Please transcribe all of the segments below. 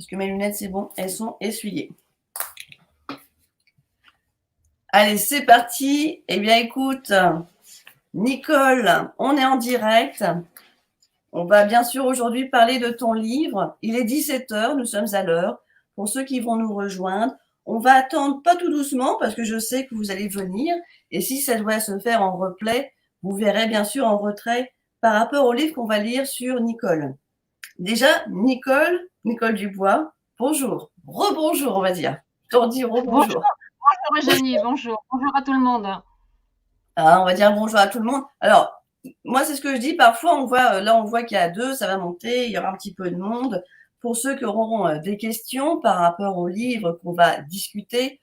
parce que mes lunettes, c'est bon, elles sont essuyées. Allez, c'est parti. Eh bien, écoute, Nicole, on est en direct. On va bien sûr aujourd'hui parler de ton livre. Il est 17h, nous sommes à l'heure. Pour ceux qui vont nous rejoindre, on va attendre pas tout doucement parce que je sais que vous allez venir. Et si ça doit se faire en replay, vous verrez bien sûr en retrait par rapport au livre qu'on va lire sur Nicole. Déjà, Nicole Dubois, bonjour. Rebonjour, on va dire. Je te redis Bonjour, rebonjour. bonjour Eugénie, bonjour. Bonjour à tout le monde. On va dire bonjour à tout le monde. Alors, moi, c'est ce que je dis. Parfois, on voit qu'il y a deux, ça va monter, il y aura un petit peu de monde. Pour ceux qui auront des questions par rapport au livre qu'on va discuter,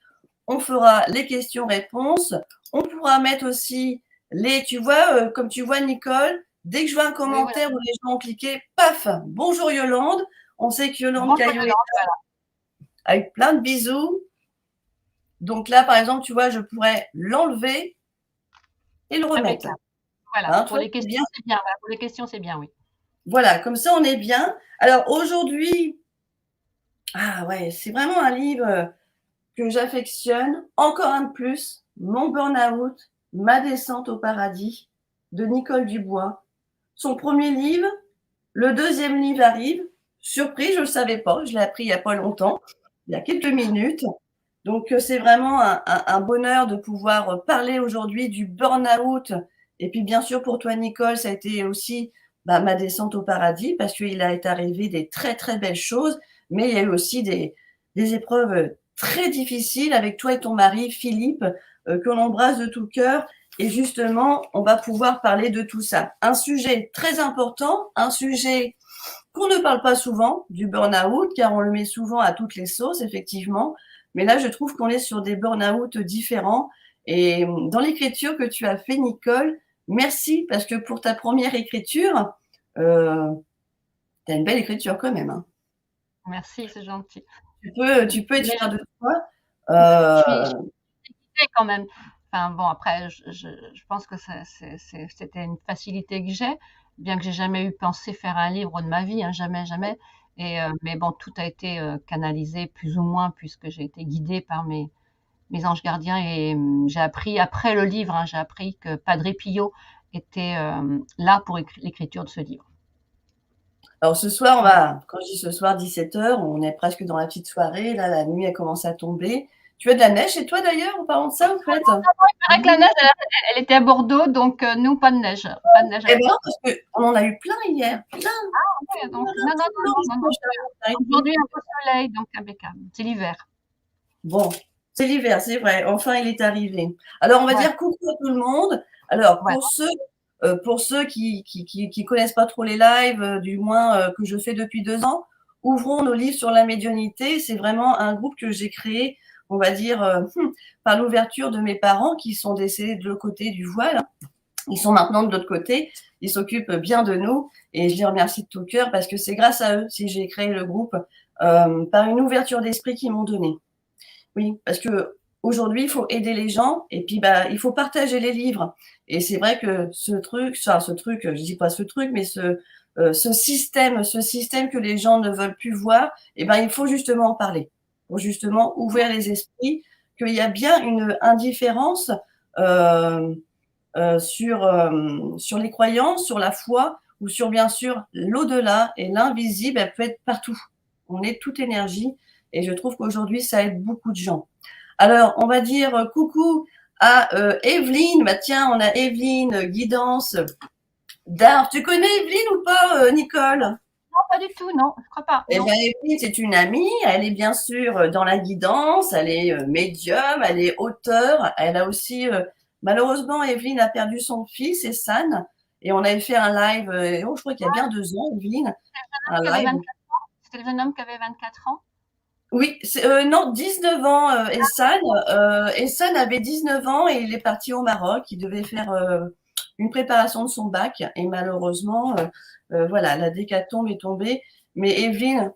on fera les questions-réponses. On pourra mettre aussi tu vois, comme tu vois, Nicole, dès que je vois un Oui, voilà. commentaire où les gens ont cliqué, paf, bonjour Yolande. On sait que Yolande Bonjour Caillot est Yolande, là, avec plein de bisous. Donc là, par exemple, tu vois, je pourrais l'enlever et le remettre. impeccable. Voilà, Hein, pour toi, les c'est questions, bien. c'est bien. Voilà, pour les questions, c'est bien, oui. Voilà, comme ça, on est bien. Alors aujourd'hui, ouais, c'est vraiment un livre que j'affectionne. Encore un de plus, Mon burn-out, ma descente au paradis, de Nicole Dubois. Son premier livre, le deuxième livre arrive. Surprise, je ne le savais pas, je l'ai appris il n'y a pas longtemps, il y a quelques minutes. Donc c'est vraiment un bonheur de pouvoir parler aujourd'hui du burn-out. Et puis bien sûr pour toi Nicole, ça a été aussi ma descente au paradis parce qu'il a été arrivé des très très belles choses, mais il y a eu aussi des épreuves très difficiles avec toi et ton mari Philippe, que l'on embrasse de tout cœur. Et justement, on va pouvoir parler de tout ça. Un sujet très important, un sujet qu'on ne parle pas souvent du burn-out, car on le met souvent à toutes les sauces, effectivement. Mais là, je trouve qu'on est sur des burn-out différents. Et dans l'écriture que tu as fait, Nicole, merci, parce que pour ta première écriture, tu as une belle écriture quand même. Hein. Merci, c'est gentil. Tu peux être Mais fier de toi. je suis excitée quand même. Enfin bon, après, je pense que c'était une facilité que j'ai, bien que j'ai jamais eu pensé faire un livre de ma vie, hein, jamais, jamais. Mais bon, tout a été canalisé plus ou moins puisque j'ai été guidée par mes anges gardiens et j'ai appris après le livre, hein, j'ai appris que Padre Pio était là pour l'écriture de ce livre. Alors ce soir, quand je dis ce soir, 17h, on est presque dans la petite soirée. Là, la nuit a commencé à tomber. Tu as de la neige chez toi d'ailleurs, en parlant de ça, en fait? C'est vrai que la neige, elle était à Bordeaux, donc nous, pas de neige. Pas de neige Eh avec bien, nous. parce qu'on en a eu plein hier. Plein. Ouais, donc, non, non, non, non, non, non. Aujourd'hui, un peu de soleil, donc impeccable. C'est l'hiver. Bon, c'est l'hiver, c'est vrai. Enfin, il est arrivé. Alors, on va Voilà. dire coucou à tout le monde. Alors, Voilà. pour ceux qui connaissent pas trop les lives, du moins que je fais depuis 2 ans, ouvrons nos livres sur la médiumnité. C'est vraiment un groupe que j'ai créé, on va dire, par l'ouverture de mes parents qui sont décédés de l'autre côté du voile. Ils sont maintenant de l'autre côté. Ils s'occupent bien de nous et je les remercie de tout cœur parce que c'est grâce à eux si j'ai créé le groupe par une ouverture d'esprit qu'ils m'ont donnée. Oui, parce que aujourd'hui, il faut aider les gens et puis il faut partager les livres. Et c'est vrai que je dis pas ce truc, mais ce système que les gens ne veulent plus voir, il faut justement en parler, pour justement ouvrir les esprits, qu'il y a bien une indifférence euh, sur les croyances, sur la foi ou sur bien sûr l'au-delà et l'invisible, elle peut être partout. On est toute énergie et je trouve qu'aujourd'hui ça aide beaucoup de gens. Alors on va dire coucou à Evelyne. Bah tiens, on a Evelyne, guidance d'art. Tu connais Evelyne ou pas, Nicole? Non, pas du tout, non, je crois pas, Eh bien, non. Evelyne, c'est une amie. Elle est bien sûr dans la guidance. Elle est médium. Elle est auteure. Elle a aussi, malheureusement, Evelyne a perdu son fils, Essan. Et on avait fait un live, je crois qu'il y a bien 2 ans, Evelyne, un Qui avait live. 24 ans. C'était le jeune homme qui avait 24 ans. Oui, non, 19 ans, Essan. Essan avait 19 ans et il est parti au Maroc. Il devait faire une préparation de son bac. Et malheureusement, voilà, la décatombe est tombée. Mais Evelyne,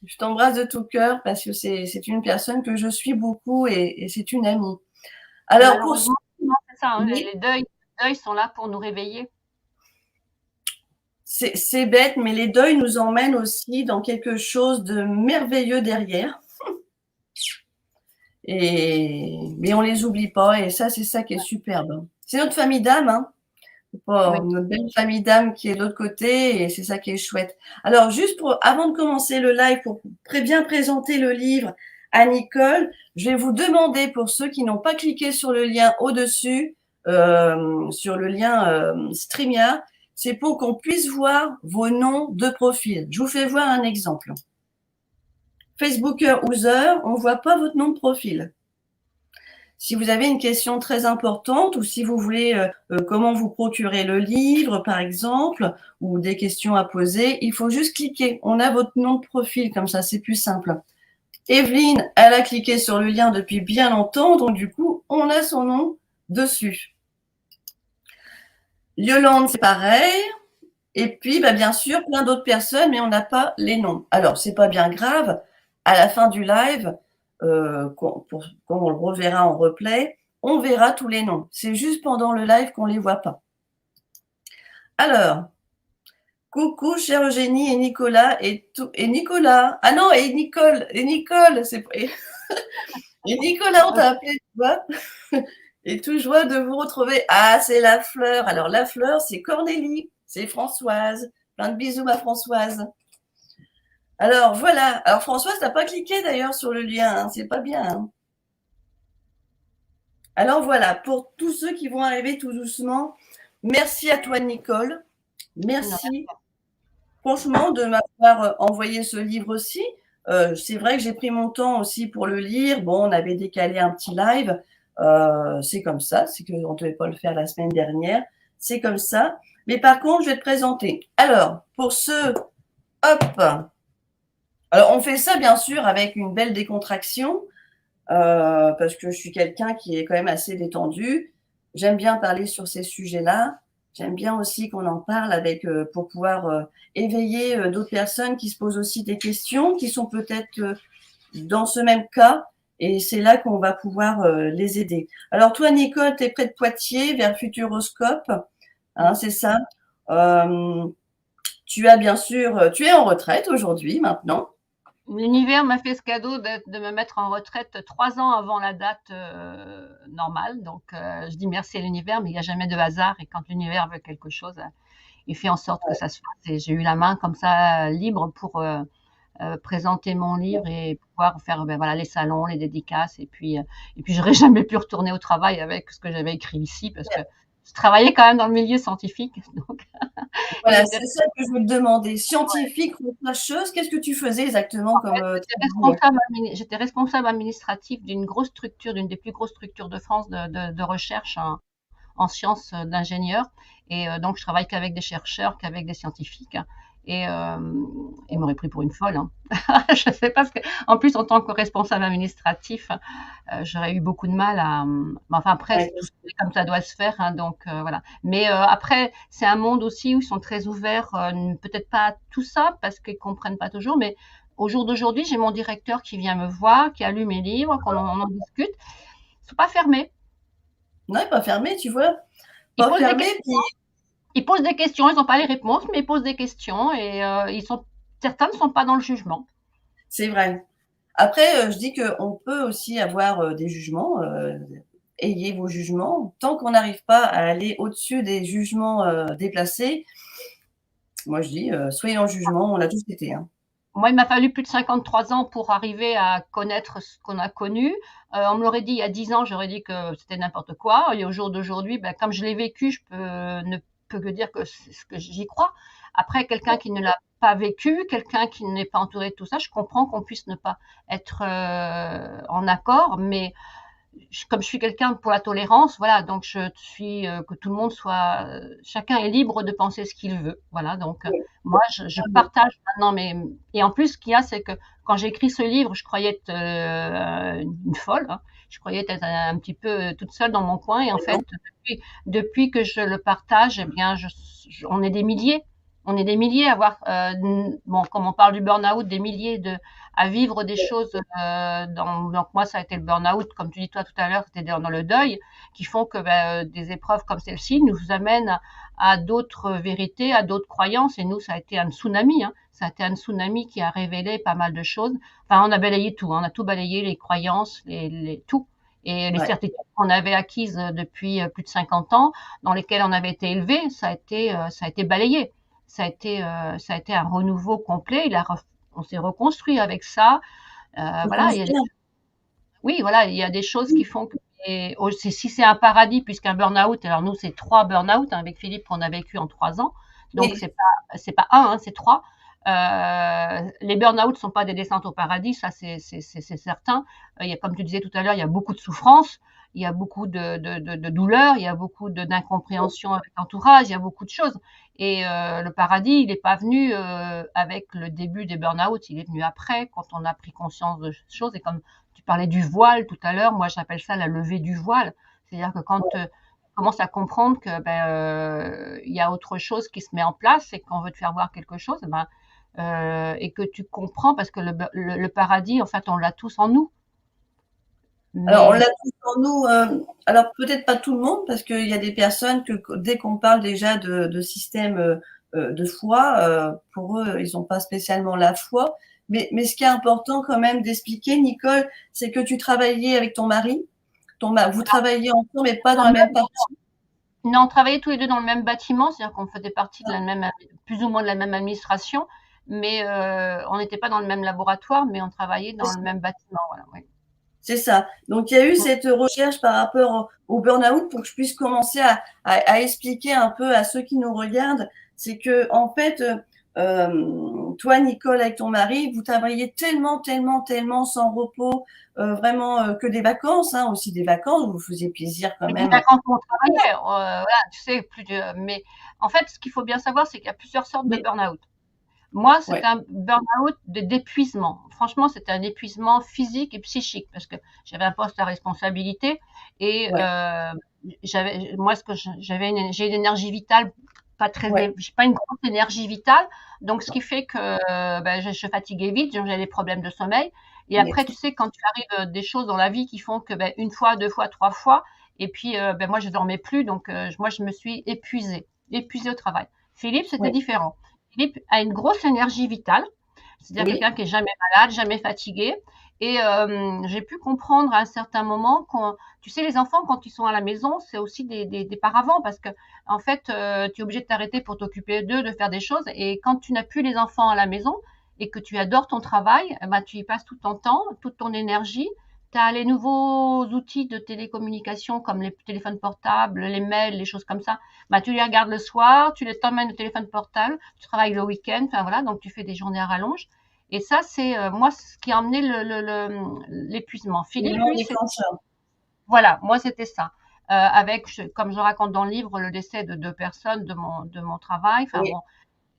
je t'embrasse de tout cœur parce que c'est une personne que je suis beaucoup et c'est une amie. Alors, pour ceux Malheureusement, non, c'est ça, hein, qui... les deuils sont là pour nous réveiller. c'est bête, mais les deuils nous emmènent aussi dans quelque chose de merveilleux derrière. Mais on les oublie pas, et ça, c'est ça qui est superbe. C'est notre famille d'âme, hein. Oui, Notre belle famille d'âme qui est de l'autre côté, et c'est ça qui est chouette. Alors, juste avant de commencer le live, pour très bien présenter le livre à Nicole, je vais vous demander, pour ceux qui n'ont pas cliqué sur le lien au-dessus, sur le lien StreamYard, c'est pour qu'on puisse voir vos noms de profil. Je vous fais voir un exemple. Facebooker User, on ne voit pas votre nom de profil. Si vous avez une question très importante, ou si vous voulez comment vous procurer le livre, par exemple, ou des questions à poser, il faut juste cliquer. On a votre nom de profil, comme ça, c'est plus simple. Evelyne, elle a cliqué sur le lien depuis bien longtemps, donc du coup, on a son nom dessus. Yolande, c'est pareil. Et puis, bien sûr, plein d'autres personnes, mais on n'a pas les noms. Alors, c'est pas bien grave. À la fin du live, quand on le reverra en replay, on verra tous les noms. C'est juste pendant le live qu'on ne les voit pas. Alors, coucou, chère Eugénie et Nicolas et Nicolas. Ah non, et Nicole. Et Nicolas, on t'a appelé, tu vois. Et tout joie de vous retrouver. Ah, c'est la fleur. Alors, la fleur, c'est Cornélie. C'est Françoise. Plein de bisous à Françoise. Alors, voilà. Alors, Françoise, t'as pas cliqué d'ailleurs sur le lien. Hein. C'est pas bien. Hein. Alors, voilà. Pour tous ceux qui vont arriver tout doucement, merci à toi, Nicole. Merci. Franchement, de m'avoir envoyé ce livre aussi. C'est vrai que j'ai pris mon temps aussi pour le lire. Bon, on avait décalé un petit live. C'est comme ça. C'est qu'on ne devait pas le faire la semaine dernière. C'est comme ça. Mais par contre, je vais te présenter. Alors, pour ceux... Hop. Alors, on fait ça, bien sûr, avec une belle décontraction. Parce que je suis quelqu'un qui est quand même assez détendu. J'aime bien parler sur ces sujets-là. J'aime bien aussi qu'on en parle avec pour pouvoir éveiller d'autres personnes qui se posent aussi des questions, qui sont peut-être dans ce même cas. Et c'est là qu'on va pouvoir les aider. Alors toi, Nicole, tu es près de Poitiers, vers Futuroscope. Hein, c'est ça. Tu as bien sûr, tu es en retraite aujourd'hui, maintenant. L'univers m'a fait ce cadeau de me mettre en retraite 3 ans avant la date normale. Donc, je dis merci à l'univers, mais il n'y a jamais de hasard. Et quand l'univers veut quelque chose, il fait en sorte que ça se fasse. Et j'ai eu la main comme ça libre pour présenter mon livre et pouvoir faire voilà, les salons, les dédicaces. Et puis j'aurais jamais pu retourner au travail avec ce que j'avais écrit ici parce que je travaillais quand même dans le milieu scientifique. Donc, voilà, c'est ça que je veux te demander. Scientifique, rechercheuse, qu'est-ce que tu faisais exactement comme j'étais responsable administratif d'une grosse structure, d'une des plus grosses structures de France de recherche en sciences d'ingénieurs. Et donc, je travaille qu'avec des chercheurs, qu'avec des scientifiques. Et ils m'auraient pris pour une folle. Hein. Je sais pas ce que. En plus, en tant que responsable administratif, j'aurais eu beaucoup de mal à. Enfin, après, tout comme ça doit se faire. Hein, donc voilà. Mais après, c'est un monde aussi où ils sont très ouverts. Peut-être pas à tout ça parce qu'ils comprennent pas toujours, mais au jour d'aujourd'hui, j'ai mon directeur qui vient me voir, qui a lu mes livres, qu'on en discute. Ils sont pas fermés. Non, pas fermé, tu vois. Pas fermé, puis ils posent des questions, ils n'ont pas les réponses, mais ils posent des questions et certains ne sont pas dans le jugement. C'est vrai. Après, je dis qu'on peut aussi avoir des jugements. Ayez vos jugements. Tant qu'on n'arrive pas à aller au-dessus des jugements déplacés, moi je dis, soyez en jugement, on a tous été. Hein. Moi, il m'a fallu plus de 53 ans pour arriver à connaître ce qu'on a connu. On me l'aurait dit il y a 10 ans, j'aurais dit que c'était n'importe quoi. Et au jour d'aujourd'hui, comme je l'ai vécu, je ne peux que dire que c'est ce que j'y crois. Après, quelqu'un qui ne l'a pas vécu, quelqu'un qui n'est pas entouré de tout ça, je comprends qu'on puisse ne pas être en accord, mais comme je suis quelqu'un pour la tolérance, voilà, donc je suis que tout le monde soit, chacun est libre de penser ce qu'il veut, voilà. Donc moi, je partage maintenant, mais et en plus, ce qu'il y a, c'est que quand j'ai écrit ce livre, je croyais être une folle, hein. Je croyais être un petit peu toute seule dans mon coin, et en fait, depuis que je le partage, eh bien, on est des milliers. on est des milliers à avoir, bon, comme on parle du burn-out, des milliers à vivre des choses. Donc moi, ça a été le burn-out, comme tu dis toi tout à l'heure, c'était dans le deuil, qui font que des épreuves comme celle-ci nous amènent à d'autres vérités, à d'autres croyances. Et nous, ça a été un tsunami. Hein. Ça a été un tsunami qui a révélé pas mal de choses. Enfin, on a balayé tout. Hein. On a tout balayé, les croyances, tout. Et les certitudes qu'on avait acquises depuis plus de 50 ans, dans lesquelles on avait été élevés, ça a été balayé. Ça a été un renouveau complet. On s'est reconstruit avec ça. Voilà, oui, voilà, il y a des choses qui font que si c'est un paradis, puisqu'un burn-out, alors nous, c'est 3 burn-out hein, avec Philippe qu'on a vécu en 3 ans. Donc, c'est pas un, hein, c'est 3. Les burn-out sont pas des descentes au paradis, ça, c'est certain. Il y a, comme tu disais tout à l'heure, il y a beaucoup de souffrance, il y a beaucoup de douleur, il y a beaucoup d'incompréhension avec l'entourage, il y a beaucoup de choses. Et le paradis, il n'est pas venu avec le début des burn-out, il est venu après, quand on a pris conscience de choses. Et comme tu parlais du voile tout à l'heure, moi j'appelle ça la levée du voile. C'est-à-dire que quand on commence à comprendre que il y a autre chose qui se met en place et qu'on veut te faire voir quelque chose, et que tu comprends, parce que le paradis, en fait, on l'a tous en nous. Alors, on l'a tous en nous. Alors, peut-être pas tout le monde, parce qu'il y a des personnes que dès qu'on parle déjà de système de foi, pour eux, ils n'ont pas spécialement la foi. Mais ce qui est important quand même d'expliquer, Nicole, c'est que tu travaillais avec ton mari. Vous travailliez ensemble, mais pas dans la même partie. Non, on travaillait tous les deux dans le même bâtiment, c'est-à-dire qu'on faisait partie de la même, plus ou moins de la même administration, mais on n'était pas dans le même laboratoire, mais on travaillait dans le même bâtiment. Voilà, oui. C'est ça. Donc, il y a eu cette recherche par rapport au burn-out pour que je puisse commencer à expliquer un peu à ceux qui nous regardent. C'est que, en fait, toi, Nicole, avec ton mari, vous travaillez tellement, tellement, tellement sans repos, vraiment que des vacances, hein, aussi des vacances, vous vous faisiez plaisir quand même. Des vacances où on travaillait, voilà, tu sais, mais en fait, ce qu'il faut bien savoir, c'est qu'il y a plusieurs sortes de burn-out. Moi, c'était un burn-out d'épuisement. Franchement, c'était un épuisement physique et psychique parce que j'avais un poste à responsabilité et j'ai une énergie vitale pas très, j'ai pas une grosse énergie vitale, donc ce qui fait que je fatiguais vite, j'avais des problèmes de sommeil. Et après, tu sais, quand tu arrives des choses dans la vie qui font que une fois, 2 fois, 3 fois, et puis moi je dormais plus, donc moi je me suis épuisée au travail. Philippe, c'était différent. Philippe a une grosse énergie vitale, c'est-à-dire quelqu'un qui est jamais malade, jamais fatigué. Et j'ai pu comprendre à un certain moment tu sais, les enfants, quand ils sont à la maison, c'est aussi des paravents parce que, en fait, tu es obligé de t'arrêter pour t'occuper d'eux, de faire des choses. Et quand tu n'as plus les enfants à la maison et que tu adores ton travail, tu y passes tout ton temps, toute ton énergie. Tu as les nouveaux outils de télécommunication comme les téléphones portables, les mails, les choses comme ça. Tu les regardes le soir, tu les t'emmènes au téléphone portable, tu travailles le week-end, enfin voilà, donc tu fais des journées à rallonge. Et ça, c'est moi ce qui a emmené l'épuisement. Philippe, lui, voilà, moi c'était ça. Avec, comme je raconte dans le livre, le décès de 2 personnes de mon travail, enfin bon,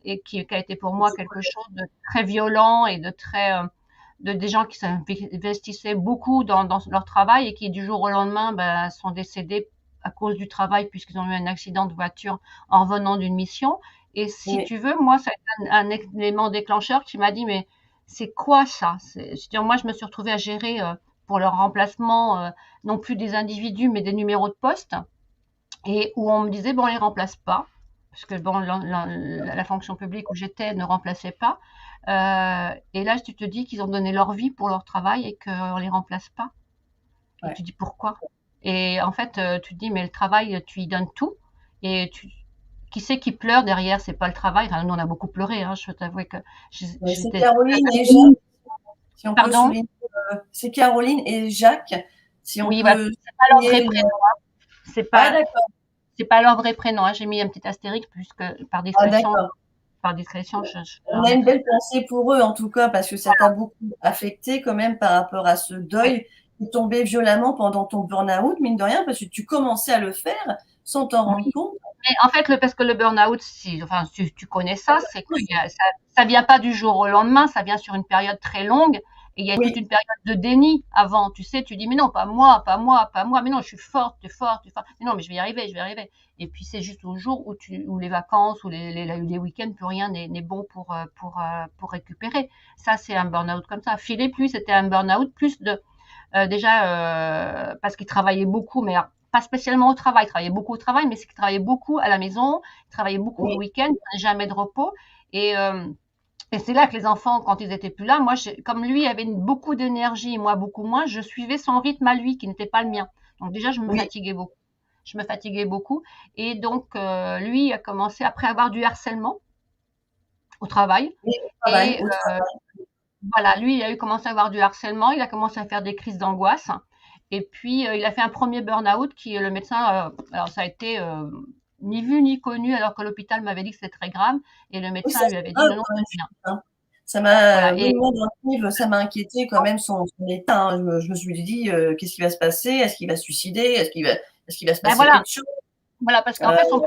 et qui a été pour moi quelque chose de très violent et de très des gens qui s'investissaient beaucoup dans leur travail et qui du jour au lendemain sont décédés à cause du travail puisqu'ils ont eu un accident de voiture en revenant d'une mission. Et si tu veux, moi, ça a été un élément déclencheur qui m'a dit, mais c'est quoi ça? C'est-à-dire, moi, je me suis retrouvée à gérer pour leur remplacement, non plus des individus, mais des numéros de poste, et où on me disait, bon, on les remplace pas, parce que bon, la fonction publique où j'étais ne remplaçait pas. Et là, tu te dis qu'ils ont donné leur vie pour leur travail et qu'on les remplace pas. Et tu dis pourquoi? Et en fait, tu te dis, mais le travail, tu y donnes tout, et qui c'est qui pleure derrière? C'est pas le travail. Enfin, nous, on a beaucoup pleuré, hein, je t'avoue que c'est Caroline et Jacques. Si on peut souligner, c'est Caroline et Jacques. Si on peut c'est pas leur vrai prénom. Hein. C'est pas leur vrai prénom. Hein. J'ai mis un petit astérique puisque par discrétion. Par discrétion, on a une belle pensée pour eux en tout cas parce que ça t'a beaucoup affecté quand même par rapport à ce deuil qui tombait violemment pendant ton burn-out, mine de rien, parce que tu commençais à le faire sans t'en rendre compte. Mais en fait, parce que le burn-out, tu connais ça, c'est que ça vient pas du jour au lendemain, ça vient sur une période très longue. Et il y a toute Oui, une période de déni avant, tu sais, tu dis, mais non, pas moi, pas moi, pas moi, mais non, je suis forte, tu es forte, tu es forte, mais non, mais je vais y arriver, je vais y arriver. Et puis c'est juste au jour où les vacances, ou les week-ends, plus rien n'est bon pour récupérer. Ça, c'est un burn-out comme ça. Philippe, lui, c'était un burn-out plus de, déjà, parce qu'il travaillait beaucoup, mais pas spécialement au travail, il travaillait beaucoup au travail, mais c'est qu'il travaillait beaucoup à la maison, il travaillait beaucoup le oui, week-end, jamais de repos. Et, euh, et c'est là que les enfants, quand ils étaient plus là, moi, comme lui avait beaucoup d'énergie, moi beaucoup moins, je suivais son rythme à lui, qui n'était pas le mien. Donc déjà, je me oui, fatiguais beaucoup. Je me fatiguais beaucoup. Et donc, lui a commencé, après avoir du harcèlement au travail, oui, au travail, et au travail. voilà, lui, il a eu commencé à avoir du harcèlement, il a commencé à faire des crises d'angoisse. Et puis, il a fait un premier burn-out qui, le médecin, alors ça a été ni vu ni connu, alors que l'hôpital m'avait dit que c'était très grave. Et le Oui, ça médecin lui c'est avait dit, grave non, non, quand même, c'est rien. hein. Ça m'a, Voilà. oui, Et moi dans le livre, ça m'a inquiété quand même son état, hein. Je me suis dit, qu'est-ce qui va se passer? Est-ce qu'il va se suicider? Est-ce qu'il va se ben passer voilà, quelque chose? voilà, parce qu'en Heu, fait, son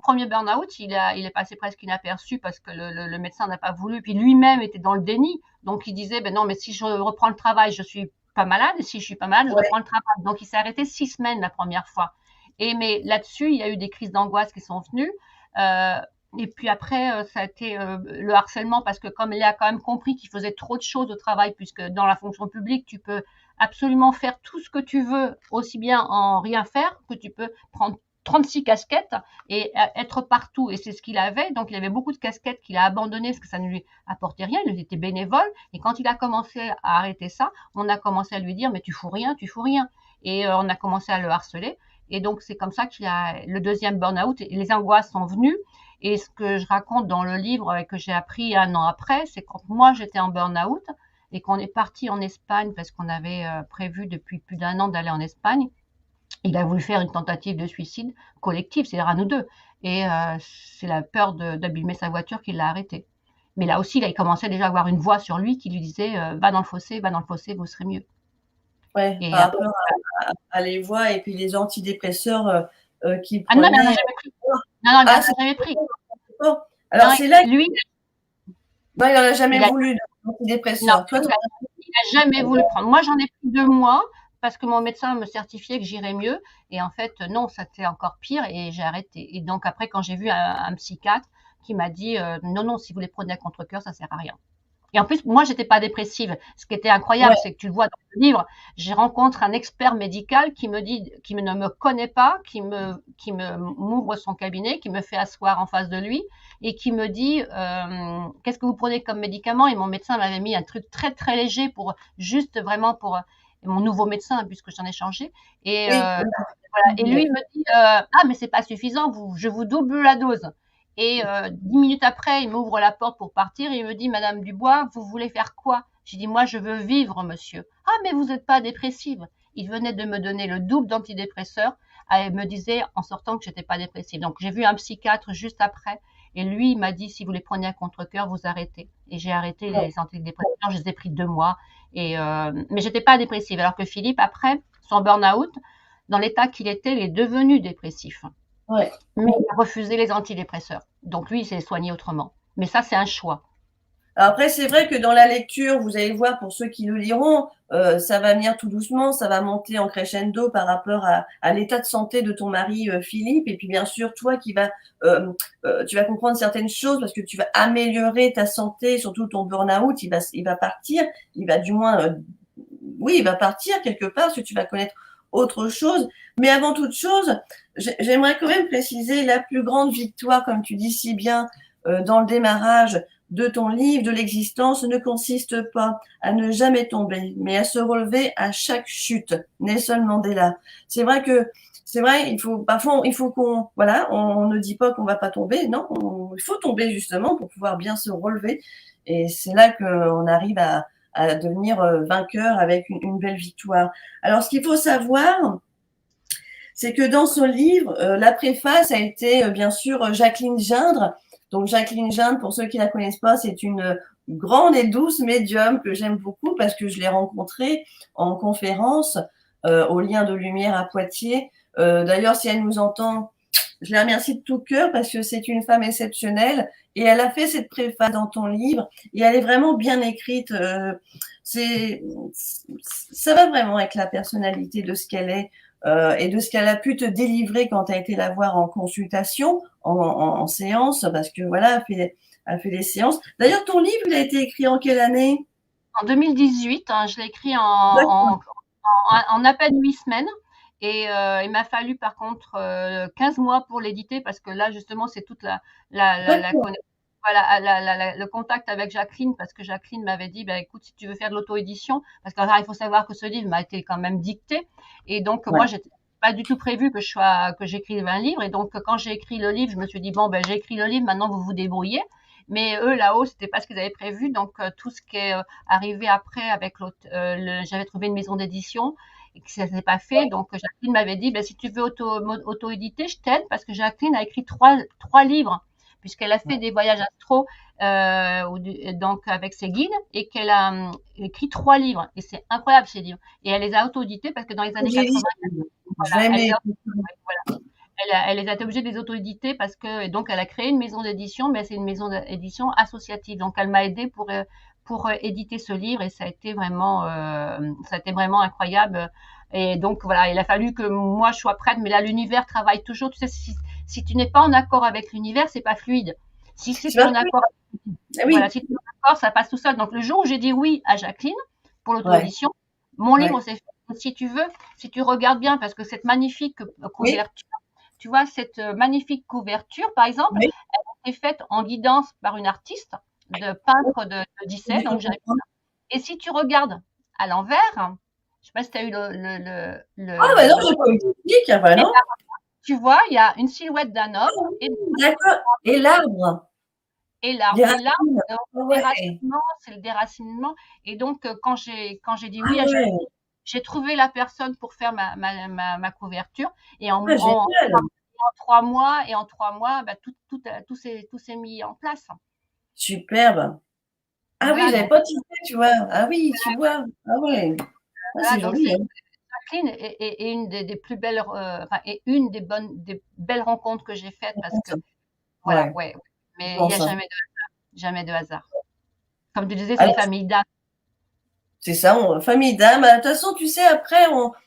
premier burn-out, il est passé presque inaperçu parce que le médecin n'a pas voulu. Puis lui-même était dans le déni. Donc il disait, ben non, mais si je reprends le travail, je suis pas malade. Et si je suis pas malade, je ouais, reprends le travail. Donc il s'est arrêté 6 semaines la première fois. Mais là-dessus, il y a eu des crises d'angoisse qui sont venues. Euh, et puis après, ça a été le harcèlement parce que comme il a quand même compris qu'il faisait trop de choses au travail, puisque dans la fonction publique, tu peux absolument faire tout ce que tu veux, aussi bien en rien faire que tu peux prendre 36 casquettes et être partout. Et c'est ce qu'il avait. Donc, il avait beaucoup de casquettes qu'il a abandonnées parce que ça ne lui apportait rien. Il était bénévole. Et quand il a commencé à arrêter ça, on a commencé à lui dire, mais tu fous rien, tu fous rien. Et on a commencé à le harceler. Et donc, c'est comme ça qu'il a le deuxième burn-out. Et les angoisses sont venues. Et ce que je raconte dans le livre et que j'ai appris 1 an après, c'est quand moi j'étais en burn-out et qu'on est parti en Espagne parce qu'on avait prévu depuis plus d'1 an d'aller en Espagne. Il a voulu faire une tentative de suicide collective, c'est-à-dire à nous deux. Et c'est la peur d'abîmer sa voiture qui l'a arrêté. Mais là aussi, là, il commençait déjà à avoir une voix sur lui qui lui disait va dans le fossé, vous serez mieux. ouais, Et par après, rapport à les voix et puis les antidépresseurs, qu'il ah non, il n'en a prenait. jamais pris. Non, non, il Ah, n'en c'est a jamais pris. d'accord. Alors Non, c'est là que lui, non, il en a jamais il a, voulu non, d'antidépresseurs. Toi, tu il a jamais voulu prendre. Moi, j'en ai pris 2 mois parce que mon médecin me certifiait que j'irais mieux. Et en fait, non, ça c'était encore pire et j'ai arrêté. Et donc après, quand j'ai vu un psychiatre qui m'a dit non, non, si vous les prenez à contre-cœur, ça sert à rien. Et en plus, moi, j'étais pas dépressive. Ce qui était incroyable, ouais, c'est que tu le vois dans le livre, j'ai rencontré un expert médical qui me dit, qui ne me connaît pas, m'ouvre son cabinet, qui me fait asseoir en face de lui et qui me dit, qu'est-ce que vous prenez comme médicament? Et mon médecin m'avait mis un truc très, très léger pour juste vraiment pour mon nouveau médecin, puisque j'en ai changé. Et, oui, euh, oui, voilà. Et lui, ouais. il me dit, ah, mais c'est pas suffisant, je vous double la dose. Et 10 minutes après, il m'ouvre la porte pour partir et il me dit, Madame Dubois, vous voulez faire quoi? J'ai dit, moi, je veux vivre, monsieur. Ah, mais vous n'êtes pas dépressive. Il venait de me donner le double d'antidépresseurs et me disait en sortant que j'étais pas dépressive. Donc, j'ai vu un psychiatre juste après et lui, il m'a dit, si vous les prenez à contre-cœur, vous arrêtez. Et j'ai arrêté Ouais, les antidépresseurs, je les ai pris 2 mois. Mais j'étais pas dépressive. Alors que Philippe, après son burn-out, dans l'état qu'il était, il est devenu dépressif. ouais. Mais il a refusé les antidépresseurs. Donc lui, il s'est soigné autrement. Mais ça, c'est un choix. Alors après, c'est vrai que dans la lecture, vous allez voir pour ceux qui le liront, ça va venir tout doucement, ça va monter en crescendo par rapport à l'état de santé de ton mari, Philippe et puis bien sûr toi qui vas, tu vas comprendre certaines choses parce que tu vas améliorer ta santé, surtout ton burn-out, il va partir, il va du moins, oui, il va partir quelque part parce que tu vas connaître autre chose. Mais avant toute chose, j'aimerais quand même préciser la plus grande victoire, comme tu dis si bien, dans le démarrage de ton livre, de l'existence, ne consiste pas à ne jamais tomber, mais à se relever à chaque chute. Nelson Mandela. C'est vrai que, c'est vrai, parfois, il faut voilà, on ne dit pas qu'on va pas tomber, non, il faut tomber justement pour pouvoir bien se relever. Et c'est là qu'on arrive à devenir vainqueur avec une belle victoire. Alors, ce qu'il faut savoir, c'est que dans ce livre, la préface a été bien sûr Jacqueline Gindre. Donc Jacqueline Gindre, pour ceux qui ne la connaissent pas, c'est une grande et douce médium que j'aime beaucoup parce que je l'ai rencontrée en conférence au Lien de Lumière à Poitiers. D'ailleurs, si elle nous entend, je la remercie de tout cœur parce que c'est une femme exceptionnelle et elle a fait cette préface dans ton livre et elle est vraiment bien écrite. Ça va vraiment avec la personnalité de ce qu'elle est et de ce qu'elle a pu te délivrer quand tu as été la voir en consultation, en séance, parce que voilà, elle fait des séances. D'ailleurs, ton livre, il a été écrit en quelle année? En 2018, hein, je l'ai écrit en à peine 8 semaines. Et il m'a fallu par contre 15 mois pour l'éditer parce que là justement c'est toute le contact avec Jacqueline, parce que Jacqueline m'avait dit bah, écoute, si tu veux faire de l'auto-édition, parce qu'il faut savoir que ce livre m'a été quand même dicté, et donc moi j'étais pas du tout prévu que j'écrive un livre, et donc quand j'ai écrit le livre, je me suis dit bon ben j'ai écrit le livre, maintenant vous vous débrouillez. Mais eux là-haut, c'était pas ce qu'ils avaient prévu, donc tout ce qui est arrivé après avec j'avais trouvé une maison d'édition et que ça s'est pas fait. Donc Jacqueline m'avait dit ben, si tu veux auto-éditer, je t'aide, parce que Jacqueline a écrit trois livres, puisqu'elle a fait des voyages astro donc avec ses guides, et qu'elle a écrit 3 livres. Et c'est incroyable ces livres. Et elle les a auto-édités parce que dans les années 80, elle les a été obligée de les auto-éditer parce que, et donc elle a créé une maison d'édition, mais c'est une maison d'édition associative. Donc elle m'a aidée pour éditer ce livre, et ça a été vraiment incroyable. Et donc voilà, il a fallu que moi je sois prête, mais là l'univers travaille toujours. Tu sais, si tu n'es pas en accord avec l'univers, c'est pas fluide. Si tu es en accord, voilà, si tu es en accord, ça passe tout seul. Donc le jour où j'ai dit oui à Jacqueline pour l'auto-édition, mon livre s'est fait. Si tu veux, si tu regardes bien, parce que cette magnifique couverture, tu vois, cette magnifique couverture, par exemple, elle a été faite en guidance par une artiste, de peintre de Dissay. Donc et si tu regardes à l'envers, je ne sais pas si tu as eu Ah, bah non, j'ai pas eu de clic, bah non. Tu vois, il y a une silhouette d'un homme. D'accord. Et l'arbre. Et l'arbre. Et l'arbre, c'est le déracinement. Et donc, quand j'ai dit oui, j'ai trouvé la personne pour faire ma couverture. Et en 3 mois, bah, tout s'est mis en place. Superbe. Ah oui, j'avais pas tilté, tu vois. Ah oui, tu vois. Ah ouais. Ah, c'est joli. Jacqueline est une des plus belles, est une des belles rencontres que j'ai faites, parce que voilà, mais il n'y a jamais de hasard. Comme tu disais, c'est une famille d'âmes. C'est ça, famille d'âmes. De toute façon, tu sais, après,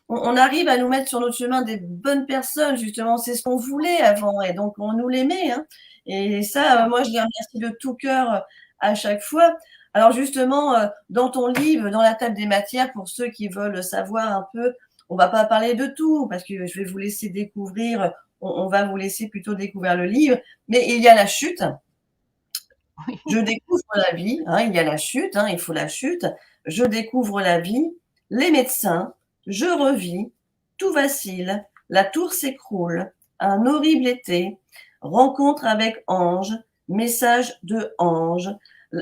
on arrive à nous mettre sur notre chemin des bonnes personnes, justement. C'est ce qu'on voulait avant, et donc on nous l'aimait. Hein. Et ça, moi, je les remercie de tout cœur à chaque fois. Alors justement, dans ton livre, dans la table des matières, pour ceux qui veulent savoir un peu, on va pas parler de tout, parce que je vais vous laisser découvrir, on va vous laisser plutôt découvrir le livre, mais il y a la chute. Je découvre la vie, hein, il y a la chute, hein, il faut la chute. Je découvre la vie, les médecins, je revis, tout vacille, la tour s'écroule, un horrible été, rencontre avec Ange, message de Ange.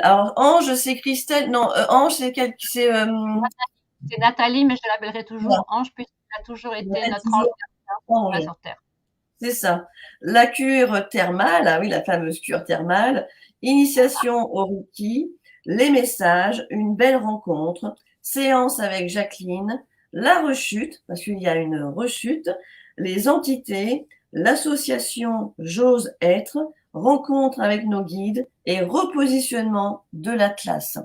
Alors, Ange, c'est Christelle, non, Ange, c'est quel, c'est Nathalie, mais je l'appellerai toujours Ange, puisqu'elle a toujours été notre ange sur Terre. C'est ça. La cure thermale, ah oui, la fameuse cure thermale, initiation au Reiki, les messages, une belle rencontre, séance avec Jacqueline, la rechute, parce qu'il y a une rechute, les entités, l'association J'ose être, rencontre avec nos guides et repositionnement de l'Atlas.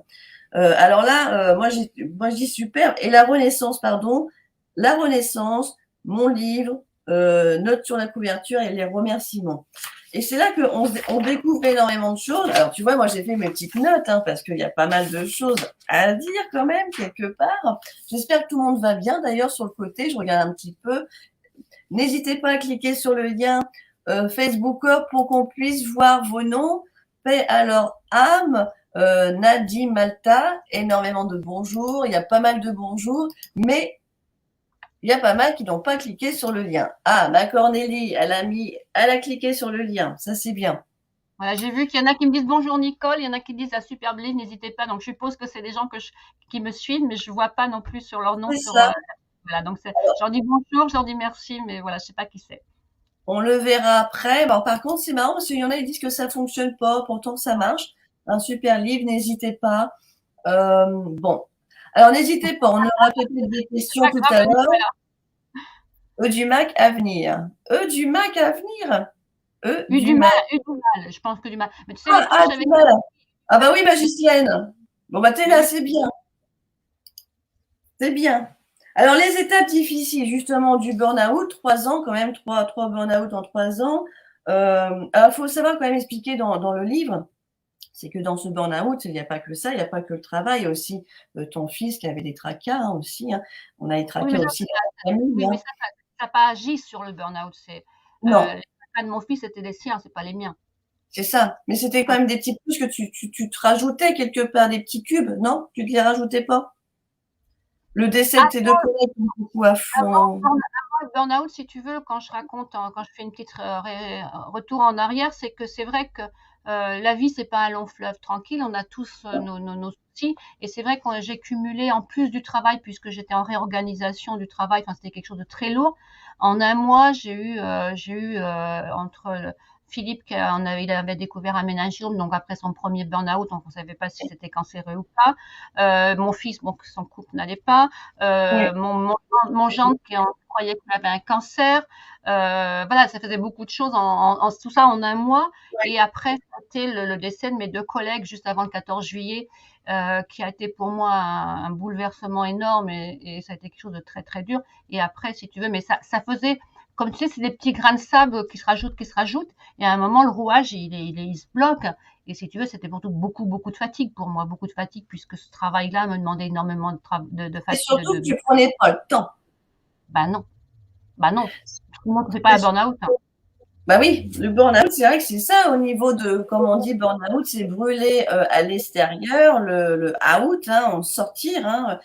Alors là, moi je dis super. Et la Renaissance, pardon, la Renaissance, mon livre, notes sur la couverture et les remerciements. Et c'est là qu'on découvre énormément de choses. Alors, tu vois, moi, j'ai fait mes petites notes, hein, parce qu'il y a pas mal de choses à dire quand même, quelque part. J'espère que tout le monde va bien. D'ailleurs, sur le côté, je regarde un petit peu. N'hésitez pas à cliquer sur le lien Facebook pour qu'on puisse voir vos noms. Paix à leur âme. Nadi Malta, énormément de bonjours. Il y a pas mal de bonjours, mais il y a pas mal qui n'ont pas cliqué sur le lien. Ah, ma Cornélie, elle a cliqué sur le lien. Ça, c'est bien. Voilà, j'ai vu qu'il y en a qui me disent bonjour Nicole, il y en a qui disent la superbe livre, n'hésitez pas. Donc je suppose que c'est des gens qui me suivent, mais je ne vois pas non plus sur leur nom. Voilà, donc j'en dis bonjour, j'en dis merci, mais voilà, je ne sais pas qui c'est. On le verra après. Bon, par contre, c'est marrant parce qu'il y en a qui disent que ça ne fonctionne pas, pourtant ça marche. Un super livre, n'hésitez pas. Bon, alors n'hésitez pas, on aura peut-être des questions tout à l'heure. Eudumac à venir. Eudumac à venir. Du mal. Eu du mal, je pense que du mal. Mais tu sais, les coachs Du avec mal. Ah bah oui, magicienne. Bon bah t'es là, c'est bien. C'est bien. Alors les étapes difficiles justement du burn-out, 3 ans quand même, trois burn-out en 3 ans. Alors il faut savoir quand même expliquer dans le livre, c'est que dans ce burn-out, il n'y a pas que ça, il n'y a pas que le travail, il y a aussi ton fils qui avait des tracas aussi. On a des Oui, tracas mais ça, aussi dans la famille. oui, mais ça n'a pas agi sur le burn-out. Non, Les tracas de mon fils, c'était les siens, c'est pas les miens. c'est ça. Mais c'était quand même des petites touches que tu te rajoutais quelque part, des petits cubes, non? Tu ne te les rajoutais pas? Le décès de tes deux collègues, beaucoup à fond. Avant le burn-out, si tu veux, quand je raconte, quand je fais une petite retour en arrière, c'est que c'est vrai que la vie, c'est pas un long fleuve tranquille. On a tous nos soucis. Et c'est vrai que j'ai cumulé, en plus du travail, puisque j'étais en réorganisation du travail, enfin, c'était quelque chose de très lourd. En un mois, j'ai eu entre Philippe, il avait découvert un méningiome, donc après son premier burn-out, donc on savait pas si c'était cancéreux ou pas. Mon fils, bon, son couple n'allait pas. Oui. Mon gendre qui croyait qu'il avait un cancer. Voilà, ça faisait beaucoup de choses, tout ça en un mois. Et après, c'était le décès de mes deux collègues juste avant le 14 juillet, qui a été pour moi un bouleversement énorme et ça a été quelque chose de très très dur. Et après, si tu veux, mais ça faisait, comme tu sais, c'est des petits grains de sable qui se rajoutent. Et à un moment, le rouage, il se bloque. Et si tu veux, c'était surtout beaucoup de fatigue pour moi, beaucoup de fatigue, puisque ce travail-là me demandait énormément de Et fatigue. surtout que tu prenais pas le temps. Bah non, bah non. Sinon, c'est pas un burn-out. Hein. Bah oui, le burn-out, c'est vrai que c'est ça au niveau de, comme on dit, burn-out, c'est brûler à l'extérieur, le out, hein, en sortir. Hein,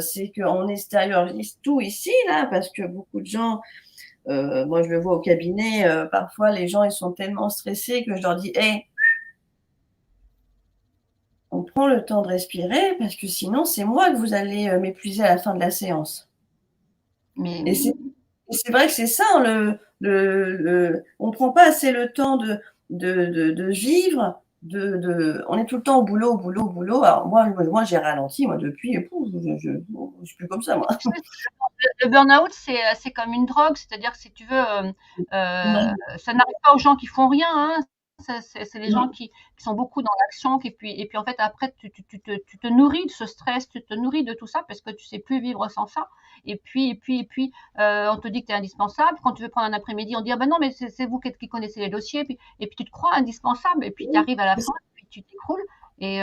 c'est qu'on extériorise tout ici, là, parce que beaucoup de gens, moi je le vois au cabinet, parfois les gens ils sont tellement stressés que je leur dis, hey, on prend le temps de respirer parce que sinon c'est moi que vous allez m'épuiser à la fin de la séance. Mais Et c'est vrai que c'est ça, hein, on ne prend pas assez le temps de vivre, on est tout le temps au boulot, au boulot, au boulot. Alors moi j'ai ralenti, moi depuis, je ne suis plus comme ça, moi. le burn-out, c'est comme une drogue, c'est-à-dire que si tu veux, Non, ça n'arrive pas aux gens qui font rien, hein. C'est les gens non. qui sont beaucoup dans l'action, et puis en fait après tu te nourris de ce stress, tu te nourris de tout ça parce que tu sais plus vivre sans ça. Et puis, on te dit que tu es indispensable. Quand tu veux prendre un après-midi, on dit ah ben non mais c'est vous qui connaissez les dossiers. Et puis tu te crois indispensable et puis tu arrives à la fin et puis tu t'écroules. Et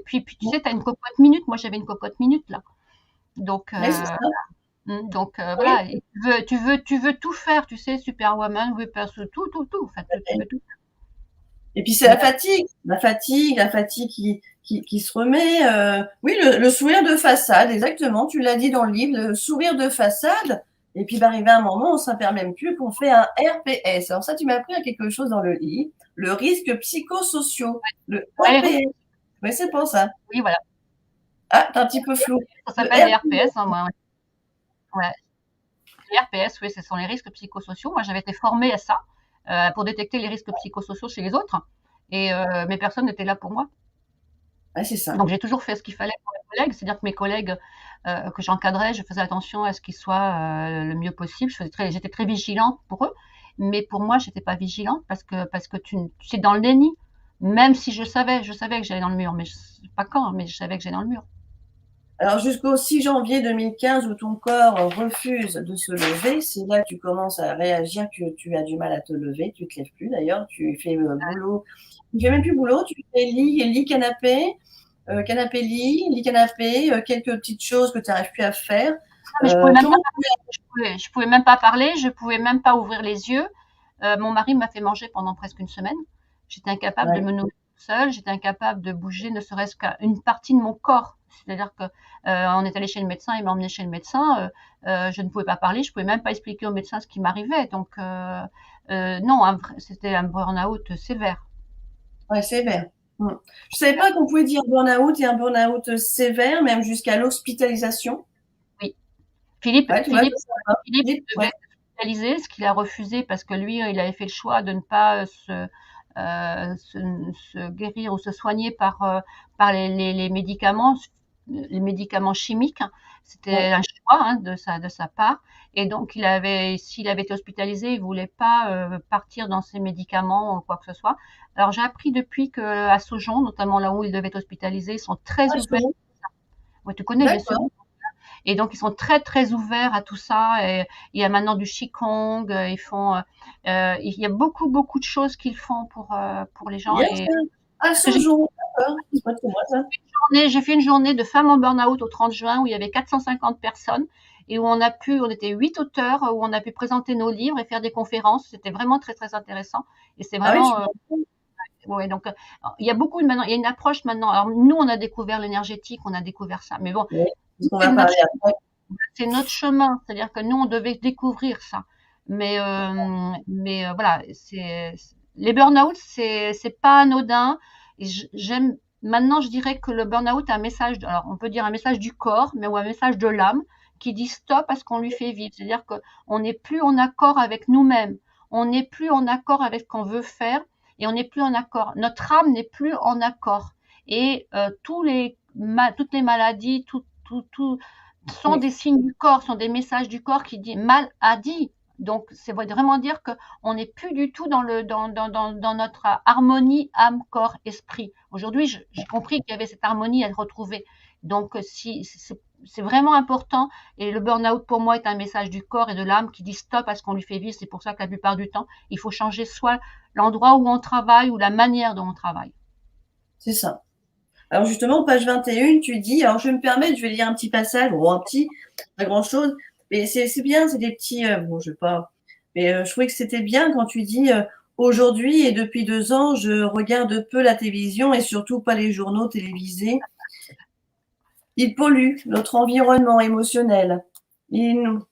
puis tu sais, tu as une cocotte minute. Moi j'avais une cocotte minute là. Donc, Ouais, c'est ça. voilà, Oui. et tu veux tout faire, tu sais, Superwoman, Whippers, tout. Enfin, tu veux tout. Et puis c'est la fatigue qui se remet. Oui, le sourire de façade, exactement. Tu l'as dit dans le livre, le sourire de façade. Et puis, arrivé à un moment, on ne s'aperçoit même plus qu'on fait un RPS. Alors ça, tu m'as appris à quelque chose dans le livre, le risque psychosociaux, le Ouais, RPS. Oui, c'est pour ça. oui, voilà. Ah, t'es un petit peu flou. Ça Le s'appelle les RPS. RPS, hein, moi. Ouais. Les RPS, oui, ce sont les risques psychosociaux. Moi, j'avais été formée à ça, pour détecter les risques psychosociaux chez les autres. Et mes personnes étaient là pour moi. Ouais, c'est ça. Donc, j'ai toujours fait ce qu'il fallait pour mes collègues. C'est-à-dire que mes collègues que j'encadrais, je faisais attention à ce qu'ils soient le mieux possible. J'étais très vigilante pour eux. Mais pour moi, j'étais pas vigilante parce que tu es dans le déni. Même si je savais que j'allais dans le mur. Mais je sais pas quand, mais je savais que j'allais dans le mur. Alors jusqu'au 6 janvier 2015 où ton corps refuse de se lever, c'est là que tu commences à réagir que tu as du mal à te lever, tu te lèves plus d'ailleurs, tu fais boulot, tu fais même plus boulot, tu fais lit canapé, canapé lit canapé, quelques petites choses que tu n'arrives plus à faire. Non, mais je pouvais même pas Comment parler, je pouvais même pas parler, je pouvais même pas ouvrir les yeux. Mon mari m'a fait manger pendant presque une semaine. J'étais incapable de ouais. me nourrir seule, j'étais incapable de bouger ne serait-ce qu'une partie de mon corps. C'est-à-dire que on est allé chez le médecin, il m'a emmené chez le médecin. Je ne pouvais pas parler, je pouvais même pas expliquer au médecin ce qui m'arrivait. Donc non, c'était un burn-out sévère. Ouais, sévère. Je ne savais pas qu'on pouvait dire burn-out et un burn-out sévère, même jusqu'à l'hospitalisation. Oui, Philippe, Ouais, tu vois, Philippe, Philippe devait ouais. être hospitalisé, ce qu'il a refusé parce que lui, il avait fait le choix de ne pas se guérir ou se soigner par les médicaments chimiques. C'était Ouais. un choix, hein, de sa part. Et donc, s'il avait été hospitalisé, il voulait pas partir dans ses médicaments ou quoi que ce soit. Alors, j'ai appris depuis qu'à Saujon, notamment là où il devait être hospitalisé, ils sont très Ah, ouverts. Ouais, tu connais, bien sûr. d'accord. Et donc, ils sont très, très ouverts à tout ça. Et il y a maintenant du Qigong. Il y a beaucoup, beaucoup de choses qu'ils font pour les gens. Bien Et ça. À parce que j'ai Saujon, d'accord. C'est pas de moi, ça. j'ai fait une journée de femmes en burn-out au 30 juin où il y avait 450 personnes et où on était 8 auteurs, où on a pu présenter nos livres et faire des conférences. C'était vraiment très, très intéressant. Et c'est Ah oui, vraiment, ouais, donc, il y a beaucoup maintenant, il y a une approche maintenant. Alors, nous, on a découvert l'énergétique, on a découvert ça. Mais bon, oui, c'est ce qu'on c'est va notre parler après. c'est notre chemin, c'est-à-dire que nous, on devait découvrir ça. Voilà, les burn-out, c'est pas anodin. Et j'aime, maintenant, je dirais que le burn-out a un message, alors on peut dire un message du corps, mais ou un message de l'âme qui dit stop à ce qu'on lui fait vivre. C'est-à-dire qu'on n'est plus en accord avec nous-mêmes, on n'est plus en accord avec ce qu'on veut faire et on n'est plus en accord. Notre âme n'est plus en accord. Et toutes les maladies, tout, sont Oui, des signes du corps, sont des messages du corps qui dit mal a dit. Donc, c'est vraiment dire qu'on n'est plus du tout dans notre harmonie âme, corps, esprit. Aujourd'hui, j'ai compris qu'il y avait cette harmonie à retrouver. Donc, si, c'est vraiment important. Et le burn-out, pour moi, est un message du corps et de l'âme qui dit stop à ce qu'on lui fait vivre. C'est pour ça que la plupart du temps, il faut changer soit l'endroit où on travaille ou la manière dont on travaille. c'est ça. Alors justement, page 21, tu dis, alors je vais me permettre, je vais lire un petit passage, ou un petit, pas grand-chose, mais c'est bien, c'est des petits, bon, je vais pas, mais je trouvais que c'était bien quand tu dis, aujourd'hui et depuis 2 ans, je regarde peu la télévision et surtout pas les journaux télévisés. Ils polluent notre environnement émotionnel. Ils nous,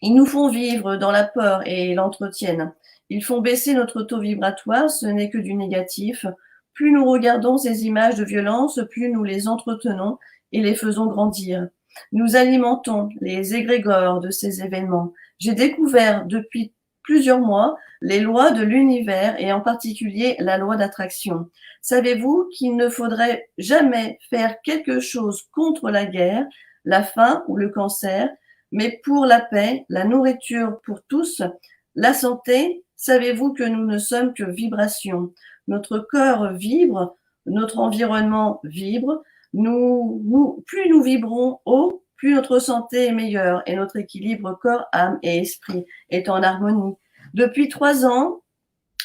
ils nous font vivre dans la peur et l'entretiennent. Ils font baisser notre taux vibratoire, ce n'est que du négatif. Plus nous regardons ces images de violence, plus nous les entretenons et les faisons grandir. Nous alimentons les égrégores de ces événements. J'ai découvert depuis plusieurs mois les lois de l'univers et en particulier la loi d'attraction. Savez-vous qu'il ne faudrait jamais faire quelque chose contre la guerre, la faim ou le cancer, mais pour la paix, la nourriture pour tous, la santé? Savez-vous que nous ne sommes que vibrations? Notre cœur vibre, notre environnement vibre. Plus nous vibrons haut, plus notre santé est meilleure et notre équilibre corps, âme et esprit est en harmonie. Depuis 3 ans,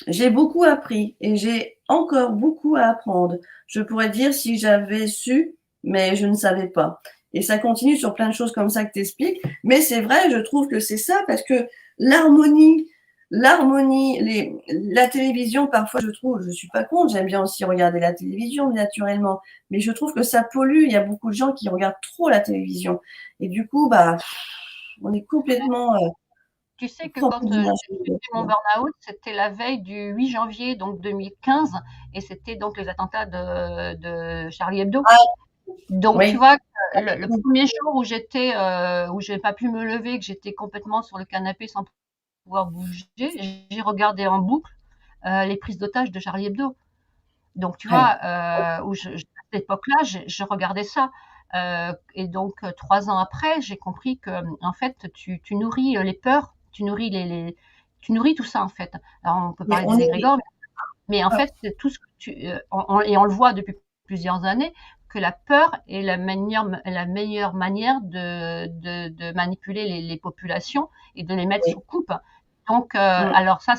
j'ai beaucoup appris et j'ai encore beaucoup à apprendre. Je pourrais dire si j'avais su, mais je ne savais pas. Et ça continue sur plein de choses comme ça que tu expliques. Mais c'est vrai, je trouve que c'est ça parce que l'harmonie, la télévision, parfois, je trouve, je suis pas contre, j'aime bien aussi regarder la télévision naturellement, mais je trouve que ça pollue. Il y a beaucoup de gens qui regardent trop la télévision. Et du coup, bah, on est complètement Tu sais que quand rempli j'ai fait mon burn-out, c'était la veille du 8 janvier donc 2015 et c'était donc les attentats de Charlie Hebdo. Ah, Donc tu oui, vois, le premier jour où où j'ai pas pu me lever, que j'étais complètement sur le canapé sans pouvoir bouger, j'ai regardé en boucle les prises d'otages de Charlie Hebdo. Donc tu ouais, vois, à cette époque-là, je regardais ça. Et donc 3 ans après, j'ai compris que en fait, tu nourris les peurs, tu nourris tout ça en fait. Alors on peut mais parler on des est, égrégores, mais en fait, c'est tout ce que et on le voit depuis plusieurs années que la peur est la meilleure manière de manipuler les populations et de les mettre oui. sous coupe. Donc, Mmh. alors ça,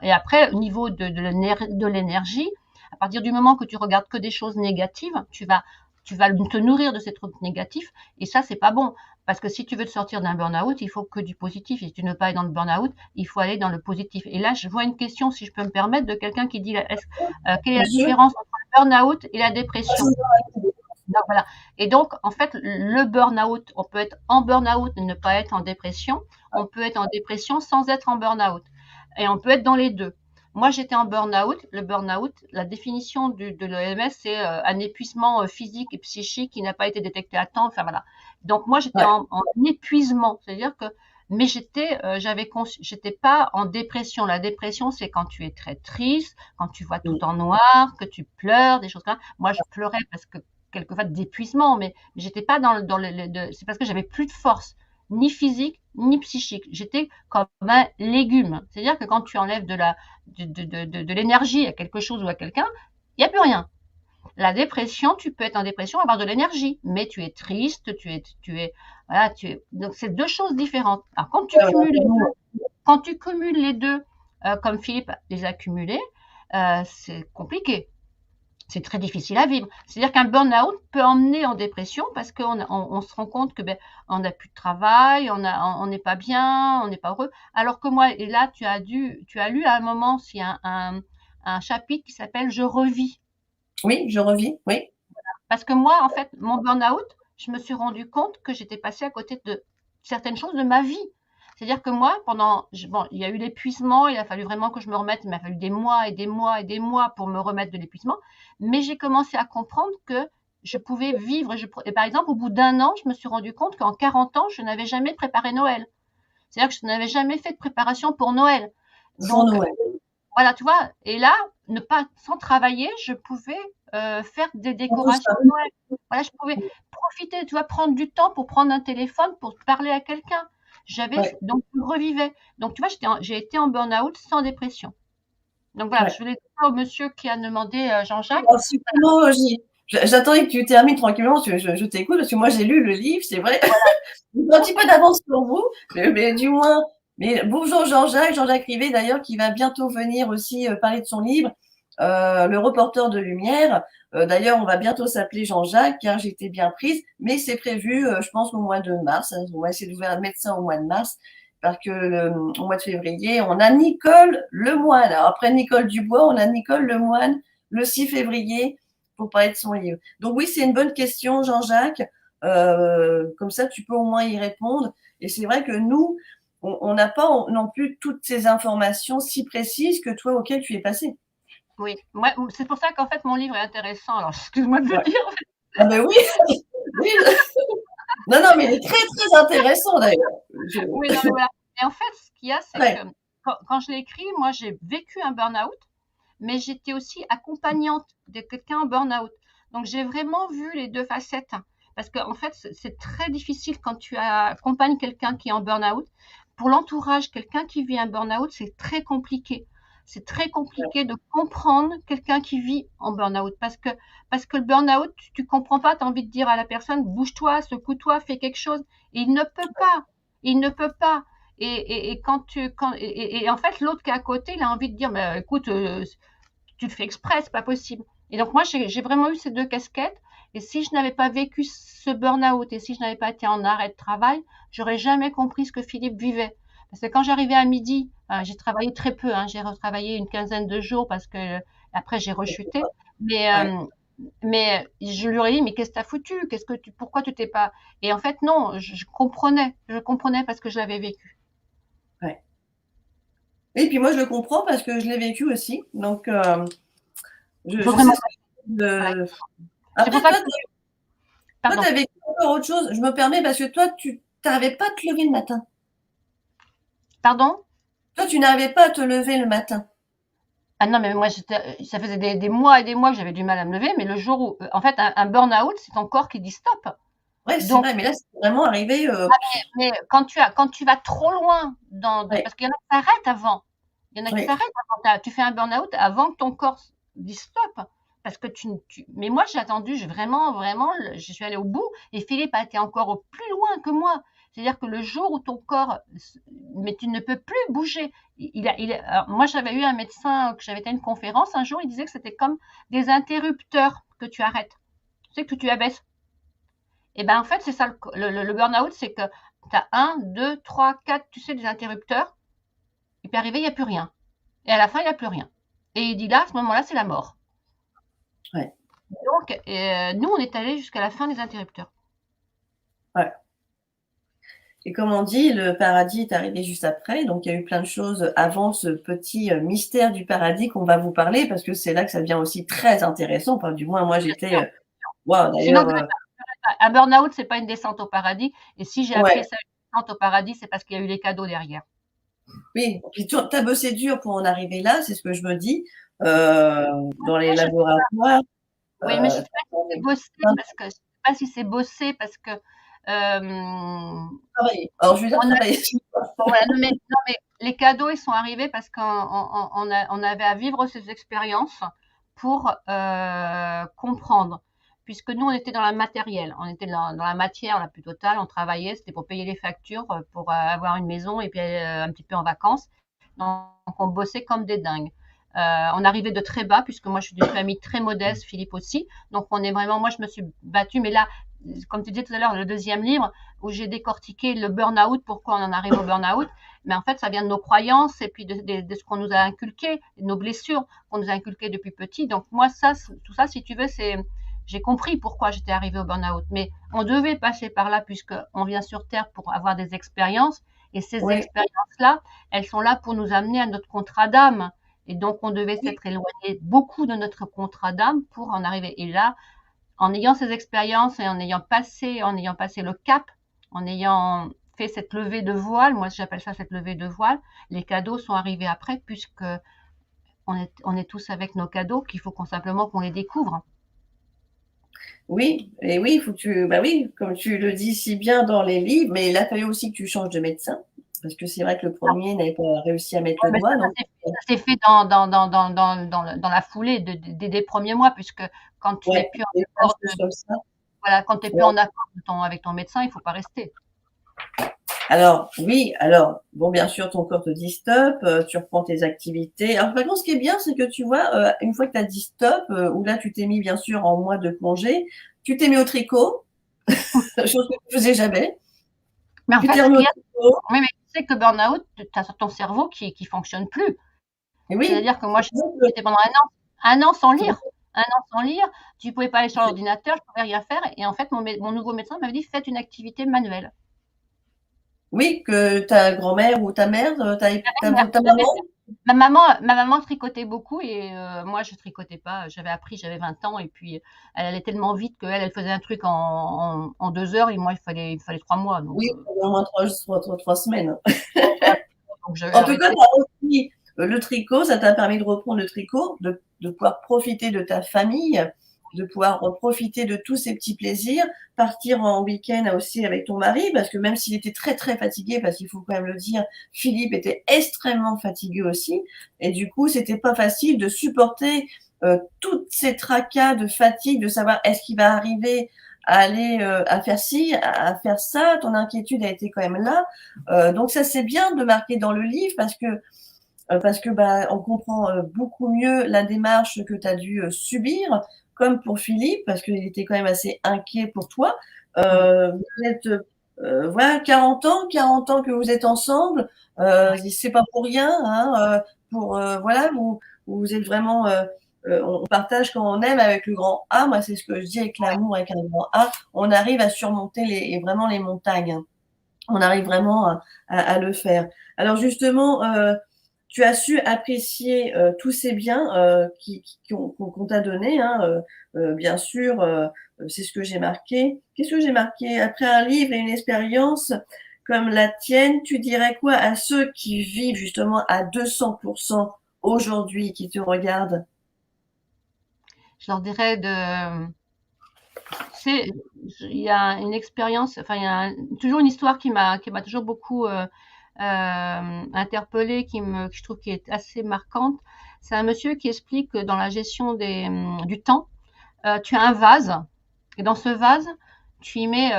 et après, au niveau de l'énergie, à partir du moment que tu regardes que des choses négatives, tu vas te nourrir de ces trucs négatifs, et ça, c'est pas bon. Parce que si tu veux te sortir d'un burn-out, il faut que du positif. Et si tu ne veux pas aller dans le burn-out, il faut aller dans le positif. Et là, je vois une question, si je peux me permettre, de quelqu'un qui dit quelle est Bien la sûr. différence entre le burn-out et la dépression? Donc, voilà. Et donc, en fait, le burn-out, on peut être en burn-out et ne pas être en dépression. On peut être en dépression sans être en burn-out. Et on peut être dans les deux. Moi, j'étais en burn-out. Le burn-out, la définition de l'OMS, c'est un épuisement physique et psychique qui n'a pas été détecté à temps. Enfin, voilà. Donc, moi, j'étais Ouais. en épuisement. C'est-à-dire que, mais j'étais pas en dépression. La dépression, c'est quand tu es très triste, quand tu vois Mmh. tout en noir, que tu pleures, des choses comme ça. Moi, je pleurais parce que quelquefois d'épuisement, mais j'étais pas c'est parce que j'avais plus de force. ni physique, ni psychique. J'étais comme un légume. C'est-à-dire que quand tu enlèves de l'énergie à quelque chose ou à quelqu'un, il n'y a plus rien. La dépression, tu peux être en dépression, avoir de l'énergie, mais tu es triste, voilà, donc c'est deux choses différentes. Alors quand tu cumules les deux, comme Philippe les a cumulés, c'est compliqué. C'est très difficile à vivre. C'est-à-dire qu'un burn-out peut emmener en dépression parce qu'on se rend compte que on n'a plus de travail, on n'est pas bien, on n'est pas heureux. Alors que moi, et là, tu as lu à un moment, s'il y a un chapitre qui s'appelle Je revis. Oui, je revis, oui. Parce que moi, en fait, mon burn-out, je me suis rendu compte que j'étais passée à côté de certaines choses de ma vie. C'est-à-dire que moi, il y a eu l'épuisement, il a fallu vraiment que je me remette, il m'a fallu des mois et des mois et des mois pour me remettre de l'épuisement, mais j'ai commencé à comprendre que je pouvais vivre. Et par exemple, au bout d'un an, je me suis rendu compte qu'en 40 ans, je n'avais jamais préparé Noël. C'est-à-dire que je n'avais jamais fait de préparation pour Noël. Pour Donc, Noël. voilà, tu vois. Et là, sans travailler, je pouvais faire des décorations de Noël. Voilà, je pouvais profiter, tu vois, prendre du temps pour prendre un téléphone, pour parler à quelqu'un. Donc, je revivais. Donc, tu vois, j'ai été en burn-out sans dépression. Donc, voilà, je voulais dire ça au monsieur qui a demandé, Jean-Jacques. Absolument, j'attendais que tu termines tranquillement, je t'écoute, parce que moi j'ai lu le livre, c'est vrai. J'ai un petit peu d'avance sur vous, mais du moins. Mais bonjour Jean-Jacques Rivet d'ailleurs, qui va bientôt venir aussi parler de son livre, Le reporter de lumière. D'ailleurs, on va bientôt s'appeler Jean-Jacques, car j'étais bien prise, mais c'est prévu, je pense, au mois de mars. On va essayer d'ouvrir un médecin au mois de mars, parce que au mois de février, on a Nicole Lemoine. Alors après Nicole Dubois, on a Nicole Lemoine le 6 février pour parler de son livre. Donc oui, c'est une bonne question, Jean-Jacques. Comme ça, tu peux au moins y répondre. Et c'est vrai que nous, on n'a pas non plus toutes ces informations si précises que toi auxquelles tu es passé. Oui, c'est pour ça qu'en fait mon livre est intéressant. Alors, excuse-moi de le dire. Ah ben oui, oui. Non, mais il est très, très intéressant d'ailleurs. Oui, non, mais voilà. Et en fait, ce qu'il y a, c'est que quand je l'ai écrit, moi, j'ai vécu un burn-out, mais j'étais aussi accompagnante de quelqu'un en burn-out. Donc, j'ai vraiment vu les deux facettes. Parce qu'en fait, c'est très difficile quand tu accompagnes quelqu'un qui est en burn-out. Pour l'entourage, quelqu'un qui vit un burn-out, c'est très compliqué. C'est très compliqué de comprendre quelqu'un qui vit en burn-out. Parce que le burn-out, tu comprends pas, tu as envie de dire à la personne, bouge-toi, secoue-toi, fais quelque chose. Et il ne peut pas. Il ne peut pas. Et en fait, l'autre qui est à côté, il a envie de dire, mais écoute, tu le fais exprès, c'est pas possible. Et donc moi, j'ai vraiment eu ces deux casquettes. Et si je n'avais pas vécu ce burn-out et si je n'avais pas été en arrêt de travail, j'aurais jamais compris ce que Philippe vivait. Parce que quand j'arrivais à midi, j'ai travaillé très peu, hein, j'ai retravaillé une quinzaine de jours parce que après j'ai rechuté. Mais je lui aurais dit, mais qu'est-ce que t'as foutu? Pourquoi tu t'es pas... Et en fait, non, je comprenais parce que je l'avais vécu. Ouais. Et puis moi, je le comprends parce que je l'ai vécu aussi. Donc, je sais Voilà. Après, toi, tu as vécu encore autre chose. Je me permets parce que toi, tu n'arrivais pas à te lever le matin. Pardon? Toi, tu n'arrivais pas à te lever le matin. Ah non, mais moi, ça faisait des mois et des mois que j'avais du mal à me lever, mais le jour où, en fait, un burn-out, c'est ton corps qui dit stop. Ouais, c'est vrai, mais là, c'est vraiment arrivé. Mais quand tu vas trop loin parce qu'il y en a qui s'arrêtent avant. Il y en a qui s'arrêtent avant. Tu fais un burn-out avant que ton corps dise stop. Parce que mais moi, j'ai attendu, vraiment, je suis allée au bout et Philippe a été encore au plus loin que moi. C'est-à-dire que le jour où ton corps, mais tu ne peux plus bouger. Alors, moi, j'avais eu un médecin, que j'avais été à une conférence un jour, il disait que c'était comme des interrupteurs que tu arrêtes. Tu sais, que tu abaisses. Et ben en fait, c'est ça le burn-out, c'est que tu as 1, 2, 3, 4, tu sais, des interrupteurs, et puis arrivé, il n'y a plus rien. Et à la fin, il n'y a plus rien. Et il dit là, à ce moment-là, c'est la mort. Ouais. Donc, nous, on est allé jusqu'à la fin des interrupteurs. Ouais. Et comme on dit, le paradis est arrivé juste après. Donc, il y a eu plein de choses avant ce petit mystère du paradis qu'on va vous parler, parce que c'est là que ça devient aussi très intéressant. Enfin, du moins, moi, j'étais... Wow, Sinon, d'ailleurs... un burn-out, c'est pas une descente au paradis. Et si j'ai appelé ça une descente au paradis, c'est parce qu'il y a eu les cadeaux derrière. Oui, puis tu as bossé dur pour en arriver là, c'est ce que je me dis, dans les laboratoires. Oui, mais je ne sais pas si c'est bossé parce que Travailler. Alors, je veux dire on a, travailler. bon, voilà, non, mais les cadeaux, ils sont arrivés parce qu'on avait à vivre ces expériences pour comprendre. Puisque nous, on était dans la matérielle, on était dans la matière la plus totale, on travaillait, c'était pour payer les factures, pour avoir une maison et puis un petit peu en vacances. Donc, on bossait comme des dingues. On arrivait de très bas, puisque moi, je suis d'une famille très modeste, Philippe aussi. Donc, on est vraiment, moi, je me suis battue, mais là, comme tu disais tout à l'heure, le deuxième livre, où j'ai décortiqué le burn-out, pourquoi on en arrive au burn-out. Mais en fait, ça vient de nos croyances et puis de ce qu'on nous a inculqué, de nos blessures qu'on nous a inculquées depuis petit. Donc, moi, ça, tout ça, si tu veux, j'ai compris pourquoi j'étais arrivée au burn-out. Mais on devait passer par là, puisqu'on vient sur Terre pour avoir des expériences. Et ces Oui, expériences-là, elles sont là pour nous amener à notre contrat d'âme. Et donc, on devait oui, s'être éloigné beaucoup de notre contrat d'âme pour en arriver. Et là, en ayant ces expériences et en ayant passé le cap, en ayant fait cette levée de voile, moi j'appelle ça cette levée de voile, les cadeaux sont arrivés après, puisque on est tous avec nos cadeaux, qu'il faut simplement qu'on les découvre. oui, et oui, il faut que bah oui, comme tu le dis si bien dans les livres, mais il a fallu aussi que tu changes de médecin, parce que c'est vrai que le premier n'avait pas réussi à mettre Ouais, le mais doigt, donc ça s'est fait dans la foulée des premiers mois, puisque quand tu ouais, es plus en des accord choses comme ça. voilà, quand tu es plus Ouais. en accord avec ton médecin, il faut pas rester. Alors oui, alors bon, bien sûr, ton corps te dit stop, tu reprends tes activités. Alors par contre, ce qui est bien, c'est que tu vois, une fois que tu as dit stop, où là tu t'es mis bien sûr en mois de congé, tu t'es mis au tricot, chose que tu faisais jamais. Mais en Tu fait, t'es ce remis qu'il au y a, tricot oui, mais tu sais que burn-out, tu as ton cerveau qui fonctionne plus. et oui, C'est-à-dire que moi, c'est vrai j'étais pendant un an sans que lire. Un an sans lire, tu pouvais pas aller sur l'ordinateur, je pouvais rien faire. Et en fait, mon nouveau médecin m'avait dit, faites une activité manuelle. oui, que ta grand-mère ou ta mère, ta maman. Ma maman tricotait beaucoup et moi, je tricotais pas. J'avais appris, j'avais 20 ans et puis elle allait tellement vite qu'elle, elle faisait un truc en 2 heures et moi, il fallait 3 mois. Donc, Oui, pendant au moins 3 semaines. voilà. Donc j'avais En tout cas, arrêté. tu as repris le tricot, ça t'a permis de reprendre le tricot, de pouvoir profiter de ta famille, de pouvoir profiter de tous ces petits plaisirs, partir en week-end aussi avec ton mari, parce que même s'il était très très fatigué, parce qu'il faut quand même le dire, Philippe était extrêmement fatigué aussi, et du coup, c'était pas facile de supporter toutes ces tracas de fatigue, de savoir est-ce qu'il va arriver à aller à faire ci, à faire ça. Ton inquiétude a été quand même là. Donc ça c'est bien de marquer dans le livre parce que bah on comprend beaucoup mieux la démarche que tu as dû subir, comme pour Philippe, parce qu'il était quand même assez inquiet pour toi. Mm. Vous êtes voilà 40 ans que vous êtes ensemble. C'est pas pour rien, hein, pour voilà vous êtes vraiment on partage quand on aime avec le grand A. Moi, c'est ce que je dis avec l'amour avec un grand A. On arrive à surmonter vraiment les montagnes, hein. On arrive vraiment à le faire. Alors justement, tu as su apprécier tous ces biens qu'on t'a donnés, hein, bien sûr, c'est ce que j'ai marqué. Qu'est-ce que j'ai marqué? Après un livre et une expérience comme la tienne, tu dirais quoi à ceux qui vivent justement à 200% aujourd'hui, qui te regardent? Je leur dirais c'est, il y a une expérience, enfin, il y a toujours une histoire qui m'a toujours beaucoup interpellée, que je trouve qui est assez marquante. C'est un monsieur qui explique que dans la gestion du temps, tu as un vase, et dans ce vase, tu y mets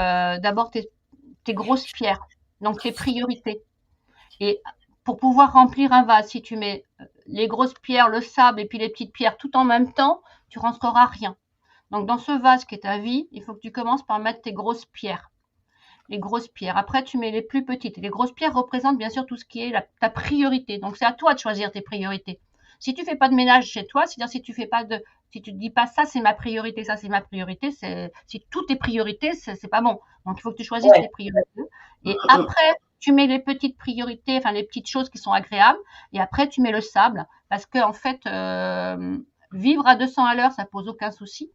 d'abord tes grosses pierres, donc tes priorités. Et pour pouvoir remplir un vase, si tu mets les grosses pierres, le sable et puis les petites pierres tout en même temps, tu rentreras rien. Donc dans ce vase qui est ta vie, il faut que tu commences par mettre tes grosses pierres. Les grosses pierres. Après, tu mets les plus petites. Et les grosses pierres représentent bien sûr tout ce qui est ta priorité. Donc c'est à toi de choisir tes priorités. Si tu fais pas de ménage chez toi, c'est-à-dire si tu te dis pas ça c'est ma priorité, ça c'est ma priorité, si tout est priorité, c'est pas bon. Donc il faut que tu choisisses Ouais. tes priorités. Et après, tu mets les petites priorités, enfin les petites choses qui sont agréables. Et après, tu mets le sable. Parce que en fait, vivre à 200 à l'heure, ça pose aucun souci.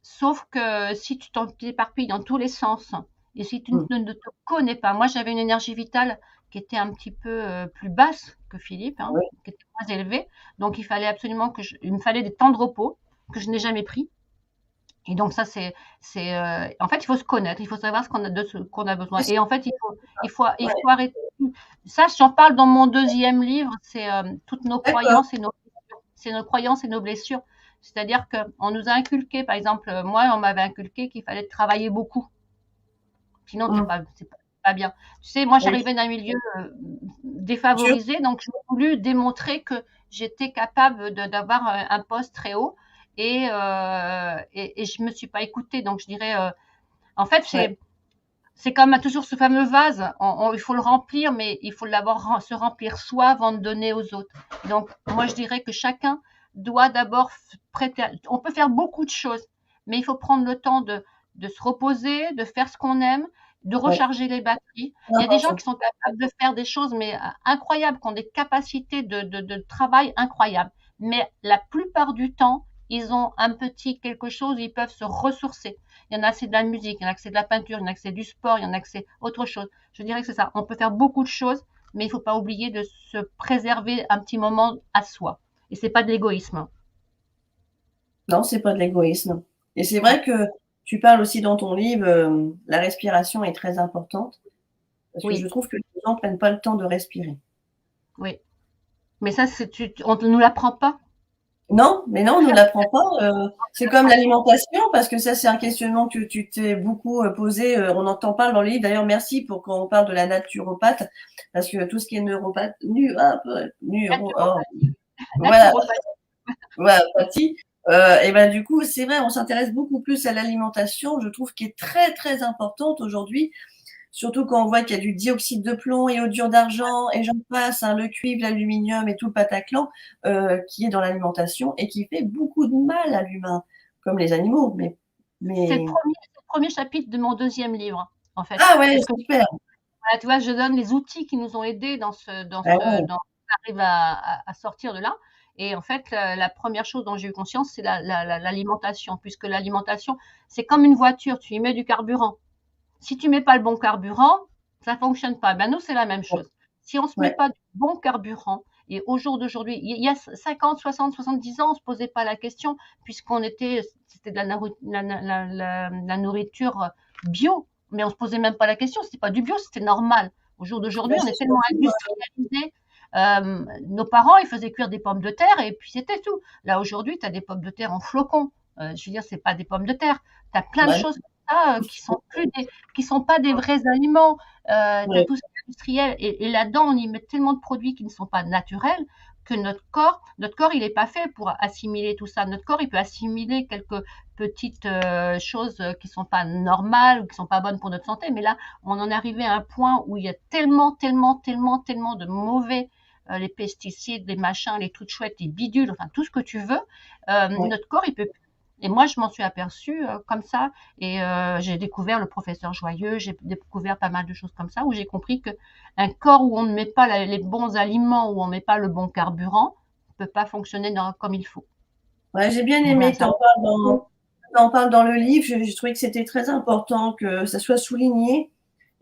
Sauf que si tu t'éparpilles dans tous les sens et si tu ne te connais pas, moi j'avais une énergie vitale qui était un petit peu plus basse que Philippe, hein, Ouais. qui était moins élevée. Donc il fallait absolument il me fallait des temps de repos que je n'ai jamais pris. Et donc ça, en fait, il faut se connaître, il faut savoir ce qu'on a besoin. Et en fait, il Ouais, faut arrêter. Ça, j'en parle dans mon deuxième livre, c'est toutes nos d'accord. croyances et nos croyances et nos blessures. C'est-à-dire qu'on nous a inculqué, par exemple, moi, on m'avait inculqué qu'il fallait travailler beaucoup. Sinon, Mmh. c'est pas bien. Tu sais, moi, Oui, j'arrivais d'un milieu dur. défavorisé, donc j'ai voulu démontrer que j'étais capable d'avoir un poste très haut. Et je me suis pas écoutée. Donc, je dirais, en fait, Ouais. c'est comme toujours ce fameux vase. Il faut le remplir, mais il faut d'abord se remplir soi avant de donner aux autres. Donc, moi, je dirais que chacun doit d'abord prêter. On peut faire beaucoup de choses, mais il faut prendre le temps de se reposer, de faire ce qu'on aime, de Ouais. recharger les batteries. C'est Il y a des gens important. qui sont capables de faire des choses, mais incroyables, qui ont des capacités de travail incroyables. Mais la plupart du temps, ils ont un petit quelque chose, ils peuvent se ressourcer. Il y en a, c'est de la musique, il y en a que c'est de la peinture, il y en a que c'est du sport, il y en a que c'est autre chose. Je dirais que c'est ça. On peut faire beaucoup de choses, mais il ne faut pas oublier de se préserver un petit moment à soi. Et c'est pas de l'égoïsme. Non, c'est pas de l'égoïsme. Et c'est vrai que tu parles aussi dans ton livre, la respiration est très importante parce que je Oui, trouve que les gens prennent pas le temps de respirer. oui. Mais ça, on ne nous l'apprend pas. Non, mais non, on nous l'apprend pas, c'est comme l'alimentation parce que ça, c'est un questionnement que tu t'es beaucoup, posé, on en parle dans le livre. D'ailleurs, merci pour quand on parle de la naturopathe parce que tout ce qui est neuropath nu ah, neuro oh, Naturopathie. voilà, Naturopathie. voilà, pathie, et ben, du coup, c'est vrai, on s'intéresse beaucoup plus à l'alimentation, je trouve, qui est très, très importante aujourd'hui. Surtout quand on voit qu'il y a du dioxyde de plomb, iodure d'argent et j'en passe, hein, le cuivre, l'aluminium et tout le pataclan, qui est dans l'alimentation et qui fait beaucoup de mal à l'humain, comme les animaux, mais C'est le premier chapitre de mon deuxième livre, en fait. ah ouais, C'est ce que super! voilà, tu vois, je donne les outils qui nous ont aidés Ah ouais, dans on arrive à sortir de là. Et en fait, la première chose dont j'ai eu conscience, c'est l'alimentation, puisque l'alimentation, c'est comme une voiture, tu y mets du carburant. Si tu mets pas le bon carburant, ça fonctionne pas. Ben nous, c'est la même chose. Si on se met ouais, pas du bon carburant, et au jour d'aujourd'hui, il y a 50, 60, 70 ans, on se posait pas la question, puisqu'on était, c'était de la nourriture bio, mais on se posait même pas la question, c'était pas du bio, c'était normal. Au jour bah, d'aujourd'hui, on c'est est tellement surtout, industrialisé. Nos parents, ils faisaient cuire des pommes de terre et puis c'était tout. Là, aujourd'hui, tu as des pommes de terre en flocons. Je veux dire, c'est pas des pommes de terre. Tu as plein de bah, choses comme ça qui sont pas des vrais aliments. Tu as ouais, tout ce qui est industriel. Et là-dedans, on y met tellement de produits qui ne sont pas naturels que notre corps, il n'est pas fait pour assimiler tout ça. Notre corps, il peut assimiler quelques petites choses qui sont pas normales ou qui sont pas bonnes pour notre santé. Mais là, on en est arrivé à un point où il y a tellement, tellement, tellement, tellement de mauvais les pesticides, les machins, les toutes chouettes, les bidules, enfin tout ce que tu veux. ouais. Notre corps, il peut. Et moi, je m'en suis aperçue comme ça. Et j'ai découvert le professeur Joyeux, j'ai découvert pas mal de choses comme ça, où j'ai compris qu'un corps où on ne met pas les bons aliments, où on ne met pas le bon carburant, ne peut pas fonctionner comme il faut. Ouais, j'ai bien Donc voilà, aimé que ça. tu en parles dans le livre, j'ai trouvé que c'était très important que ça soit souligné.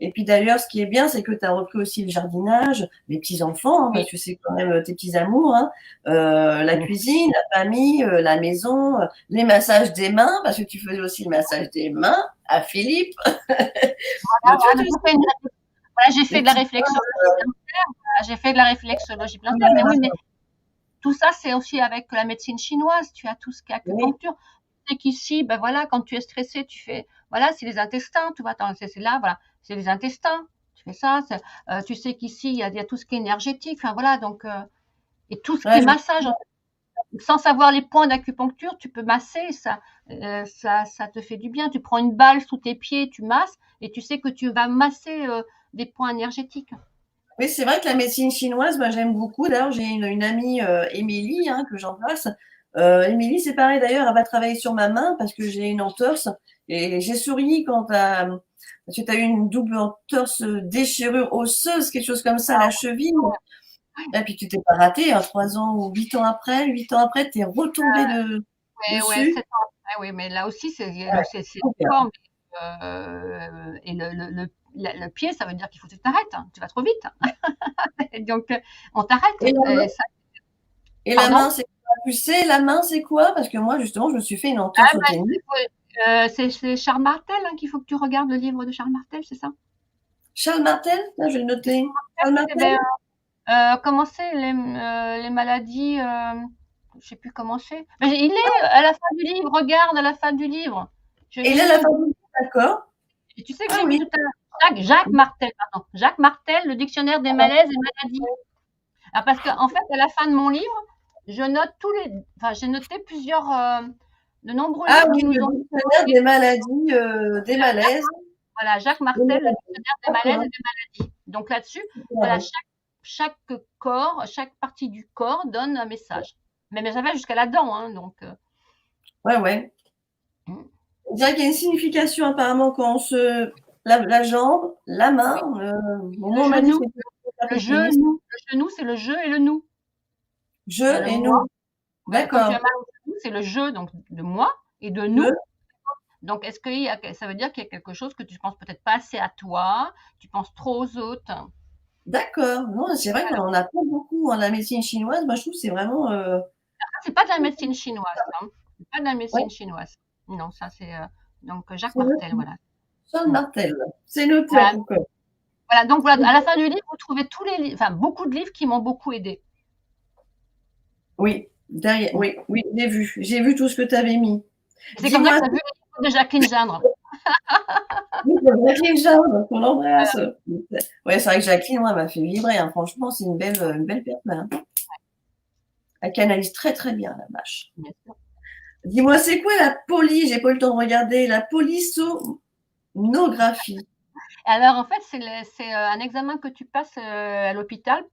Et puis d'ailleurs, ce qui est bien, c'est que tu as repris aussi le jardinage, les petits-enfants, hein, Oui, parce que c'est quand même tes petits amours, hein, la oui. cuisine, la famille, la maison, les massages des mains, parce que tu faisais aussi le massage des mains à Philippe. Voilà, Donc tu vois, voilà, tu sais, voilà, j'ai les fait de la petits réflexologie plantaire. Voilà, j'ai fait de la réflexologie plantaire. Mais oui, mais tout ça, c'est aussi avec la médecine chinoise. Tu as tout ce qui est oui, acupuncture. Tu sais qu'ici, ben voilà, quand tu es stressé, tu fais, voilà, c'est les intestins, tu vois, c'est là, voilà, c'est les intestins. Tu fais ça. Tu sais qu'ici, il y a tout ce qui est énergétique. Enfin, voilà, donc, et tout ce qui ouais, est massage. Sans savoir les points d'acupuncture, tu peux masser, ça te fait du bien. Tu prends une balle sous tes pieds, tu masses, et tu sais que tu vas masser des points énergétiques. oui, c'est vrai que la médecine chinoise, moi j'aime beaucoup. D'ailleurs, j'ai une amie, Émilie, hein, que j'embrasse. Émilie, c'est pareil d'ailleurs, elle va travailler sur ma main parce que j'ai une entorse. Et j'ai souri parce que tu as eu une double entorse, déchirure osseuse, quelque chose comme ça, à la cheville. Et puis tu t'es pas raté, hein, 3 ans ou 8 ans après, tu es retombé Ouais, ouais, dessus. 7 ans après, oui, mais là aussi, Ouais, c'est trop bien. fort. Et le pied, ça veut dire qu'il faut que tu t'arrêtes, hein, tu vas trop vite. Et donc, on t'arrête. Et la main, et la main, Pardon? c'est quoi? Tu sais, la main, c'est quoi? Parce que moi, justement, je me suis fait une entorse au Bah, tennis. C'est Charles Martel hein, qu'il faut que tu regardes le livre de Charles Martel, c'est ça? Charles Martel, là, je vais le noter. Charles Eh Martel? ben, comment c'est les maladies, je sais plus comment c'est. Mais il est à la fin du livre, regarde à la fin du livre. Je Et l'ai là, la lu. famille, d'accord. Et tu sais que Ah j'ai mis oui. tout à l'heure Jacques Martel, pardon. Jacques Martel, le dictionnaire des malaises et maladies. Alors parce qu'en fait, à la fin de mon livre, je note enfin, j'ai noté de nombreux Ah livres oui, qui nous le ont dictionnaire des maladies, des malaises. voilà, Jacques Des Martel, le maladies. dictionnaire des malaises D'accord. et des maladies. Donc là-dessus, voilà, Super. chaque corps, chaque partie du corps donne un message. Mais ça va jusqu'à la dent, hein, donc. Ouais, ouais. Mm. On dirait qu'il y a une signification apparemment quand on se lave la jambe, la main. Oui. Bon, Le on m'a dit que genou, c'était le perfectionniste. genou, le genou, c'est le je et le nous. Il y a Je le et moi. nous. Ouais, comme tu as D'accord. mal au genou, c'est le je, donc de moi, et de nous. Je. Donc, ça veut dire qu'il y a quelque chose que tu penses peut-être pas assez à toi, tu penses trop aux autres. D'accord. Non, c'est vrai qu'on Voilà. en apprend beaucoup en la médecine chinoise. Moi, je trouve que c'est vraiment. Ça, c'est pas de la médecine chinoise, hein. C'est pas de la Ouais, médecine chinoise. Non, ça c'est donc Jacques c'est Martel, noté. voilà. Charles Mm. Martel. C'est noté en Voilà. tout cas. Voilà. Donc voilà, à la fin du livre, vous trouvez tous les livres, enfin beaucoup de livres qui m'ont beaucoup aidé. Oui, derrière, Mm. oui, oui, j'ai vu. J'ai vu tout ce que tu avais mis. C'est comme ça Dis-moi, que tu as vu les livres de Jacqueline Gindre. oui, c'est Jacqueline Jarre, qu'on Voilà, l'embrasse. Ouais, c'est vrai que Jacqueline, moi, m'a fait vibrer, hein. Franchement, c'est une belle personne, hein. Elle canalise très, très bien, la vache. bien sûr. Dis-moi, c'est quoi la j'ai pas eu le temps de regarder, la polysonographie? Alors en fait, c'est un examen que tu passes à l'hôpital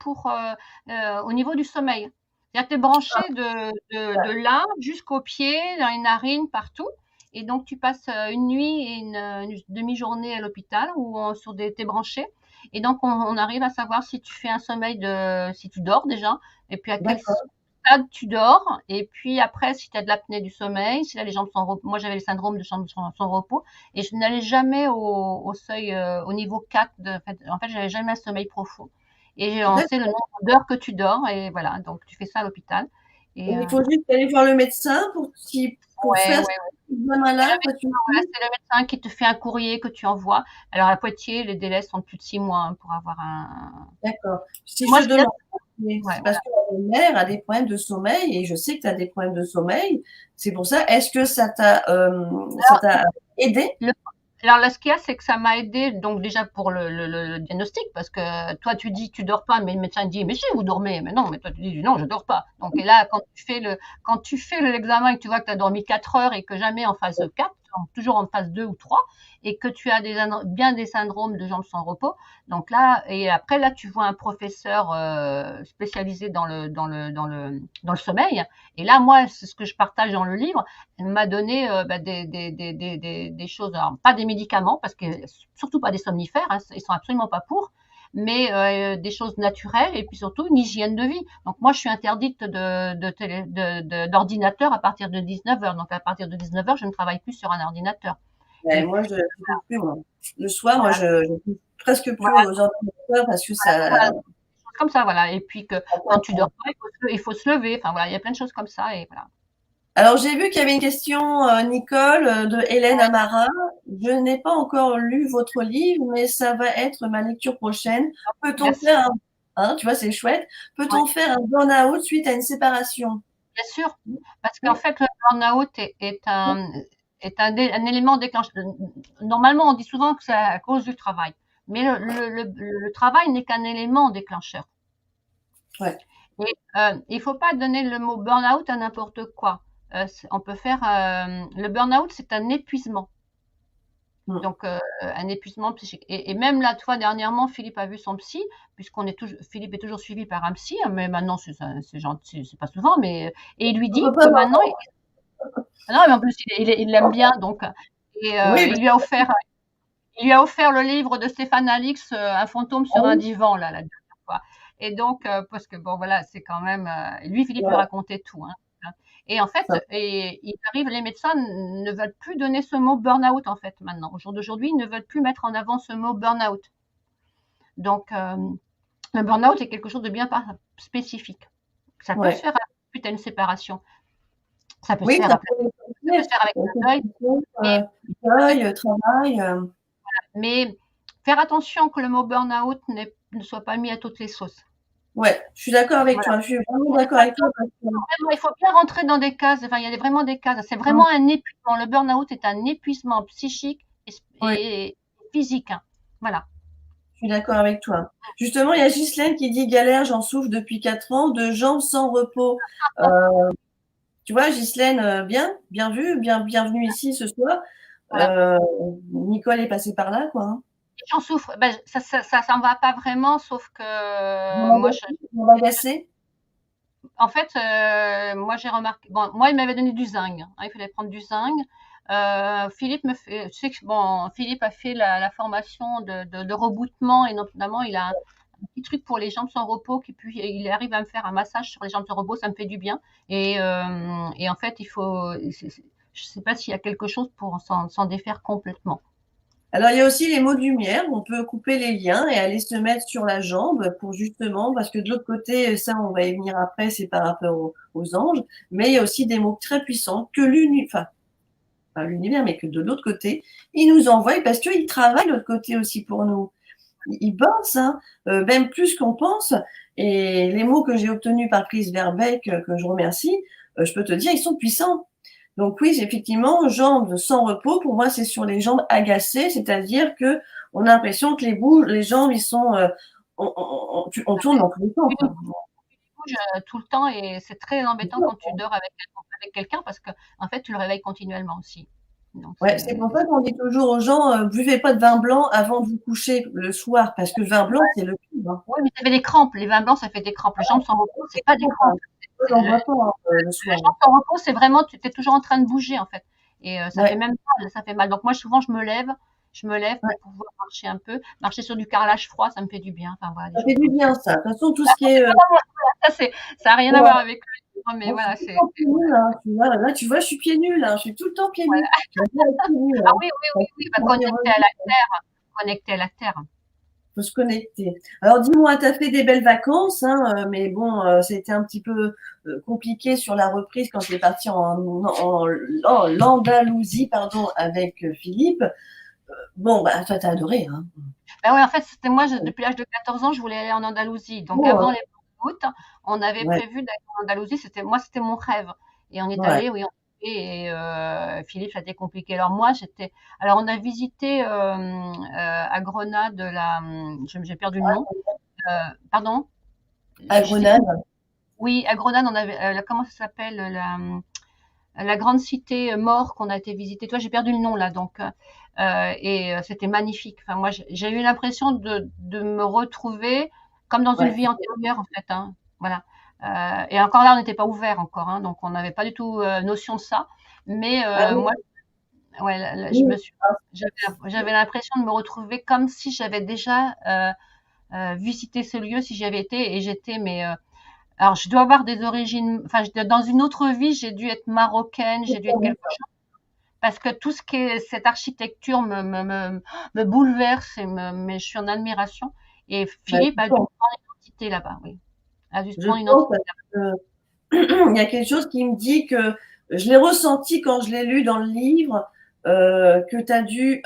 au niveau du sommeil. C'est-à-dire que tu es branché de là jusqu'aux pieds, dans les narines, partout. Et donc tu passes une nuit et une demi-journée à l'hôpital t'es branché. Et donc on arrive à savoir si tu fais un sommeil si tu dors déjà, et puis à quel D'accord, stade tu dors, et puis après si tu as de l'apnée du sommeil, si là les jambes sont repos. Moi j'avais le syndrome de jambes sans repos, et je n'allais jamais au seuil, au niveau 4. En fait, j'avais jamais un sommeil profond. Et on sait le d'accord. nombre d'heures que tu dors, et voilà, donc tu fais ça à l'hôpital. Et Il faut juste aller voir le médecin pour ouais, faire ouais, ce examen-là, toi, tu me voilà, dis? c'est le médecin qui te fait un courrier que tu envoies. Alors à Poitiers, les délais sont de plus de 6 mois hein, pour avoir un. D'accord. Si Moi, je ce te qu'il y a, demande, ouais, c'est parce que ma mère a des problèmes de sommeil et je sais que tu as des problèmes de sommeil. C'est pour ça. Est-ce que ça t'a aidé? le Alors là, ce qu'il y a, c'est que ça m'a aidé, donc déjà pour le diagnostic, parce que toi tu dis tu dors pas, mais le médecin dit mais si vous dormez, mais non, mais toi tu dis non, je dors pas. Donc et là, quand tu fais l'examen et que tu vois que tu as dormi 4 heures et que jamais en phase 4, toujours en phase 2 ou 3, et que tu as bien des syndromes de jambes sans repos, donc là, et après là, tu vois un professeur spécialisé dans le sommeil, et là, moi, c'est ce que je partage dans le livre. Elle m'a donné des choses, alors, pas des médicaments, parce que surtout pas des somnifères, hein, ils sont absolument pas pour, mais des choses naturelles, et puis surtout une hygiène de vie. Donc moi, je suis interdite d'ordinateur à partir de 19h. Donc à partir de 19h, je ne travaille plus sur un ordinateur. Ben, Et moi, puis je ne touche plus, moi. Le soir, moi, voilà, je touche presque plus voilà, aux ordinateurs parce que voilà, ça. comme ça, voilà. Et puis que quand tu dors pas, il faut se lever. Enfin voilà, il y a plein de choses comme ça, et voilà. Alors, j'ai vu qu'il y avait une question, Nicole, de Hélène Amara. Je n'ai pas encore lu votre livre, mais ça va être ma lecture prochaine. Peut-on Merci. faire tu vois, c'est chouette. Ouais. Peut-on faire un burn-out suite à une séparation? Bien sûr, parce qu'en Oui, fait, le burn-out est un élément déclencheur. Normalement, on dit souvent que c'est à cause du travail, mais le travail n'est qu'un élément déclencheur. ouais, Et il ne faut pas donner le mot burn-out à n'importe quoi. On peut faire le burn-out, c'est un épuisement. mmh. Donc, un épuisement psychique. Et même là, toi, dernièrement, Philippe a vu son psy, Philippe est toujours suivi par un psy, hein, mais maintenant, c'est gentil, c'est pas souvent, mais, et il lui On dit peut que pas maintenant, m'entendre. ah non, mais en plus, il l'aime bien, donc, et Oui, il lui a offert le livre de Stéphane Alix, Un fantôme ah sur un oui, divan, là, la dernière fois. Et donc, parce que bon, voilà, c'est quand même, lui, Philippe lui ouais, racontait tout, hein. Et en fait, ça les médecins ne veulent plus donner ce mot burn-out, en fait, maintenant. Au jour d'aujourd'hui, ils ne veulent plus mettre en avant ce mot burn-out. Donc, le burn-out est quelque chose de bien spécifique. Ça peut se ouais. faire suite à une séparation. Ça peut se Oui, faire ça après. peut. ça peut se faire avec l'œil, mais deuil, travail. mais faire attention que le mot burn-out ne soit pas mis à toutes les sauces. Ouais, je suis d'accord avec Voilà. toi. Je suis vraiment d'accord avec toi parce que Vraiment, il faut bien rentrer dans des cases. Enfin, il y a vraiment des cases. C'est vraiment un épuisement. Le burn-out est un épuisement psychique ouais, et physique, hein. Voilà. je suis d'accord avec toi. Justement, il y a Ghislaine qui dit galère, j'en souffre depuis 4 ans, de jambes sans repos. Tu vois, Ghislaine, bien vu, bienvenue ici ce soir. Voilà. Nicole est passée par là, quoi. Hein. J'en souffre. Ben, ça s'en va pas vraiment, sauf que moi, On va gasser. en fait, moi, j'ai remarqué. Bon, moi, il m'avait donné du zinc, hein, il fallait prendre du zinc. Philippe me fait. Tu sais que bon, Philippe a fait la formation de rebootement et notamment, il a un petit truc pour les jambes sans repos qui puis il arrive à me faire un massage sur les jambes sans repos, ça me fait du bien. Et en fait, il faut. Je sais pas s'il y a quelque chose pour s'en défaire complètement. Alors, il y a aussi les mots de lumière. On peut couper les liens et aller se mettre sur la jambe pour justement, parce que de l'autre côté, ça, on va y venir après, c'est par rapport aux anges. Mais il y a aussi des mots très puissants que l'univers, pas l'univers, mais que de l'autre côté, ils nous envoient parce qu'ils travaillent de l'autre côté aussi pour nous. Ils bossent, hein, même plus qu'on pense. Et les mots que j'ai obtenus par Chris Verbeek, que je remercie, je peux te dire, ils sont puissants. Donc oui, effectivement, jambes sans repos, pour moi, c'est sur les jambes agacées, c'est-à-dire que on a l'impression que les jambes, ils sont, on tourne dans tous les sens. Tu bouges tout le temps et c'est très embêtant quand tu dors avec quelqu'un parce que en fait, tu le réveilles continuellement aussi. Donc Ouais, c'est pour ça qu'on dit toujours aux gens, buvez pas de vin blanc avant de vous coucher le soir, parce que le vin blanc, c'est le pire. Hein. Oui, mais ça fait des crampes. Les vins blancs, ça fait des crampes. Les jambes sans repos, c'est pas des crampes. On voit pas le Les soir. jambes sans repos, c'est vraiment, tu es toujours en train de bouger en fait. Et ça fait Ouais. même mal, ça fait mal. Donc moi, souvent, je me lève Ouais. pour pouvoir marcher un peu. Marcher sur du carrelage froid, ça me fait du bien. Enfin voilà, des Ça choses fait du comme ça. bien, ça. De toute façon, tout ce qui est. Ça n'a rien à Ouais. voir avec le livre, mais Moi, je voilà, suis tout le c'est. temps pieds nus, hein. Là, tu vois, je suis pieds nus, là. Je suis tout le temps pieds nus. J'aime bien être pieds nus, Ah hein. oui, oui, Parce oui, que oui, bah, ça fait revenir, connecté à la terre. faut se connecter. Alors, dis-moi, tu as fait des belles vacances, hein, mais bon, ça a été un petit peu compliqué sur la reprise quand tu es parti en l'Andalousie, pardon, avec Philippe. Bon, bah, toi, t'as adoré, hein. Ben ouais, en fait, c'était moi, depuis l'âge de 14 ans, je voulais aller en Andalousie. Donc, Bon, avant hein. les août, on avait Ouais, prévu d'aller en Andalousie. Moi, c'était mon rêve. Et on est ouais. allé, oui, et Philippe, ça a été compliqué. Alors, alors, on a visité à Grenade j'ai perdu le nom. Pardon? À Je sais Grenade. plus. Oui, à Grenade, on avait, comment ça s'appelle, la grande cité mort qu'on a été visiter. Toi, j'ai perdu le nom là, donc et c'était magnifique. Enfin, moi, j'ai eu l'impression de me retrouver comme dans une Ouais. vie antérieure, en fait. Hein. Voilà. Et encore là, on n'était pas ouvert encore, hein, donc on n'avait pas du tout notion de ça. Mais Ah oui, moi, ouais, oui. j'avais l'impression de me retrouver comme si j'avais déjà visité ce lieu, si j'y avais été, et j'étais, mais alors, je dois avoir des origines, enfin, dans une autre vie, j'ai dû être marocaine, j'ai dû être quelque chose, parce que tout ce qui est cette architecture me bouleverse mais je suis en admiration. Et Bah, Philippe a dû prendre une identité là-bas, oui. A dû se je prendre une pense identité. il y a quelque chose qui me dit que je l'ai ressenti quand je l'ai lu dans le livre, que tu as dû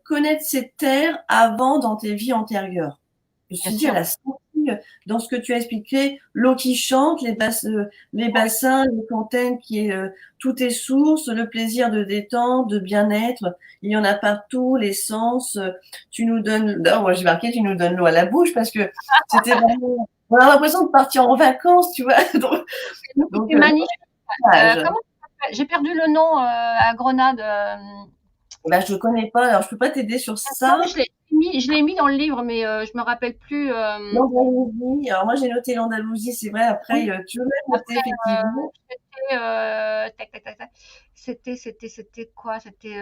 connaître ces terres avant dans tes vies antérieures. Je me Bien suis dit, elle sûr. a senti dans ce que tu as expliqué, l'eau qui chante, les bassins, les fontaines qui est, tout est source, le plaisir de détente, de bien-être. Il y en a partout, les sens. Tu nous donnes, non, moi j'ai marqué, tu nous donnes l'eau à la bouche parce que c'était vraiment, on a l'impression de partir en vacances, tu vois. Donc, C'était magnifique. dommage. Comment ça s'appelle? J'ai perdu le nom à Grenade. Bah, je ne connais pas, alors je ne peux pas t'aider sur Non, ça. mais je l'ai mis dans le livre, mais je me rappelle plus. L'Andalousie, alors moi j'ai noté l'Andalousie, c'est vrai, après, Oui. tu veux même noter Après, effectivement. c'était tac, tac, tac, tac. C'était quoi? C'était C'est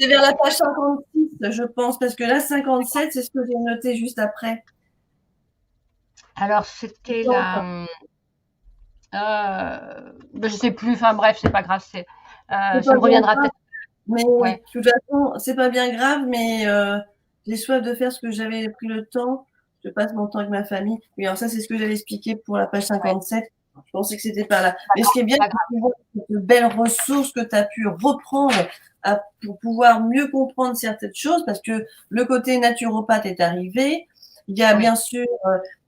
vers la page 56, je pense, parce que là, 57, c'est ce que j'ai noté juste après. alors c'était je sais plus. Enfin bref, c'est pas grave. C'est Ça pas me bien reviendra grave, peut-être. mais Ouais. de toute façon, c'est pas bien grave, mais j'ai soif de faire ce que j'avais pris le temps. Je passe mon temps avec ma famille. Oui, alors ça, c'est ce que j'avais expliqué pour la page Ouais. 57. Je pensais que c'était pas là. Pas Mais ce grave, qui est bien, pas c'est grave. de voir cette belle ressource que tu as pu reprendre pour pouvoir mieux comprendre certaines choses, parce que le côté naturopathe est arrivé. Il y a Oui. bien sûr,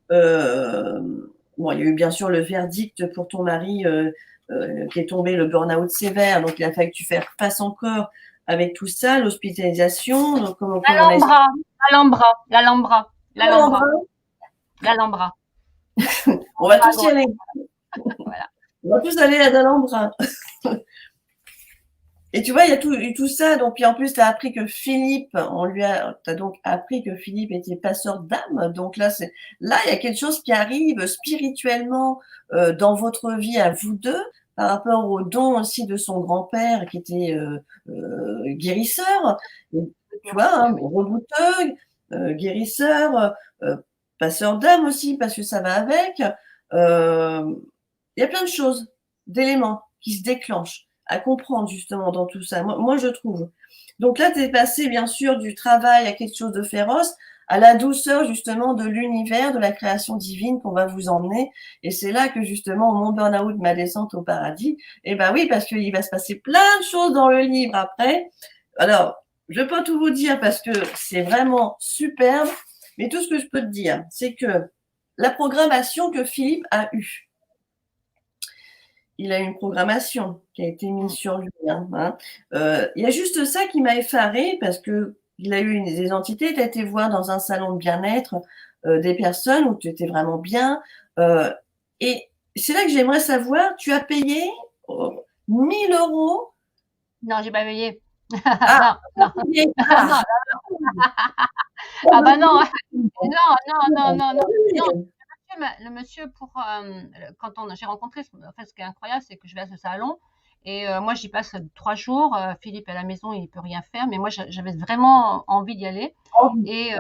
bon, il y a eu bien sûr le verdict pour ton mari qui est tombé, le burn-out sévère. Donc, il a fallu que tu fasses face encore avec tout ça, l'hospitalisation. Donc, comme on a expliqué, L'Alhambra, l'Alhambra, l'Alhambra, l'Alhambra, l'embrun, l'Alhambra. on va À tous y droite, aller. voilà. On va tous aller à l'embrun. Et tu vois, il y a tout ça. Donc, puis en plus, tu as appris que Philippe, t'as donc appris que Philippe était passeur d'âme. Donc là, là, il y a quelque chose qui arrive spirituellement dans votre vie à vous deux, par rapport au don aussi de son grand-père qui était guérisseur. Et, tu vois, Monsieur, hein, oui. rebouteux, guérisseur, passeur d'âme aussi, parce que ça va avec. Il y a plein de choses, d'éléments qui se déclenchent à comprendre justement dans tout ça. Moi je trouve. Donc là, tu es passé bien sûr du travail à quelque chose de féroce, à la douceur justement de l'univers, de la création divine qu'on va vous emmener. Et c'est là que justement, mon burn-out, ma descente au paradis, et ben oui, parce qu'il va se passer plein de choses dans le livre après. Alors, je ne vais pas tout vous dire parce que c'est vraiment superbe, mais tout ce que je peux te dire, c'est que la programmation que Philippe a eue, il a une programmation qui a été mise sur lui. Hein. Il y a juste ça qui m'a effarée parce que il a eu des entités. Tu as été voir dans un salon de bien-être des personnes où tu étais vraiment bien. Et c'est là que j'aimerais savoir, tu as payé 1000 euros. Non, j'ai pas payé. Ah, Non, non. ah, Non. Ah bah non, non, non, non, non, non. Non, le monsieur pour quand j'ai rencontré, en fait, ce qui est incroyable, c'est que je vais à ce salon et moi j'y passe 3 jours. Philippe est à la maison, il peut rien faire, mais moi j'avais vraiment envie d'y aller et,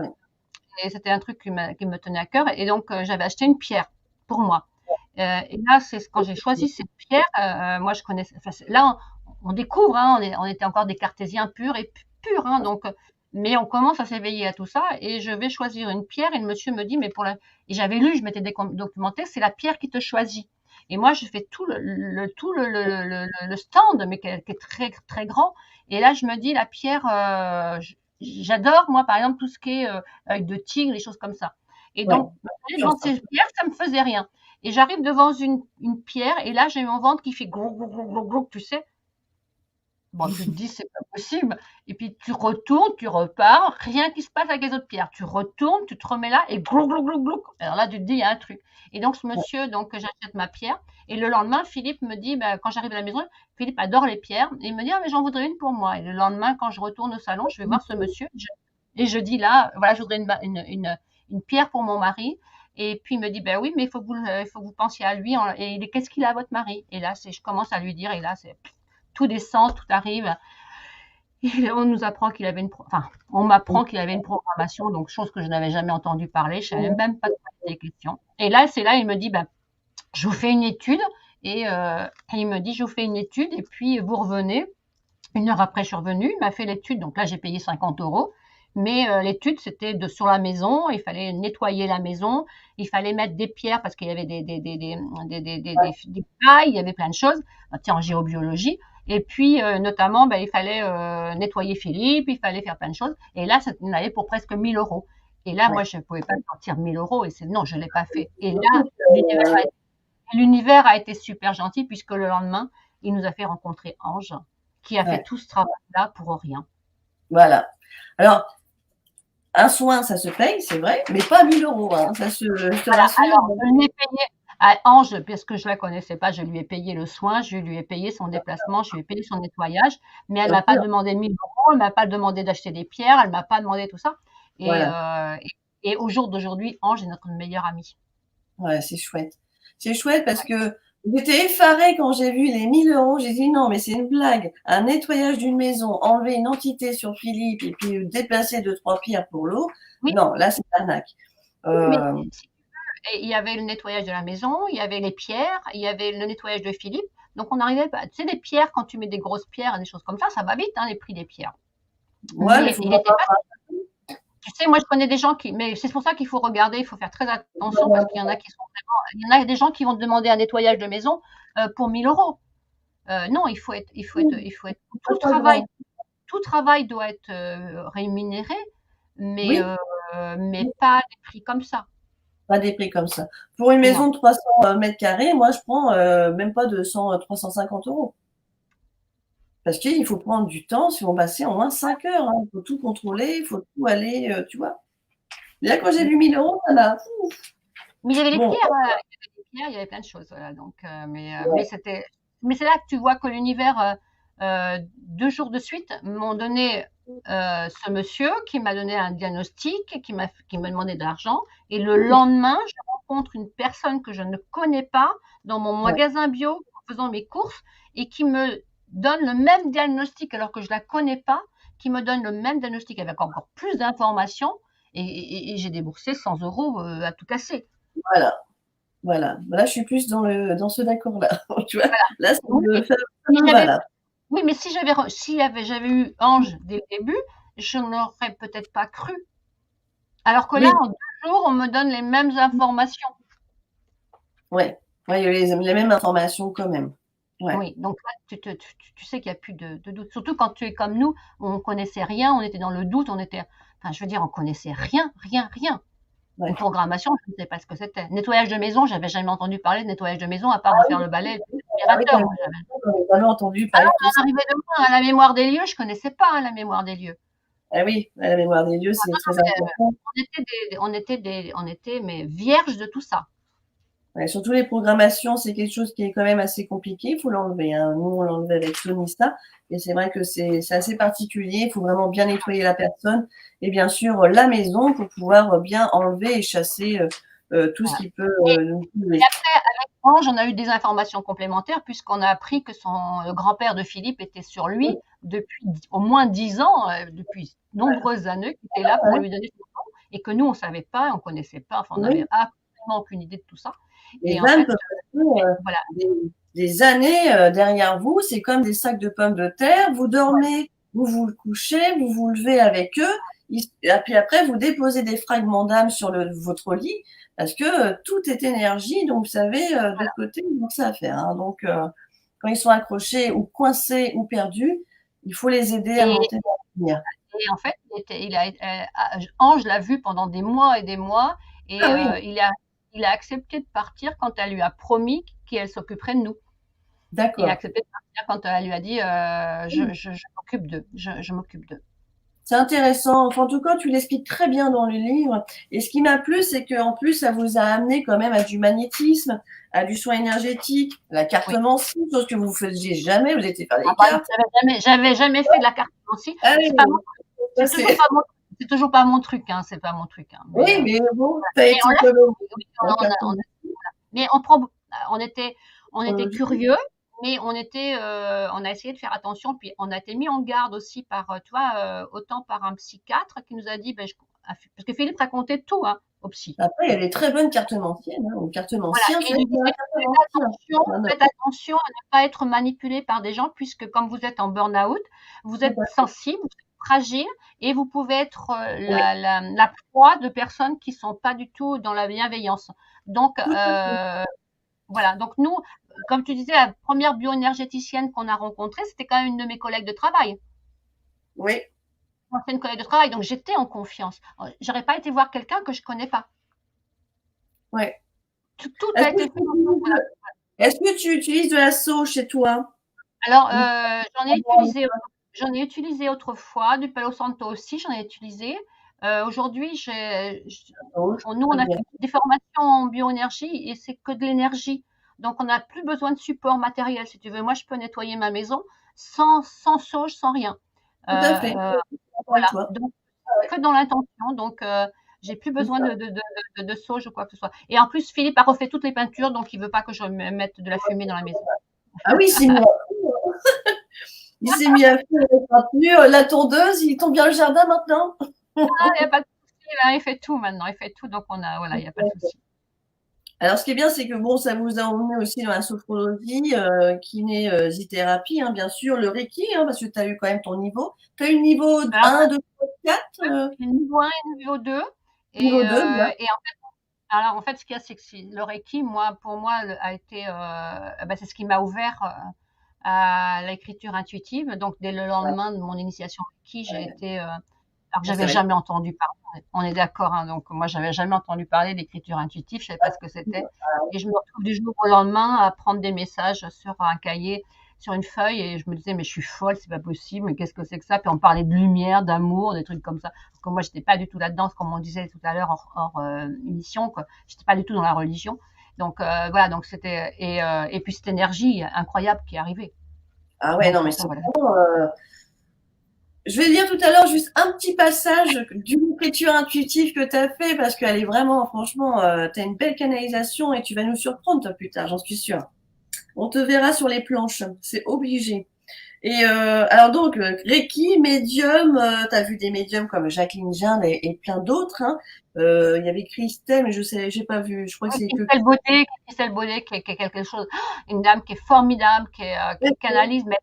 et c'était un truc qui me tenait à cœur et donc j'avais acheté une pierre pour moi. Et là, c'est quand j'ai choisi cette pierre, moi je connais. Enfin, là, on découvre, hein, on était encore des cartésiens purs et purs, hein, donc. Mais on commence à s'éveiller à tout ça et je vais choisir une pierre et le monsieur me dit mais et j'avais lu, je m'étais documenté, c'est la pierre qui te choisit. Et moi je fais tout le stand mais qui est très très grand et là je me dis la pierre j'adore moi par exemple tout ce qui est œil de tigre, les choses comme ça. Et ouais, donc devant ces pierres ça me faisait rien. Et j'arrive devant une pierre et là j'ai mon ventre qui fait gros gros gros gros gros, tu sais. Bon, tu te dis, c'est pas possible. Et puis tu retournes, tu repars, rien qui se passe avec les autres pierres. Tu retournes, tu te remets là et glou, glou, glou, glou. Alors là, tu te dis, il y a un truc. Et donc, ce monsieur, donc, j'achète ma pierre. Et le lendemain, Philippe me dit, bah, quand j'arrive à la maison, Philippe adore les pierres. Et il me dit, ah, mais j'en voudrais une pour moi. Et le lendemain, quand je retourne au salon, je vais voir ce monsieur. Et je dis là, voilà, je voudrais une pierre pour mon mari. Et puis il me dit, ben oui, mais il faut que vous pensiez à lui. Et qu'est-ce qu'il a à votre mari? Et là, je commence à lui dire, et là, tout descend, tout arrive. Et on nous apprend qu'il avait enfin, on m'apprend qu'il avait une programmation, donc chose que je n'avais jamais entendu parler. Je savais même pas de quoi il était question. Et là, c'est là, il me dit, ben, je vous fais une étude. Et il me dit, je vous fais une étude, et puis vous revenez. 1 heure après, je suis revenue, il m'a fait l'étude, donc là, j'ai payé 50 euros. Mais l'étude, c'était sur la maison, il fallait nettoyer la maison, il fallait mettre des pierres parce qu'il y avait des pailles, il y avait plein de choses, tiens, en géobiologie. Et puis, notamment, ben, il fallait nettoyer Philippe, il fallait faire plein de choses. Et là, ça en avait pour presque 1000 euros. Et là, moi, je ne pouvais pas sortir 1000 euros. Et non, je ne l'ai pas fait. Et là, l'univers a été super gentil puisque le lendemain, il nous a fait rencontrer Ange, qui a fait tout ce travail-là pour rien. Voilà. Alors, un soin, ça se paye, c'est vrai, mais pas 1000 euros. Hein. Ça je te rassure. Alors, je lui ai payé à Ange, parce que je ne la connaissais pas, je lui ai payé le soin, je lui ai payé son déplacement, je lui ai payé son nettoyage, mais elle ne m'a pas demandé 1000 euros, elle ne m'a pas demandé d'acheter des pierres, elle ne m'a pas demandé tout ça. Et, voilà. Et au jour d'aujourd'hui, Ange est notre meilleure amie. Ouais, c'est chouette. C'est chouette parce que j'étais effarée quand j'ai vu les 1000 euros. J'ai dit non, mais c'est une blague. Un nettoyage d'une maison, enlever une entité sur Philippe et puis déplacer 2-3 pierres pour l'eau. Oui. Non, là, c'est arnaque. Mais si tu veux, il y avait le nettoyage de la maison, il y avait les pierres, il y avait le nettoyage de Philippe. Donc, on arrivait pas. Tu sais, des pierres, quand tu mets des grosses pierres, des choses comme ça va vite, hein, les prix des pierres. Ouais, mais Mais faut il pas n'était pas. Tu sais, moi, je connais des gens qui, mais c'est pour ça qu'il faut regarder, il faut faire très attention parce qu'il y en a qui sont vraiment, il y en a des gens qui vont te demander un nettoyage de maison pour 1000 euros. Non, tout Pas grand. travail, tout travail doit être rémunéré, mais, Oui, euh, mais pas à des prix comme ça. pas des prix comme ça. Pour une Non. maison de 300 mètres carrés, moi, je prends même pas 200, 350 €. Parce qu'il faut prendre du temps, si on passer au moins 5 heures. Hein. Il faut tout contrôler, il faut tout aller, tu vois. Là, quand j'ai vu 1000 €, ça m'a. Mais il y avait les Bon, pierres, il y avait des pierres, il y avait plein de choses, voilà. Donc, mais c'était, mais c'est là que tu vois que l'univers, 2 jours de suite, m'ont donné ce monsieur qui m'a donné un diagnostic, qui m'a demandé de l'argent, et le lendemain, je rencontre une personne que je ne connais pas dans mon ouais, magasin bio en faisant mes courses et qui me donne le même diagnostic alors que je la connais pas, qui me donne le même diagnostic avec encore plus d'informations et j'ai déboursé 100 euros à tout casser. voilà, voilà. Là, je suis plus dans ce d'accord-là. Tu vois, là, Oui, ça si me va j'avais, là. oui, mais si j'avais eu Ange dès le début, je n'aurais peut-être pas cru. Alors que là, Oui, en 2 jours, on me donne les mêmes informations. ouais, ouais, il y a les mêmes informations quand même. Ouais, Oui, donc là, tu sais qu'il n'y a plus de doute. Surtout quand tu es comme nous, on ne connaissait rien, on était dans le doute, enfin, je veux dire, on connaissait rien, rien, rien. Une ouais. programmation, je ne sais pas ce que c'était. Nettoyage de maison, j'avais jamais entendu parler de nettoyage de maison à part de faire le balai, Ah oui, l'aspirateur. Moi, j'avais. j'en ai jamais entendu Ah non, parler de tout on ça. arrivait de loin, hein, la mémoire des lieux, je connaissais pas hein, la mémoire des lieux. Ah oui, la mémoire des lieux, c'est très important. On était mais vierges de tout ça. Ouais, surtout les programmations, c'est quelque chose qui est quand même assez compliqué. Il faut l'enlever. Hein. Nous, on l'enlevait avec Sonista. Et c'est vrai que c'est assez particulier. Il faut vraiment bien nettoyer la personne et bien sûr la maison pour pouvoir bien enlever et chasser tout ce Voilà. qui peut Et, nous et polluer. après, avec Ange, on a eu des informations complémentaires puisqu'on a appris que le grand-père de Philippe était sur lui depuis au moins 10 ans, depuis nombreuses années, qui était là pour Ouais. lui donner son nom et que nous, on savait pas, on connaissait pas, enfin, on n'avait Oui, absolument aucune idée de tout ça. les Et en ânes fait, peuvent rester voilà. des, des années derrière vous. C'est comme des sacs de pommes de terre. Vous dormez, vous vous couchez, vous vous levez avec eux. Et puis après, vous déposez des fragments d'âme sur votre lit parce que tout est énergie. Donc, vous savez de l'autre côté, donc ça à faire. Hein. Donc, quand ils sont accrochés ou coincés ou perdus, il faut les aider à Et, monter dans la lumière. et en fait, Ange l'a vu pendant des mois et des mois, et Ah oui, il a accepté de partir quand elle lui a promis qu'elle s'occuperait de nous. Il a d'accord. accepté de partir quand elle lui a dit je m'occupe d'eux, je m'occupe d'eux. C'est intéressant. Enfin, en tout cas, tu l'expliques très bien dans le livre. Et ce qui m'a plu, c'est qu'en plus, ça vous a amené quand même à du magnétisme, à du soin énergétique, la Oui. cartomancie, chose que vous ne faisiez jamais. Vous étiez faire Ah les bah, cartes. j'avais jamais fait de la cartomancie. Ah C'est pas oui, mon, ça c'est toujours c'est. pas mon, c'est toujours pas mon truc, hein, c'est pas mon truc, hein. Oui, mais bon, ça Mais on l'a fait. étymologie, Oui, la on cartomancie. mais on était curieux, mais on a essayé de faire attention, puis on a été mis en garde aussi par, tu vois, autant par un psychiatre qui nous a dit, parce que Philippe racontait tout, hein, au psy. Après, il y a des très bonnes cartomanciennes, hein, ou Voilà, cartomanciens. et C'est il vrai nous qu'il y a un disait, cartomancien. Non, non, faites attention à ne pas être manipulé par des gens, puisque comme vous êtes en burn-out, vous êtes sensible, vous êtes fragile, et vous pouvez être oui, la proie de personnes qui sont pas du tout dans la bienveillance. Donc, tout à fait. voilà. Donc nous, comme tu disais, la première bioénergéticienne qu'on a rencontrée, c'était quand même une de mes collègues de travail. Oui, Ancienne collègue de travail, donc j'étais en confiance. J'aurais pas été voir quelqu'un que je connais pas. oui. Tout Est-ce a que été fait. est-ce que tu utilises de la sauge chez toi? Alors, Ou j'en ai utilisé autrefois, du Palo Santo aussi, j'en ai utilisé. Aujourd'hui, sauge, nous, on très a bien. fait des formations en bioénergie et c'est que de l'énergie. Donc, on n'a plus besoin de support matériel, si tu veux. Moi, je peux nettoyer ma maison sans sauge, sans rien. Tout à fait. Euh, D'accord avec voilà. toi. Donc, que dans l'intention. Donc, j'ai plus C'est besoin ça. de sauge ou quoi que ce soit. Et en plus, Philippe a refait toutes les peintures, donc il veut pas que je mette de la fumée dans la maison. Ah oui, il s'est mis à faire les peintures, la tondeuse, il tombe bien le jardin maintenant. Ah, il n'y a pas de souci, là, il fait tout maintenant, il fait tout, donc voilà, il n'y a pas de souci. Alors, ce qui est bien, c'est que bon, ça vous a emmené aussi dans la sophrologie, kiné, thérapie, hein, bien sûr, le Reiki, hein, parce que tu as eu quand même ton niveau. Tu as eu le niveau Alors, 1, 2. 4, niveau 1 et niveau 2. niveau 2, bien. Et alors, en fait, ce qu'il y a, c'est que le Reiki, moi, pour moi, a été, c'est ce qui m'a ouvert à l'écriture intuitive. Donc, dès le Ouais, lendemain de mon initiation Reiki, j'ai ouais. été, alors que Bon, ça j'avais va être jamais entendu parler. On est d'accord, hein, donc moi, j'avais jamais entendu parler d'écriture intuitive. Je savais pas ce que c'était. Et je me retrouve du jour au lendemain à prendre des messages sur un cahier, sur une feuille, et je me disais, mais je suis folle, c'est pas possible, mais qu'est-ce que c'est que ça? Puis on parlait de lumière, d'amour, des trucs comme ça. Parce que moi, j'étais pas du tout là-dedans, comme on disait tout à l'heure hors émission, quoi. J'étais pas du tout dans la religion. Donc voilà, donc c'était et puis cette énergie incroyable qui est arrivée. Ah ouais, non, Donc mais enfin c'est voilà. vraiment, je vais dire tout à l'heure juste un petit passage d'une écriture intuitive que tu as fait parce qu'elle est vraiment, franchement, tu as une belle canalisation et tu vas nous surprendre toi plus tard, j'en suis sûre. On te verra sur les planches, c'est obligé. Et alors donc, Reiki, médium, tu as vu des médiums comme Jacqueline Jeanne et plein d'autres. Hein. Il y avait Christelle, mais je sais, j'ai pas vu. Je crois que c'est que. Christelle Beauté, qui est quelque chose, une dame qui est formidable, qui canalise, mais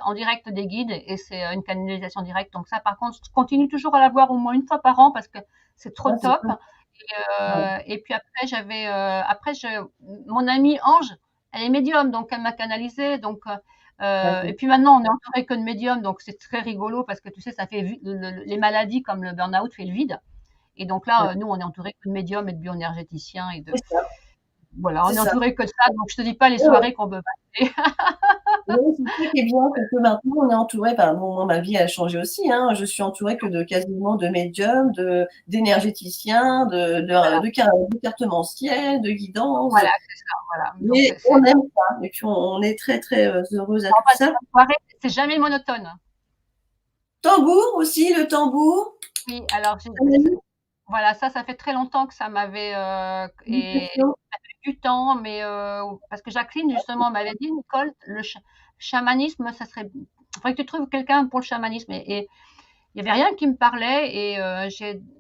en direct des guides, et c'est une canalisation directe. Donc ça, par contre, je continue toujours à la voir au moins une fois par an parce que c'est trop Ah, c'est top. ça. Ouais. Et puis après, mon amie Ange, elle est médium, donc elle m'a canalisé. Donc, et puis maintenant, on est entouré que de médiums, donc c'est très rigolo parce que tu sais, ça fait les maladies comme le burn-out fait le vide. Et donc là, nous, on est entouré que de médiums et de bioénergéticiens et de C'est ça. voilà, on C'est est ça. entouré que de ça. Donc je te dis pas les Ouais, ouais. soirées qu'on peut passer. Oui, c'est ça qui est bien, c'est que maintenant on est entouré, bon, moi ma vie a changé aussi, hein. Je suis entourée que de quasiment de médiums, d'énergéticiens, de cartomanciens, de guidances. Voilà, c'est ça. Voilà. Donc Mais on aime ça. Et puis on est très très heureuse à on tout passe ça. la soirée, c'est jamais monotone. Tambour aussi, le tambour. Oui, alors voilà, ça fait très longtemps que ça m'avait et Méditation. ça fait du temps, mais parce que Jacqueline justement m'avait dit, Nicole, le chamanisme, ça serait, faudrait que tu trouves quelqu'un pour le chamanisme. Et il y avait rien qui me parlait, et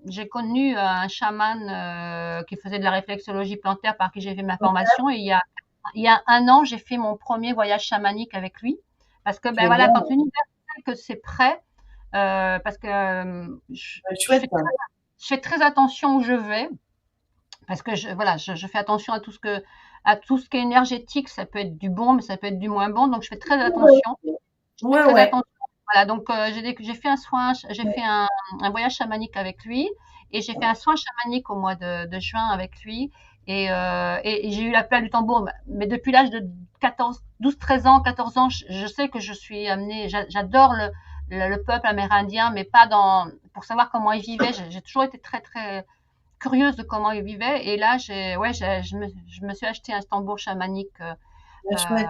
j'ai connu un chaman qui faisait de la réflexologie plantaire, par qui j'ai fait ma formation. Et il y a un an, j'ai fait mon premier voyage chamanique avec lui, parce que ben voilà, Génial. quand l'univers sait que c'est prêt, parce que Chouette, ça. je fais très attention où je vais, parce que voilà, je fais attention à tout ce qui est énergétique. Ça peut être du bon, mais ça peut être du moins bon, donc je fais très Ouais, attention. Je fais ouais, très ouais. attention. Voilà, donc j'ai fait j'ai fait un voyage chamanique avec lui, et j'ai fait un soin chamanique au mois de juin avec lui. Et j'ai eu l'appel du tambour, mais depuis l'âge de 13 ans, 14 ans, je sais que je suis amenée, j'adore le peuple amérindien, mais pas pour savoir comment ils vivaient. J'ai toujours été très, très curieuse de comment ils vivaient. Et là, je me suis acheté un tambour chamanique. Ouais, chouette.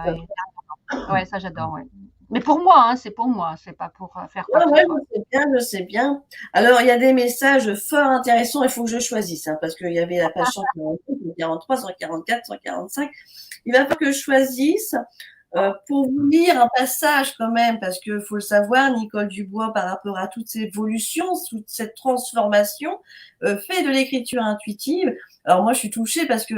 Ouais, ça j'adore, ouais. Mais pour moi, hein, c'est pour moi, c'est pas pour faire quoi Ouais, que ce ouais, soit. je sais bien, je sais bien. Alors, il y a des messages fort intéressants, il faut que je choisisse, hein, parce qu'il y avait la page 148, 143, 144, 145. Il va falloir que je choisisse pour vous lire un passage quand même, parce qu'il faut le savoir, Nicole Dubois, par rapport à toute cette évolution, toute cette transformation, fait de l'écriture intuitive. Alors moi, je suis touchée parce que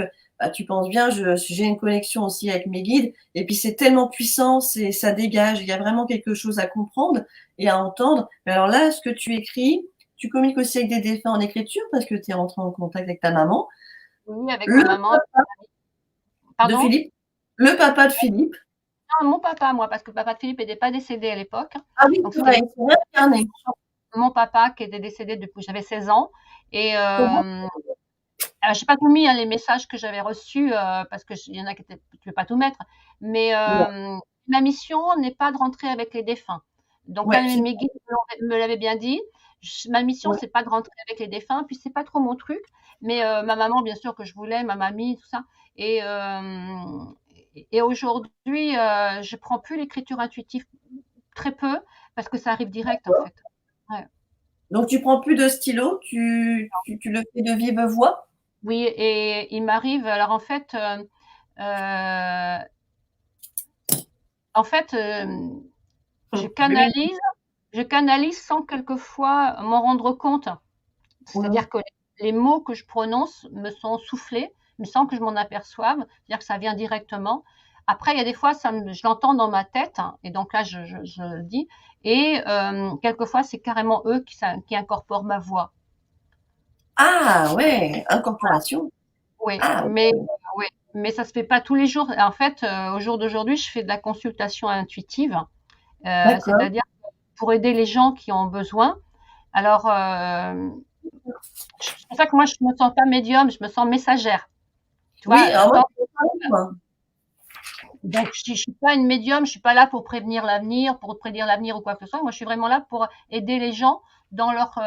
tu penses bien, j'ai une connexion aussi avec mes guides, et puis c'est tellement puissant, ça dégage, il y a vraiment quelque chose à comprendre et à entendre. Mais alors là, ce que tu écris, tu communiques aussi avec des défunts en écriture parce que tu es rentré en contact avec ta maman. Oui, avec Le ma maman. papa de Pardon? Philippe, le papa de Philippe. Non, mon papa, moi, parce que papa de Philippe n'était pas décédé à l'époque. Ah oui, Donc c'est c'était vrai, c'est réincarné. mon papa qui était décédé depuis que j'avais 16 ans. Et Comment? j'ai pas tout mis, hein, les messages que j'avais reçus, parce que il y en a qui étaient, tu peux pas tout mettre. Mais ma mission n'est pas de rentrer avec les défunts. Donc Ouais, quand c'est mes guides me l'avaient bien dit, ma mission ouais. c'est pas de rentrer avec les défunts, puis c'est pas trop mon truc. Mais ma maman, bien sûr que je voulais, ma mamie, tout ça. Et aujourd'hui, je prends plus l'écriture intuitive, très peu, parce que ça arrive direct en fait. Ouais. Donc tu prends plus de stylo, tu le fais de vive voix. Oui, et il m'arrive. Alors euh, en fait, je Oui. canalise, je canalise sans quelquefois m'en rendre compte. Ouais. C'est-à-dire que les mots que je prononce me sont soufflés, mais sans que je m'en aperçoive. C'est-à-dire que ça vient directement. Après, il y a des fois, je l'entends dans ma tête, hein, et donc là, je le dis. Et quelquefois, c'est carrément eux qui incorporent ma voix. Ah ouais, incorporation. Oui, Ah, oui, mais ça se fait pas tous les jours. En fait, au jour d'aujourd'hui, je fais de la consultation intuitive, d'accord. c'est-à-dire pour aider les gens qui ont besoin. Alors, c'est pour ça que moi, je me sens pas médium, je me sens messagère. Tu vois, Oui, alors moi, c'est pareil, moi. donc je suis pas une médium, je suis pas là pour prévenir l'avenir, pour prédire l'avenir ou quoi que ce soit. Moi, je suis vraiment là pour aider les gens dans leur,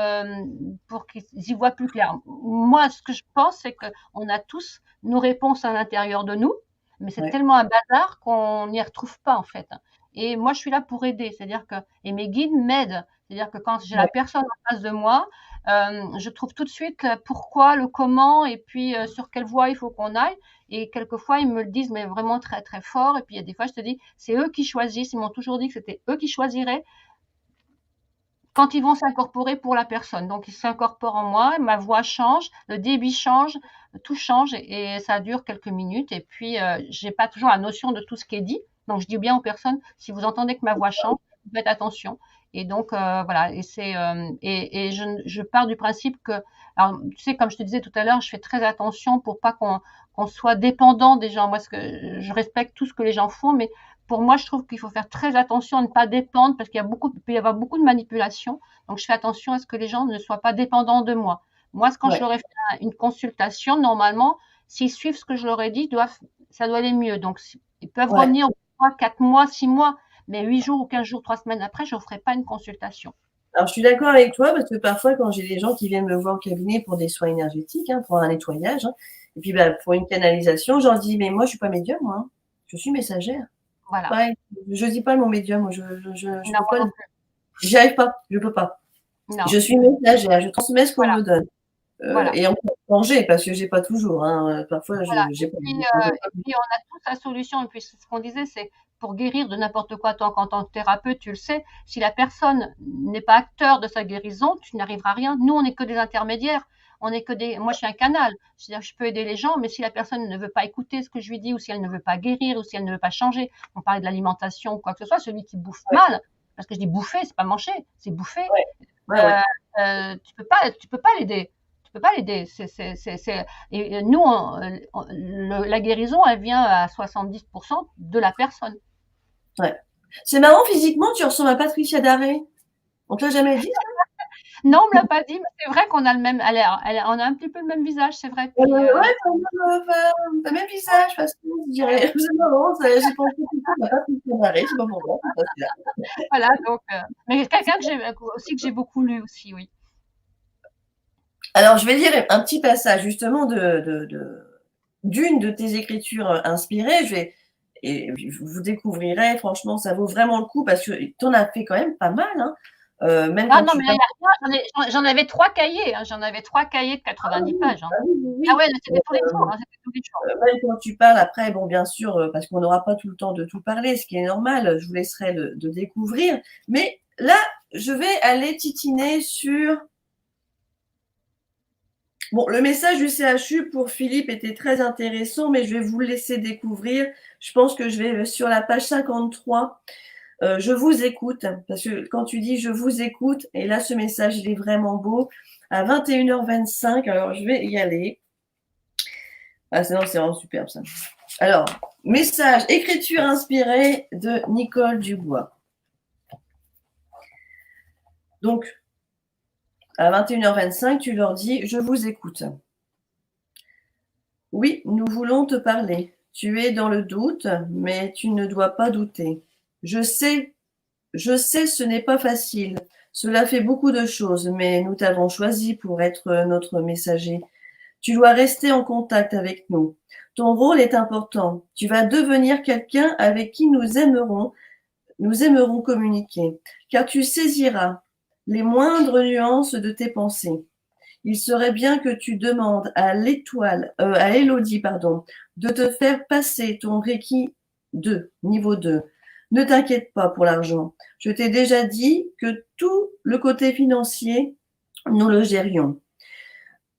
pour qu'ils y voient plus clair. Moi, ce que je pense, c'est qu'on a tous nos réponses à l'intérieur de nous, mais c'est Ouais, tellement un bazar qu'on n'y retrouve pas en fait. Et moi, je suis là pour aider, c'est-à-dire que et mes guides m'aident, c'est-à-dire que quand j'ai la ouais. personne en face de moi, je trouve tout de suite le pourquoi, le comment, et puis sur quelle voie il faut qu'on aille. Et quelquefois, ils me le disent, mais vraiment très, très fort. Et puis, il y a des fois, je te dis, c'est eux qui choisissent. Ils m'ont toujours dit que c'était eux qui choisiraient quand ils vont s'incorporer pour la personne. Donc, ils s'incorporent en moi, ma voix change, le débit change, tout change et ça dure quelques minutes. Et puis, j'ai pas toujours la notion de tout ce qui est dit. Donc, je dis bien aux personnes, si vous entendez que ma voix change, faites attention. Et donc, voilà. Et et je pars du principe que, alors, tu sais, comme je te disais tout à l'heure, je fais très attention pour pas qu'on soit dépendant des gens. Moi, je respecte tout ce que les gens font, mais pour moi, je trouve qu'il faut faire très attention à ne pas dépendre parce il peut y avoir beaucoup de manipulation. Donc, je fais attention à ce que les gens ne soient pas dépendants de moi. Moi, quand je Ouais. leur ai fait une consultation, normalement, s'ils suivent ce que je leur ai dit, ça doit aller mieux. Donc, ils peuvent Ouais. revenir 3, 4 mois, 6 mois, mais 8 jours ou 15 jours, 3 semaines après, je ne ferai pas une consultation. Alors, je suis d'accord avec toi parce que parfois, quand j'ai des gens qui viennent me voir au cabinet pour des soins énergétiques, hein, pour un nettoyage, hein, et puis bah, pour une canalisation, j'en dis, mais moi, je suis pas médium, moi, hein. Je suis messagère. Voilà. Pareil, je dis pas mon médium, moi, je Non, peux moi pas, non plus. j'y arrive pas, je peux pas. Non. Je suis messagère, je transmets ce qu'on Voilà. me donne. Voilà. Et on peut changer parce que j'ai pas toujours, hein. Parfois, Voilà. j'ai pas. Et puis, on a tous la solution. Et puis, c'est ce qu'on disait, c'est pour guérir de n'importe quoi. Toi, en tant que thérapeute, tu le sais, si la personne n'est pas acteur de sa guérison, tu n'arriveras à rien. Nous, on n'est que des intermédiaires. On est que moi, je suis un canal. C'est-à-dire, je peux aider les gens, mais si la personne ne veut pas écouter ce que je lui dis, ou si elle ne veut pas guérir, ou si elle ne veut pas changer, on parlait de l'alimentation ou quoi que ce soit, celui qui bouffe Ouais, mal, parce que je dis bouffer, c'est pas manger, c'est bouffer. ouais, ouais, ouais. Euh, tu peux pas l'aider. Tu peux pas l'aider. Et nous, la guérison, elle vient à 70% de la personne. Ouais. C'est marrant, physiquement, tu ressembles à Patricia Daré. On te l'a jamais dit, ça? Non, on me l'a pas dit, mais c'est vrai qu'on a le même, on a un petit peu le même visage, c'est vrai. Puis, Ouais, t'as le même visage, façon, je dirais. C'est marrant, j'ai pensé tout de suite à Patricia Daré, je sais pas pourquoi, c'est passé là. voilà, donc, mais quelqu'un que j'ai beaucoup lu aussi, oui. Alors, je vais lire un petit passage justement d'une de tes écritures inspirées. Et vous découvrirez, franchement, ça vaut vraiment le coup parce que tu en as fait quand même pas mal, hein. Même Ah quand non, tu mais là, parles. j'en avais 3 cahiers, hein, j'en avais 3 cahiers de Ah 90 oui, pages. Hein. ah oui, oui, Ah oui. ouais, mais c'était tous les jours, hein, c'était tous les jours. Même quand tu parles après, bon, bien sûr, parce qu'on n'aura pas tout le temps de tout parler, ce qui est normal, je vous laisserai de découvrir. Mais là, je vais aller titiner sur. Bon, le message du CHU pour Philippe était très intéressant, mais je vais vous le laisser découvrir. Je pense que je vais sur la page 53. Je vous écoute, parce que quand tu dis je vous écoute, et là, ce message, il est vraiment beau. À 21h25, alors je vais y aller. Ah, c'est vraiment superbe ça. Alors, message, écriture inspirée de Nicole Dubois. Donc, à 21h25, tu leur dis je vous écoute. Oui, nous voulons te parler. Tu es dans le doute, mais tu ne dois pas douter. Je sais, ce n'est pas facile. Cela fait beaucoup de choses, mais nous t'avons choisi pour être notre messager. Tu dois rester en contact avec nous. Ton rôle est important. Tu vas devenir quelqu'un avec qui nous aimerons communiquer, car tu saisiras les moindres nuances de tes pensées. Il serait bien que tu demandes à à Elodie, pardon, de te faire passer ton Reiki 2, niveau 2. Ne t'inquiète pas pour l'argent. Je t'ai déjà dit que tout le côté financier, nous le gérions.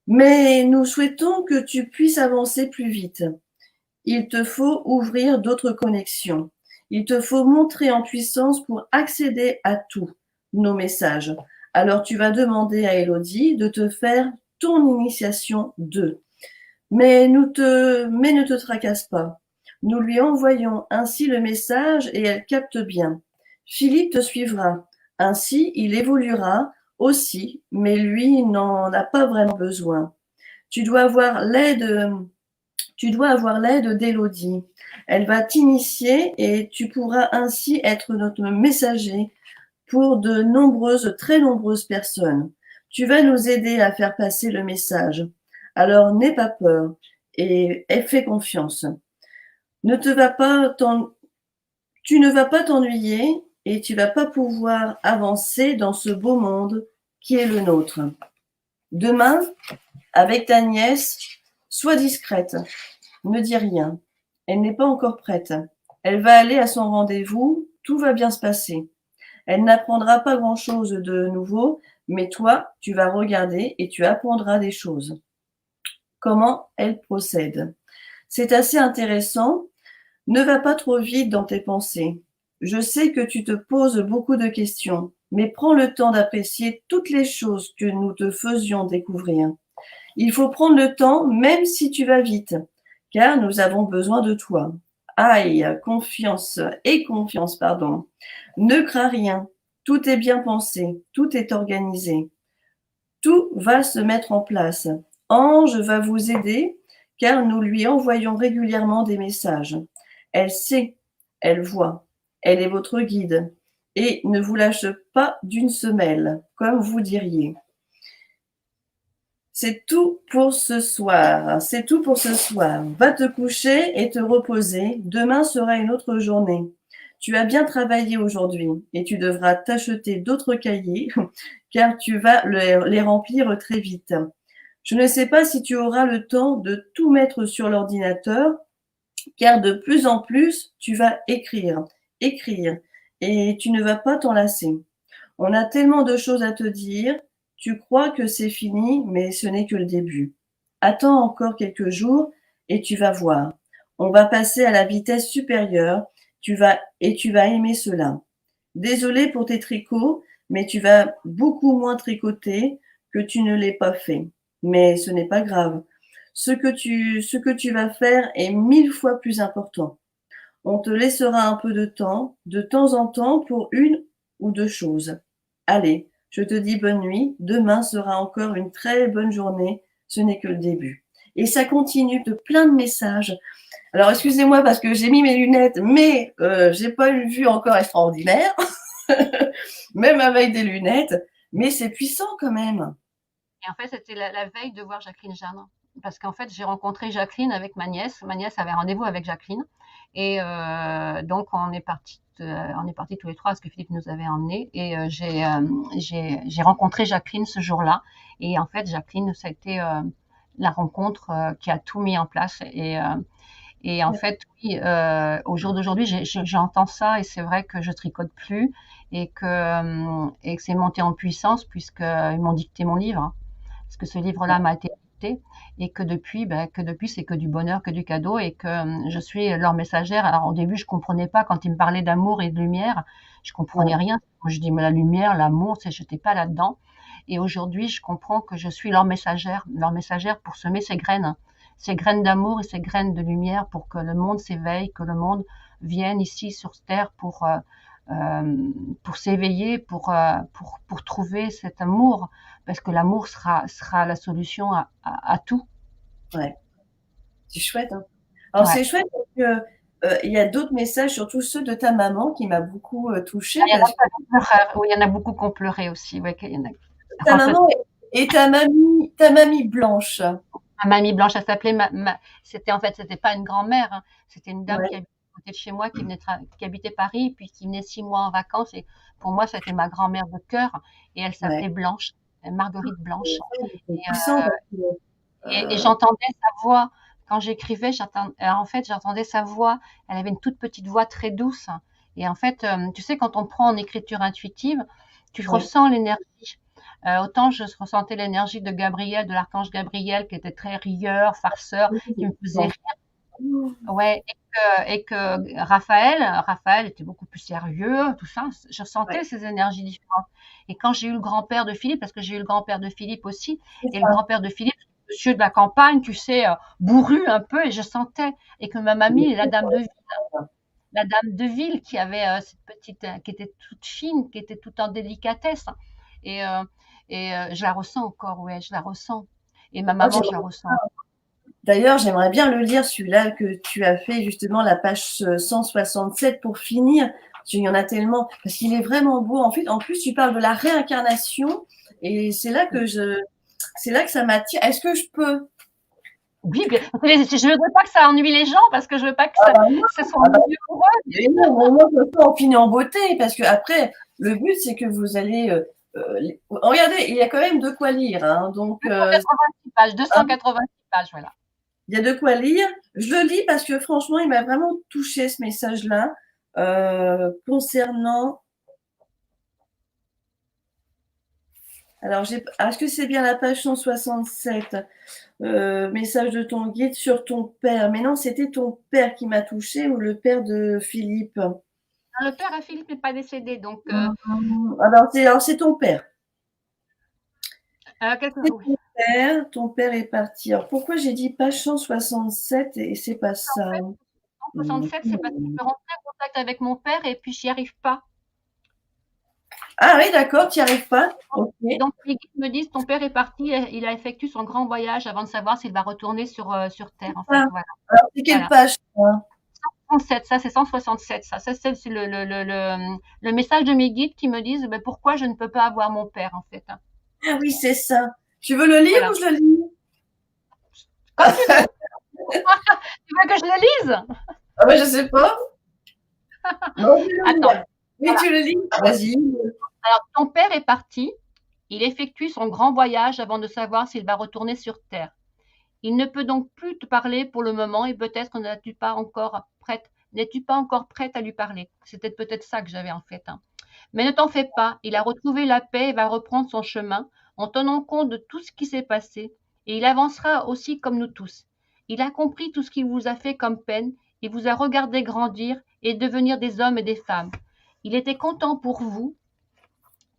Mais nous souhaitons que tu puisses avancer plus vite. Il te faut ouvrir d'autres connexions. Il te faut montrer en puissance pour accéder à tous nos messages. Alors tu vas demander à Élodie de te faire ton initiation 2. Mais ne te tracasse pas. Nous lui envoyons ainsi le message et elle capte bien. Philippe te suivra. Ainsi, il évoluera aussi, mais lui n'en a pas vraiment besoin. Tu dois avoir l'aide d'Élodie. Elle va t'initier et tu pourras ainsi être notre messager pour très nombreuses personnes. Tu vas nous aider à faire passer le message. Alors n'aie pas peur et fais confiance. Tu ne vas pas t'ennuyer et tu vas pas pouvoir avancer dans ce beau monde qui est le nôtre. Demain, avec ta nièce, sois discrète. Ne dis rien. Elle n'est pas encore prête. Elle va aller à son rendez-vous. Tout va bien se passer. Elle n'apprendra pas grand-chose de nouveau, mais toi, tu vas regarder et tu apprendras des choses. Comment elle procède. C'est assez intéressant. Ne va pas trop vite dans tes pensées. Je sais que tu te poses beaucoup de questions, mais prends le temps d'apprécier toutes les choses que nous te faisions découvrir. Il faut prendre le temps, même si tu vas vite, car nous avons besoin de toi. Aïe, confiance, pardon. Ne crains rien. Tout est bien pensé, tout est organisé. Tout va se mettre en place. Ange va vous aider, car nous lui envoyons régulièrement des messages. Elle sait, elle voit, elle est votre guide et ne vous lâche pas d'une semelle, comme vous diriez. C'est tout pour ce soir. C'est tout pour ce soir. Va te coucher et te reposer. Demain sera une autre journée. Tu as bien travaillé aujourd'hui et tu devras t'acheter d'autres cahiers car tu vas les remplir très vite. Je ne sais pas si tu auras le temps de tout mettre sur l'ordinateur car de plus en plus, tu vas écrire et tu ne vas pas t'en lasser. On a tellement de choses à te dire. Tu crois que c'est fini, mais ce n'est que le début. Attends encore quelques jours et tu vas voir. On va passer à la vitesse supérieure. Tu vas aimer cela. Désolé pour tes tricots, mais tu vas beaucoup moins tricoter que tu ne l'es pas fait. Mais ce n'est pas grave. Ce que tu vas faire est 1000 fois plus important. On te laissera un peu de temps en temps, pour une ou deux choses. Allez, je te dis bonne nuit. Demain sera encore une très bonne journée. Ce n'est que le début. Et ça continue de plein de messages. Alors, excusez-moi parce que j'ai mis mes lunettes, mais j'ai pas une vue encore extraordinaire, même avec des lunettes. Mais c'est puissant quand même. Et en fait, c'était la veille de voir Jacqueline Jeanne. Parce qu'en fait, j'ai rencontré Jacqueline avec ma nièce. Ma nièce avait rendez-vous avec Jacqueline. Et donc, on est partis tous les trois parce que Philippe nous avait emmenés. Et j'ai rencontré Jacqueline ce jour-là. Et en fait, Jacqueline, ça a été la rencontre qui a tout mis en place. Et en fait, oui, au jour d'aujourd'hui, j'entends ça et c'est vrai que je tricote plus et que c'est monté en puissance puisqu'ils m'ont dicté mon livre. Parce que ce livre-là m'a été dicté et que depuis, c'est que du bonheur, que du cadeau et que je suis leur messagère. Alors au début, je comprenais pas quand ils me parlaient d'amour et de lumière, je comprenais rien. Moi, je dis mais la lumière, l'amour, j'étais pas là-dedans. Et aujourd'hui, je comprends que je suis leur messagère pour semer ces graines d'amour et ces graines de lumière pour que le monde s'éveille, que le monde vienne ici sur terre pour s'éveiller, pour trouver cet amour, parce que l'amour sera la solution à tout. Ouais, c'est chouette. Hein. Alors, Ouais. c'est chouette parce que il y a d'autres messages, surtout ceux de ta maman, qui m'a beaucoup touchée. Il y en a pas qui pleurent, oui, il y en a beaucoup qui ont pleuré aussi. Ouais, il y en a. Ta maman et ta mamie Blanche. Ma mamie Blanche, elle s'appelait c'était en fait, c'était pas une grand-mère, hein. C'était une dame qui habitait à côté de chez moi, qui habitait Paris, puis qui venait 6 mois en vacances. Et pour moi, c'était ma grand-mère de cœur. Et elle s'appelait Blanche, Marguerite Blanche. Et j'entendais sa voix quand j'écrivais. En fait, j'entendais sa voix. Elle avait une toute petite voix très douce. Et en fait, tu sais, quand on prend en écriture intuitive, tu ressens l'énergie. Autant je ressentais l'énergie de Gabriel, de l'archange Gabriel, qui était très rieur, farceur, qui me faisait rire. Ouais, et que Raphaël était beaucoup plus sérieux, tout ça. Je ressentais Ouais, ces énergies différentes. Et quand j'ai eu le grand-père de Philippe, parce que j'ai eu le grand-père de Philippe aussi, c'est et le ça. grand-père de Philippe, monsieur de la campagne, tu sais, bourru un peu, et je sentais, et que ma mamie, la dame de ville qui avait cette petite, qui était toute fine, qui était toute en délicatesse. Et, euh, et je la ressens encore, ouais, je la ressens. Et ma Moi, maman, je la ressens. d'ailleurs, j'aimerais bien le lire, celui-là que tu as fait, justement, la page 167 pour finir. Parce qu'il y en a tellement. Parce qu'il est vraiment beau. En fait, en plus, tu parles de la réincarnation. Et c'est là que ça m'attire. Est-ce que je peux? Oui, bien, je ne voudrais pas que ça ennuie les gens parce que je veux pas Ah bah non, que ce soit ah bah, ennuyeux pour eux. mais non, au moins, comme ça, on finit en beauté. Parce que après, le but, c'est que vous allez. Regardez, il y a quand même de quoi lire. Hein, donc, 286 pages, hein, 286 pages, voilà. il y a de quoi lire. Je le lis parce que franchement, il m'a vraiment touché ce message-là concernant. Alors, est-ce que c'est bien la page 167 message de ton guide sur ton père. Mais non, c'était ton père qui m'a touché ou le père de Philippe. Le père à Philippe n'est pas décédé, donc Alors c'est ton père. C'est oui. ton père. Ton père est parti. Alors, pourquoi j'ai dit page 167 et c'est pas ça? 167, c'est parce que je veux rentrer en contact avec mon père et puis j'y arrive pas. Ah oui, d'accord, tu n'y arrives pas. Ok. Et donc les guides me disent ton père est parti, il a effectué son grand voyage avant de savoir s'il va retourner sur Terre, en fait. Ah, Voilà. alors, c'est quelle Voilà. page ça? 167, ça c'est 167, ça. Ça c'est le message de mes guides qui me disent ben, pourquoi je ne peux pas avoir mon père, en fait. Ah oui, c'est ça. Tu veux le lire Voilà. ou je le lis? Comme tu veux. Tu veux que je le lise? Ah ben, je sais pas. Non, je vais le Attends. lire. Oui, Voilà. tu le lis? Vas-y. Alors, ton père est parti. Il effectue son grand voyage avant de savoir s'il va retourner sur Terre. Il ne peut donc plus te parler pour le moment et peut-être n'es-tu pas encore prête à lui parler. C'était peut-être ça que j'avais en fait. Hein. Mais ne t'en fais pas, il a retrouvé la paix et va reprendre son chemin en tenant compte de tout ce qui s'est passé et il avancera aussi comme nous tous. Il a compris tout ce qui vous a fait comme peine et vous a regardé grandir et devenir des hommes et des femmes. Il était content pour vous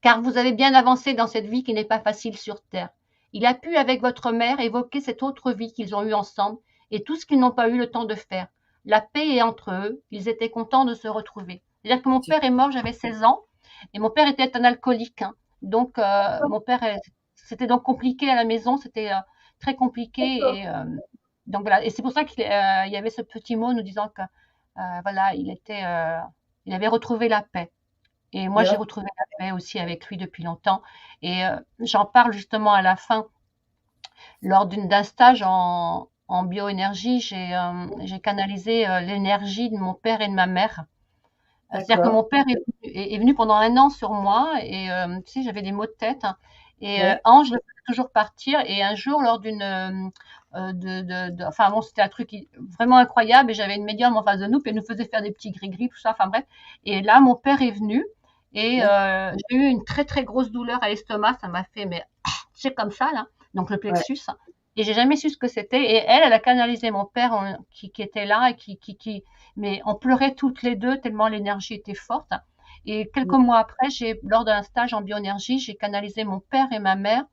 car vous avez bien avancé dans cette vie qui n'est pas facile sur Terre. Il a pu, avec votre mère, évoquer cette autre vie qu'ils ont eue ensemble et tout ce qu'ils n'ont pas eu le temps de faire. La paix est entre eux, ils étaient contents de se retrouver. C'est-à-dire que mon père est mort, j'avais 16 ans, et mon père était un alcoolique. Hein. Donc, c'était donc compliqué à la maison, c'était très compliqué. Donc voilà, et c'est pour ça qu'il y avait ce petit mot nous disant que voilà, il avait retrouvé la paix. Et moi, j'ai Bien. retrouvé la paix aussi avec lui depuis longtemps. Et j'en parle justement à la fin. Lors d'un stage en bioénergie, j'ai canalisé l'énergie de mon père et de ma mère. C'est-à-dire que D'accord. mon père est venu pendant 1 an sur moi et tu sais, j'avais des maux de tête. Hein, et Ouais. Ange le faisait toujours partir. Et un jour, lors d'une. Enfin bon, c'était un truc vraiment incroyable. Et j'avais une médium en face de nous, puis elle nous faisait faire des petits gris-gris, tout ça. Enfin bref. Et là, mon père est venu. Et D'accord. j'ai eu une très très grosse douleur à l'estomac. Ça m'a fait, mais c'est comme ça, là. Donc le Ouais. plexus. Et j'ai jamais su ce que c'était. Et elle a canalisé mon père qui était là et mais on pleurait toutes les deux tellement l'énergie était forte. Et quelques mois après, lors d'un stage en bioénergie, j'ai canalisé mon père et ma mère,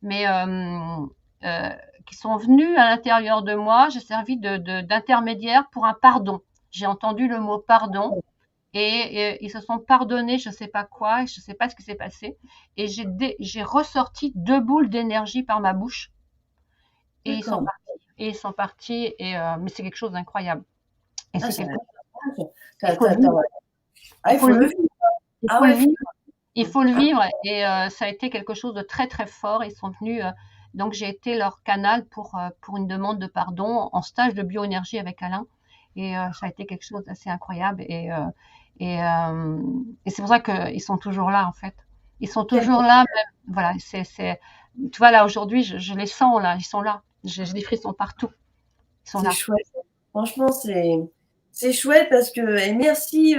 mais euh, qui sont venus à l'intérieur de moi. J'ai servi d'intermédiaire pour un pardon. J'ai entendu le mot pardon et ils se sont pardonnés, je ne sais pas quoi, je ne sais pas ce qui s'est passé. Et j'ai ressorti 2 boules d'énergie par ma bouche et ils sont D'accord. partis. Et ils sont partis, mais c'est quelque chose d'incroyable. Et Ah, c'est ça quelque Il t'as, faut le t'as, t'as- vivre. ouais. Ah, Il il faut faut le le vivre. vivre. Il Ah faut le ouais, vivre. Il faut le vivre. Et ça a été quelque chose de très très fort. Ils sont venus. Donc j'ai été leur canal pour une demande de pardon en stage de bioénergie avec Alain. Et ça a été quelque chose d'assez incroyable. Et, euh, et c'est pour ça qu'ils sont toujours là en fait. Ils sont quel- toujours là. Même, voilà. Tu vois là aujourd'hui, je les sens là. Ils sont là. J'ai des frissons partout. Ils sont c'est là. chouette. Franchement, c'est chouette parce que, et merci.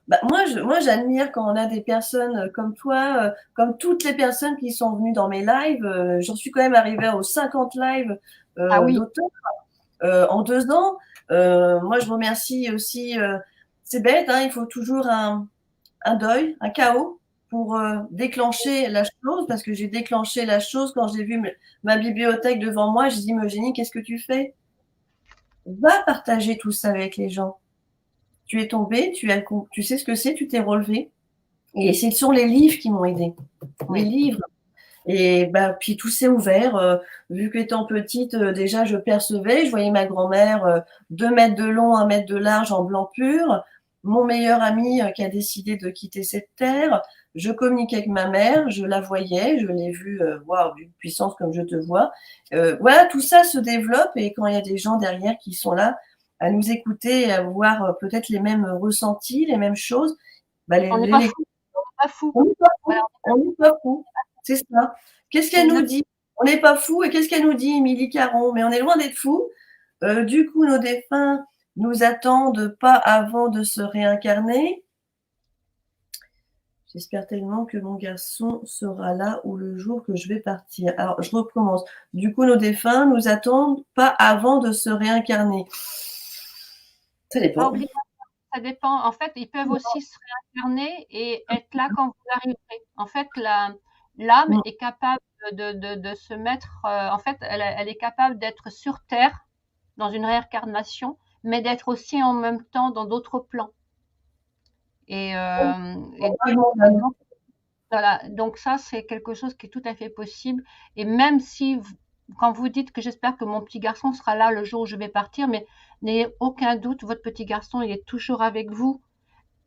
Bah, moi, j'admire quand on a des personnes comme toi, comme toutes les personnes qui sont venues dans mes lives. J'en suis quand même arrivée aux 50 lives Ah oui. d'auteurs en 2 ans. Moi, je remercie aussi, c'est bête, hein, il faut toujours un deuil, un chaos pour déclencher la chose, parce que j'ai déclenché la chose quand j'ai vu ma bibliothèque devant moi. J'ai dit, mais Eugénie, qu'est-ce que tu fais? Va partager tout ça avec les gens. Tu es tombée, tu sais ce que c'est, tu t'es relevée. Et ce sont les livres qui m'ont aidée. Les Oui. livres. Et bah, puis tout s'est ouvert. Vu qu'étant petite, déjà, je percevais. Je voyais ma grand-mère, 2 mètres de long, 1 mètre de large, en blanc pur. Mon meilleur ami qui a décidé de quitter cette terre. Je communiquais avec ma mère, je la voyais, je l'ai vue, waouh, d'une puissance comme je te vois. Voilà, tout ça se développe, et quand il y a des gens derrière qui sont là à nous écouter et à avoir peut-être les mêmes ressentis, les mêmes choses, bah, On n'est pas fou, on n'est pas fou. on n'est pas Voilà, fou, on n'est pas fou. C'est ça. Qu'est-ce c'est qu'elle nous dit? On n'est pas fou, et qu'est-ce qu'elle nous dit, Émilie Caron? Mais on est loin d'être fous. Du coup, nos défunts nous attendent pas avant de se réincarner. J'espère tellement que mon garçon sera là ou le jour que je vais partir. Alors, je recommence. Du coup, nos défunts nous attendent pas avant de se réincarner. Ça pas dépend. obligatoire, ça dépend. En fait, ils peuvent aussi se réincarner et être là quand vous arriverez. En fait, l'âme est capable de se mettre, en fait, elle est capable d'être sur Terre dans une réincarnation, mais d'être aussi en même temps dans d'autres plans. Et, donc, voilà, donc ça, c'est quelque chose qui est tout à fait possible. Et même si, quand vous dites que j'espère que mon petit garçon sera là le jour où je vais partir, mais n'ayez aucun doute, votre petit garçon, il est toujours avec vous.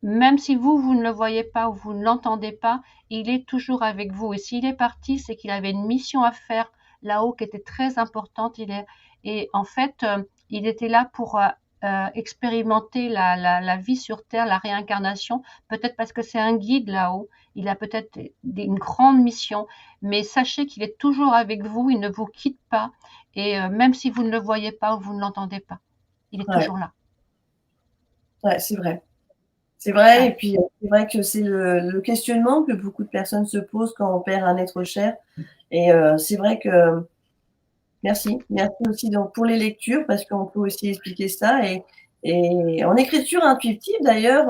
Même si vous ne le voyez pas ou vous ne l'entendez pas, il est toujours avec vous. Et s'il est parti, c'est qu'il avait une mission à faire là-haut qui était très importante. Et en fait, il était là pour expérimenter la vie sur Terre, la réincarnation, peut-être parce que c'est un guide là-haut. Il a peut-être une grande mission, mais sachez qu'il est toujours avec vous, il ne vous quitte pas. Et même si vous ne le voyez pas ou vous ne l'entendez pas, il est toujours là. Ouais, c'est vrai. C'est vrai, Ouais. et puis c'est vrai que c'est le questionnement que beaucoup de personnes se posent quand on perd un être cher. Et c'est vrai que merci aussi donc pour les lectures, parce qu'on peut aussi expliquer ça, et en écriture intuitive d'ailleurs,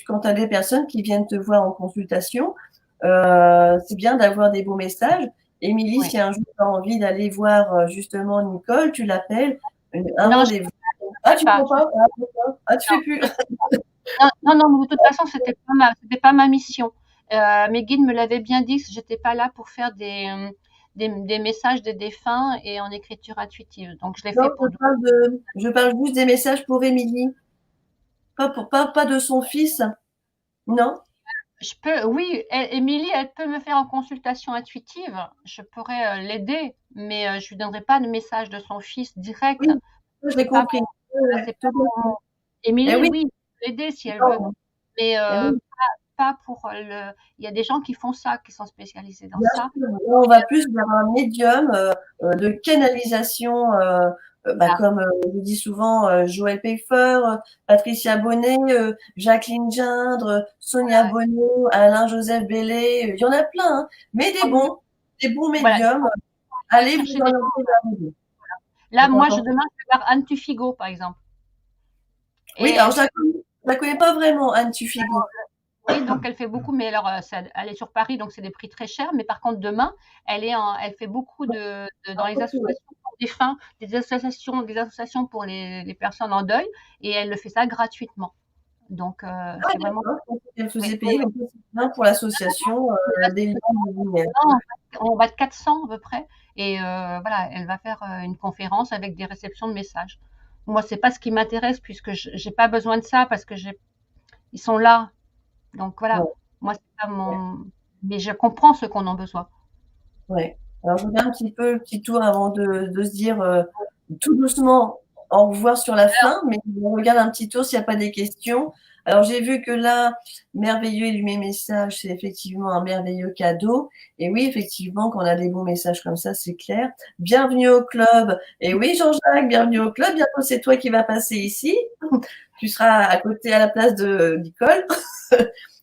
quand tu as des personnes qui viennent te voir en consultation, c'est bien d'avoir des beaux messages. Émilie, Ouais. si un jour tu as envie d'aller voir justement Nicole, tu l'appelles, un Non, rendez-vous. Ah, tu pas. prends pas? Ah, d'accord. Ah, tu fais plus? Non, mais de toute façon, c'était pas ma mission. Mes guides me l'avaient bien dit, que j'étais pas là pour faire des messages des défunts et en écriture intuitive. Donc, je l'ai Non, fait pour d'autres. je parle juste des messages pour Émilie, pas de son fils. Non? Je peux, oui, Émilie, elle peut me faire en consultation intuitive. Je pourrais l'aider, mais je lui donnerai pas de message de son fils direct. Oui, je l'ai C'est pas compris. c'est pas Tout à fait. Eh Émilie, oui, oui, je peux l'aider si elle veut, non, mais eh oui, pas pour le. Il y a des gens qui font ça, qui sont spécialisés dans bien ça. sûr. Là, on va plus vers un médium de canalisation, Voilà. comme je dis souvent, Joël Peffer, Patricia Bonnet, Jacqueline Gindre, Sonia Bonneau, Alain-Joseph Bellé, il y en a plein, hein, mais des bons Voilà, médiums. Allez vous chercher des. orienter vers les. Là, C'est moi, important. demain, je vais voir Anne Tufigo, par exemple. Oui, Et alors je la connais pas vraiment, Anne Tufigo. oui, donc elle fait beaucoup, mais alors, elle est sur Paris, donc c'est des prix très chers. Mais par contre, demain, elle fait beaucoup dans les associations pour des fins, des associations pour les personnes en deuil, et elle le fait ça gratuitement. Donc, Ah c'est vraiment. d'accord, donc elle Oui, faisait oui, payer, oui. donc c'est bien pour l'association des Lions de Lumière. Non, on va de 400 à peu près. Et voilà, elle va faire une conférence avec des réceptions de messages. Moi, c'est pas ce qui m'intéresse puisque j'ai pas besoin de ça parce que ils sont là. Donc voilà, Ouais, moi, c'est pas ouais, mais je comprends ceux qu'on en besoin. ouais. Alors je regarde un petit peu le petit tour avant de se dire tout doucement au revoir sur la fin, mais on regarde un petit tour s'il n'y a pas des questions. Alors j'ai vu que là, merveilleux illuminé message, c'est effectivement un merveilleux cadeau. Et oui, effectivement, quand on a des bons messages comme ça, c'est clair. Bienvenue au club. Et oui, Jean-Jacques, bienvenue au club. Bientôt, c'est toi qui vas passer ici. Tu seras à côté, à la place de Nicole,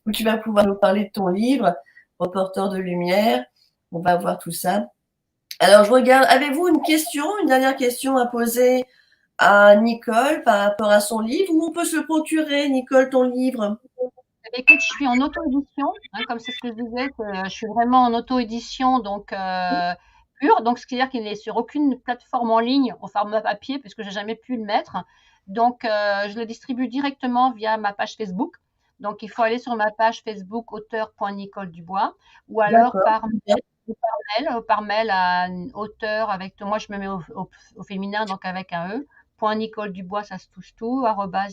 où tu vas pouvoir nous parler de ton livre, Reporter de lumière. On va voir tout ça. Alors, je regarde. Avez-vous une question, une dernière question à poser à Nicole par rapport à son livre, ou on peut se procurer, Nicole, ton livre? Écoute, je suis en auto-édition, hein, comme c'est ce que je disais, que je suis vraiment en auto-édition, donc pure. Donc, ce qui veut dire qu'il n'est sur aucune plateforme en ligne au format papier, puisque j'ai jamais pu le mettre. Donc, je le distribue directement via ma page Facebook. Donc, il faut aller sur ma page Facebook auteur.Nicole Dubois, ou alors D'accord, par mail à auteur avec, moi je me mets au féminin, donc avec un E, point Nicole Dubois, ça se touche tout,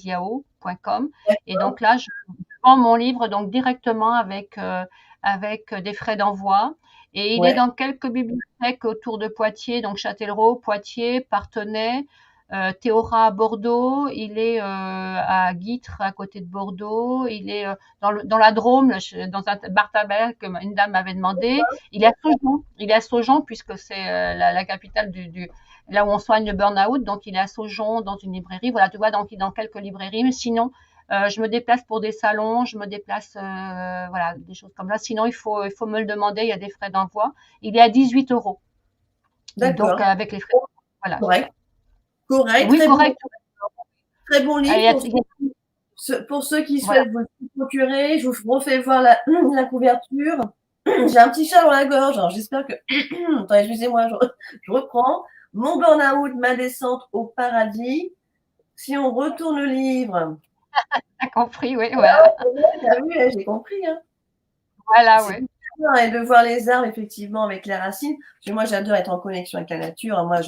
@yahoo.com. Et donc là, je vends mon livre donc directement avec des frais d'envoi. Et il est ouais, dans quelques bibliothèques autour de Poitiers, donc Châtellerault, Poitiers, Parthenay, Théora à Bordeaux, il est à Guîtres à côté de Bordeaux, il est dans la Drôme, dans un bar tabac que une dame m'avait demandé. Il est à Saujon puisque c'est la capitale là où on soigne le burn-out, donc il est à Saujon dans une librairie. Voilà, tu vois, donc il est dans quelques librairies. Mais sinon, je me déplace pour des salons, je me déplace, voilà, des choses comme ça. Sinon, il faut me le demander, il y a des frais d'envoi. Il est à 18 euros. Donc, d'accord, avec les frais, voilà. correct. Correct, Oui, correct. très bon livre Allez, pour ceux qui voilà. souhaitent vous le procurer. Je vous refais voir la couverture. J'ai un petit chat dans la gorge, alors j'espère que. Attendez, excusez-moi, je reprends. Mon burn-out, ma descente au paradis. Si on retourne le livre. T'as compris, oui, voilà. Ah oui, j'ai compris. Hein. Voilà, C'est oui. bien, et de voir les arbres, effectivement, avec les racines. Parce que moi, j'adore être en connexion avec la nature. Moi,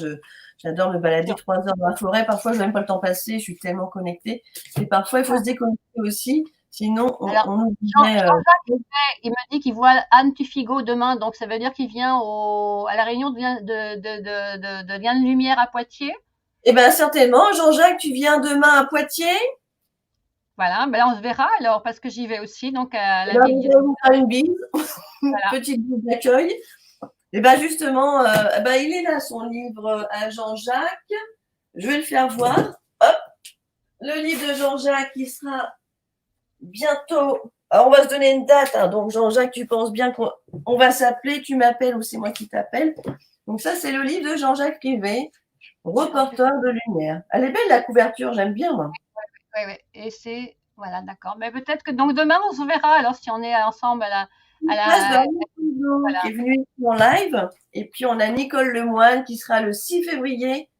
j'adore me balader 3 heures dans la forêt. Parfois, je n'aime pas le temps passer. Je suis tellement connectée. Et parfois, il faut se déconnecter aussi. Sinon, Alors, on oublierait. Jean-Jacques, il me dit qu'il voit Anne Tufigo demain, donc ça veut dire qu'il vient à la réunion de Liens de Lumière à Poitiers. Eh bien, certainement. Jean-Jacques, tu viens demain à Poitiers. Voilà, ben là, on se verra alors parce que j'y vais aussi, donc à la Là, ville je vais vous faire une bise. Une voilà. petite bise d'accueil. Et bien, justement, il est là, son livre à Jean-Jacques. Je vais le faire voir. Hop. Le livre de Jean-Jacques, qui sera bientôt. Alors, on va se donner une date. Hein. Donc, Jean-Jacques, tu penses bien qu'on va s'appeler, tu m'appelles ou c'est moi qui t'appelle. Donc, ça, c'est le livre de Jean-Jacques Privé, Reporter de lumière. Elle est belle, la couverture, j'aime bien, moi. Oui, oui. Et c'est, voilà, d'accord. Mais peut-être que donc demain, on se verra alors si on est ensemble Place voilà. qui est venue ici en live. Et puis, on a Nicole Lemoine qui sera le 6 février.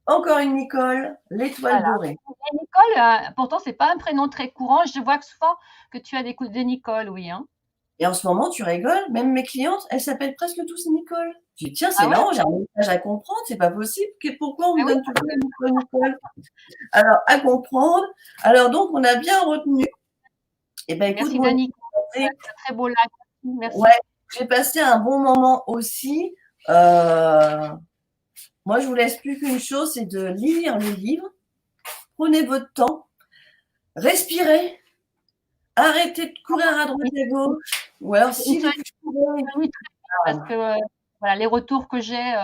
Encore une Nicole, l'étoile Voilà. dorée. Et Nicole, pourtant, c'est pas un prénom très courant. Je vois que souvent que tu as des Nicole, oui. Hein. Et en ce moment, tu rigoles, même mes clientes, elles s'appellent presque tous Nicole. Je dis, tiens, c'est Ah ouais? marrant, j'ai un message à comprendre, c'est pas possible. Pourquoi on Ah me oui, donne tout le temps Nicole, Nicole? Alors, à comprendre. Alors, donc, on a bien retenu. Eh bien, écoute, merci moi, Dani. C'est un très beau live. Merci. ouais, j'ai passé un bon moment aussi. Moi, je vous laisse plus qu'une chose, c'est de lire le livre. Prenez votre temps. Respirez. Arrêtez de courir à droite et à gauche. Ou alors, si vous pouvez. Parce que voilà, les retours que j'ai,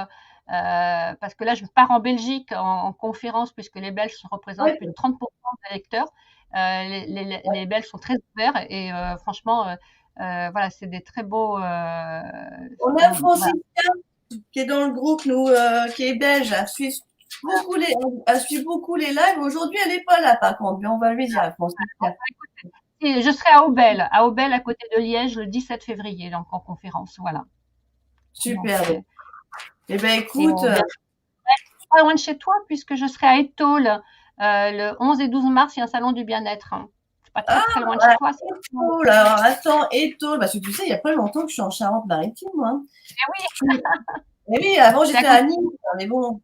parce que là, je pars en Belgique en conférence, puisque les Belges représentent plus de 30% des lecteurs. Les Belges sont très ouverts et franchement, voilà, c'est des très beaux. On a Francisca qui est dans le groupe, nous, qui est belge. Elle suit beaucoup les lives. Aujourd'hui, elle n'est pas là, par contre, mais on va lui dire, Francisca. Et je serai à Aubel, à côté de Liège, le 17 février, donc en conférence. Voilà. Super. Eh bien, écoute. Pas loin de chez toi, puisque je serai à Étole le 11 et 12 mars, il y a un salon du bien-être. C'est pas très loin de chez toi. Étole, alors attends, Étole, parce que tu sais, il n'y a pas longtemps que je suis en Charente-Maritime, moi. Eh oui. Eh oui, avant j'étais à Nice, mais bon.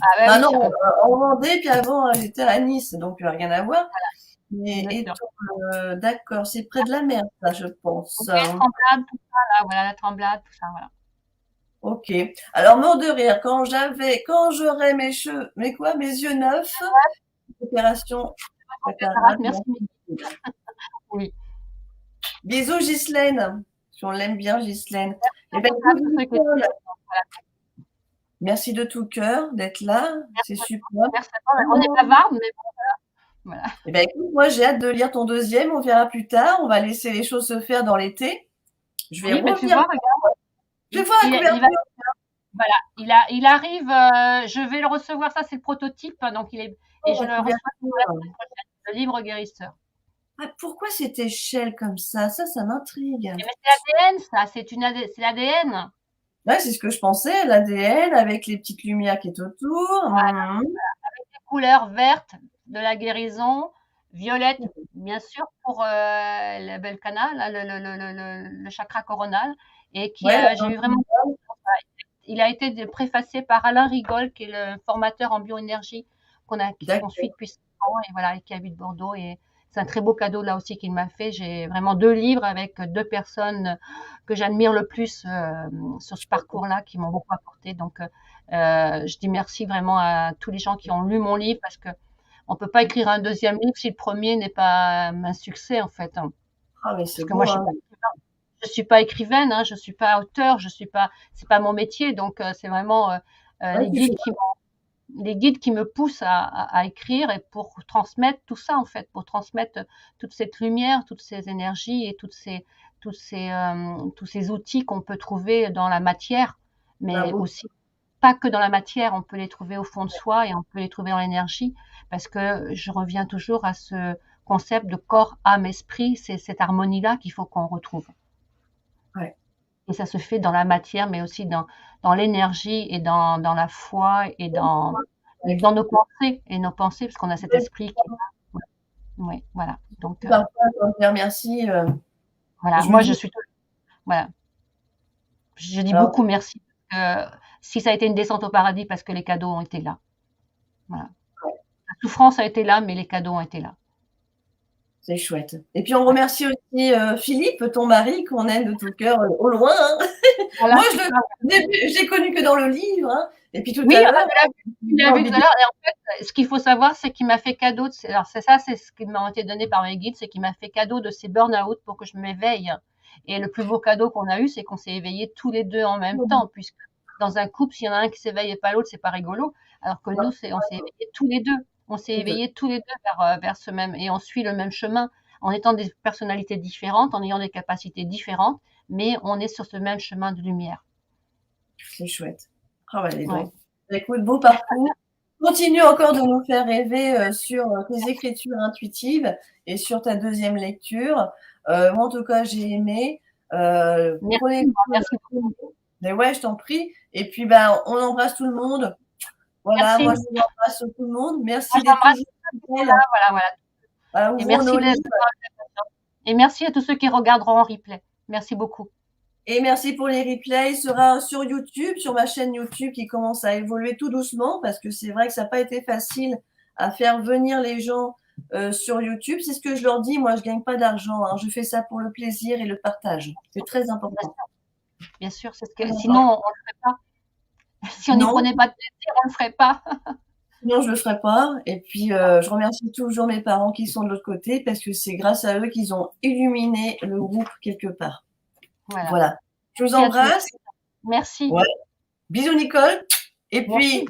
Ah bah non, oui, en Vendée, puis avant j'étais à Nice, donc rien à voir. Mais Étole, d'accord, c'est près de la mer, ça, je pense. Okay, Tremblade, tout ça, là, voilà, la Tremblade, tout ça, voilà. Ok. Alors, mort de rire, quand j'aurai mes yeux neufs, opération. Merci. Oui. Bisous, Ghislaine. Si on l'aime bien, Ghislaine. Merci de tout cœur d'être là. C'est super. Merci à toi. On est bavarde, mais bon, voilà. Eh ben, écoute, moi, j'ai hâte de lire ton deuxième. On verra plus tard. On va laisser les choses se faire dans l'été. Je vais oui, mais tu vois, regarde. Je vais voir la couverture. Il arrive, je vais le recevoir, ça c'est le prototype, donc et je Oh, le reçois la couverture. semaine prochaine, le livre guérisseur. Ah, pourquoi cette échelle comme ça? Ça m'intrigue. Mais c'est l'ADN, ça, c'est l'ADN. Ouais, c'est ce que je pensais, l'ADN avec les petites lumières qui est autour. Voilà, les couleurs vertes de la guérison, violette, bien sûr, pour le Belkana, là, le chakra coronal, et Ouais, j'ai eu vraiment. Il a été préfacé par Alain Rigol, qui est le formateur en bioénergie qu'on suit d'accord, depuis 5 ans, et voilà, et qui habite Bordeaux. Et c'est un très beau cadeau là aussi qu'il m'a fait. J'ai vraiment 2 livres avec 2 personnes que j'admire le plus sur ce parcours-là, qui m'ont beaucoup apporté. Donc, je dis merci vraiment à tous les gens qui ont lu mon livre, parce que on peut pas écrire un deuxième livre si le premier n'est pas un succès, en fait, hein. ah, mais Parce c'est que moi, beau, hein. je suis pas écrivaine, hein, je suis pas auteur, c'est pas mon métier, donc c'est vraiment Ouais, tu fais les guides qui me poussent à écrire, et pour transmettre tout ça, en fait, pour transmettre toute cette lumière, toutes ces énergies et tous ces outils qu'on peut trouver dans la matière, un mais beau. aussi pas que dans la matière, on peut les trouver au fond de soi, et on peut les trouver dans l'énergie, parce que je reviens toujours à ce concept de corps, âme, esprit, c'est cette harmonie-là qu'il faut qu'on retrouve. Ouais. Et ça se fait dans la matière, mais aussi dans l'énergie, et dans la foi, et Ouais. dans nos pensées, parce qu'on a cet esprit qui est là. Ouais, ouais, voilà. Donc, Parfois, quand je dis merci, voilà. je me Moi, je dis, suis, voilà. Je dis alors, beaucoup merci. Si ça a été une descente au paradis, parce que les cadeaux ont été là. Voilà. La souffrance a été là, mais les cadeaux ont été là. c'est chouette. Et puis, on Ouais. remercie aussi Philippe, ton mari, qu'on aime de tout cœur au loin, hein. Voilà, Moi, c'est ça. je l'ai connu que dans le livre, hein. Et puis tout Oui, à on l'heure, avait tu j'ai l'as vu tout envie à de l'heure. Et en fait, ce qu'il faut savoir, c'est qu'il m'a fait cadeau alors c'est ça, c'est ce qui m'a été donné par mes guides, c'est qu'il m'a fait cadeau de ses burn-out pour que je m'éveille. Et le plus beau cadeau qu'on a eu, c'est qu'on s'est éveillés tous les deux en même temps, puisque dans un couple, s'il y en a un qui s'éveille et pas l'autre, c'est pas rigolo. Alors que nous, on s'est éveillés tous les deux. On s'est éveillés tous les deux vers ce même, et on suit le même chemin, en étant des personnalités différentes, en ayant des capacités différentes, mais on est sur ce même chemin de lumière. c'est chouette. Ah ouais, les Ouais. dons. Écoute, beau parcours. Continue encore de nous faire rêver sur tes écritures intuitives et sur ta deuxième lecture. Moi, en tout cas, j'ai aimé. Prenez Merci. mais ouais, je t'en prie. Et puis, ben, on embrasse tout le monde. Voilà, Merci. moi, je vous embrasse tout le monde. Moi, Merci d'être j'embrasse toujours là, fidèles. voilà, voilà. Et Ouvrons merci nos livres. et merci à tous ceux qui regarderont en replay. Merci beaucoup. Et merci pour les replays. Il sera sur YouTube, sur ma chaîne YouTube qui commence à évoluer tout doucement parce que c'est vrai que ça n'a pas été facile à faire venir les gens sur YouTube. C'est ce que je leur dis. Moi, je gagne pas d'argent, hein. Je fais ça pour le plaisir et le partage. C'est très important. Bien sûr, c'est ce Très que, sinon, important. on le ferait pas. Si on n'y Non, prenait pas de plaisir, on le ferait pas. sinon je le ferai pas. Et puis, je remercie toujours mes parents qui sont de l'autre côté parce que c'est grâce à eux qu'ils ont illuminé le groupe quelque part. Voilà. Voilà. Je vous Merci à tous. embrasse. Merci. Ouais. Bisous Nicole. Et puis, Merci.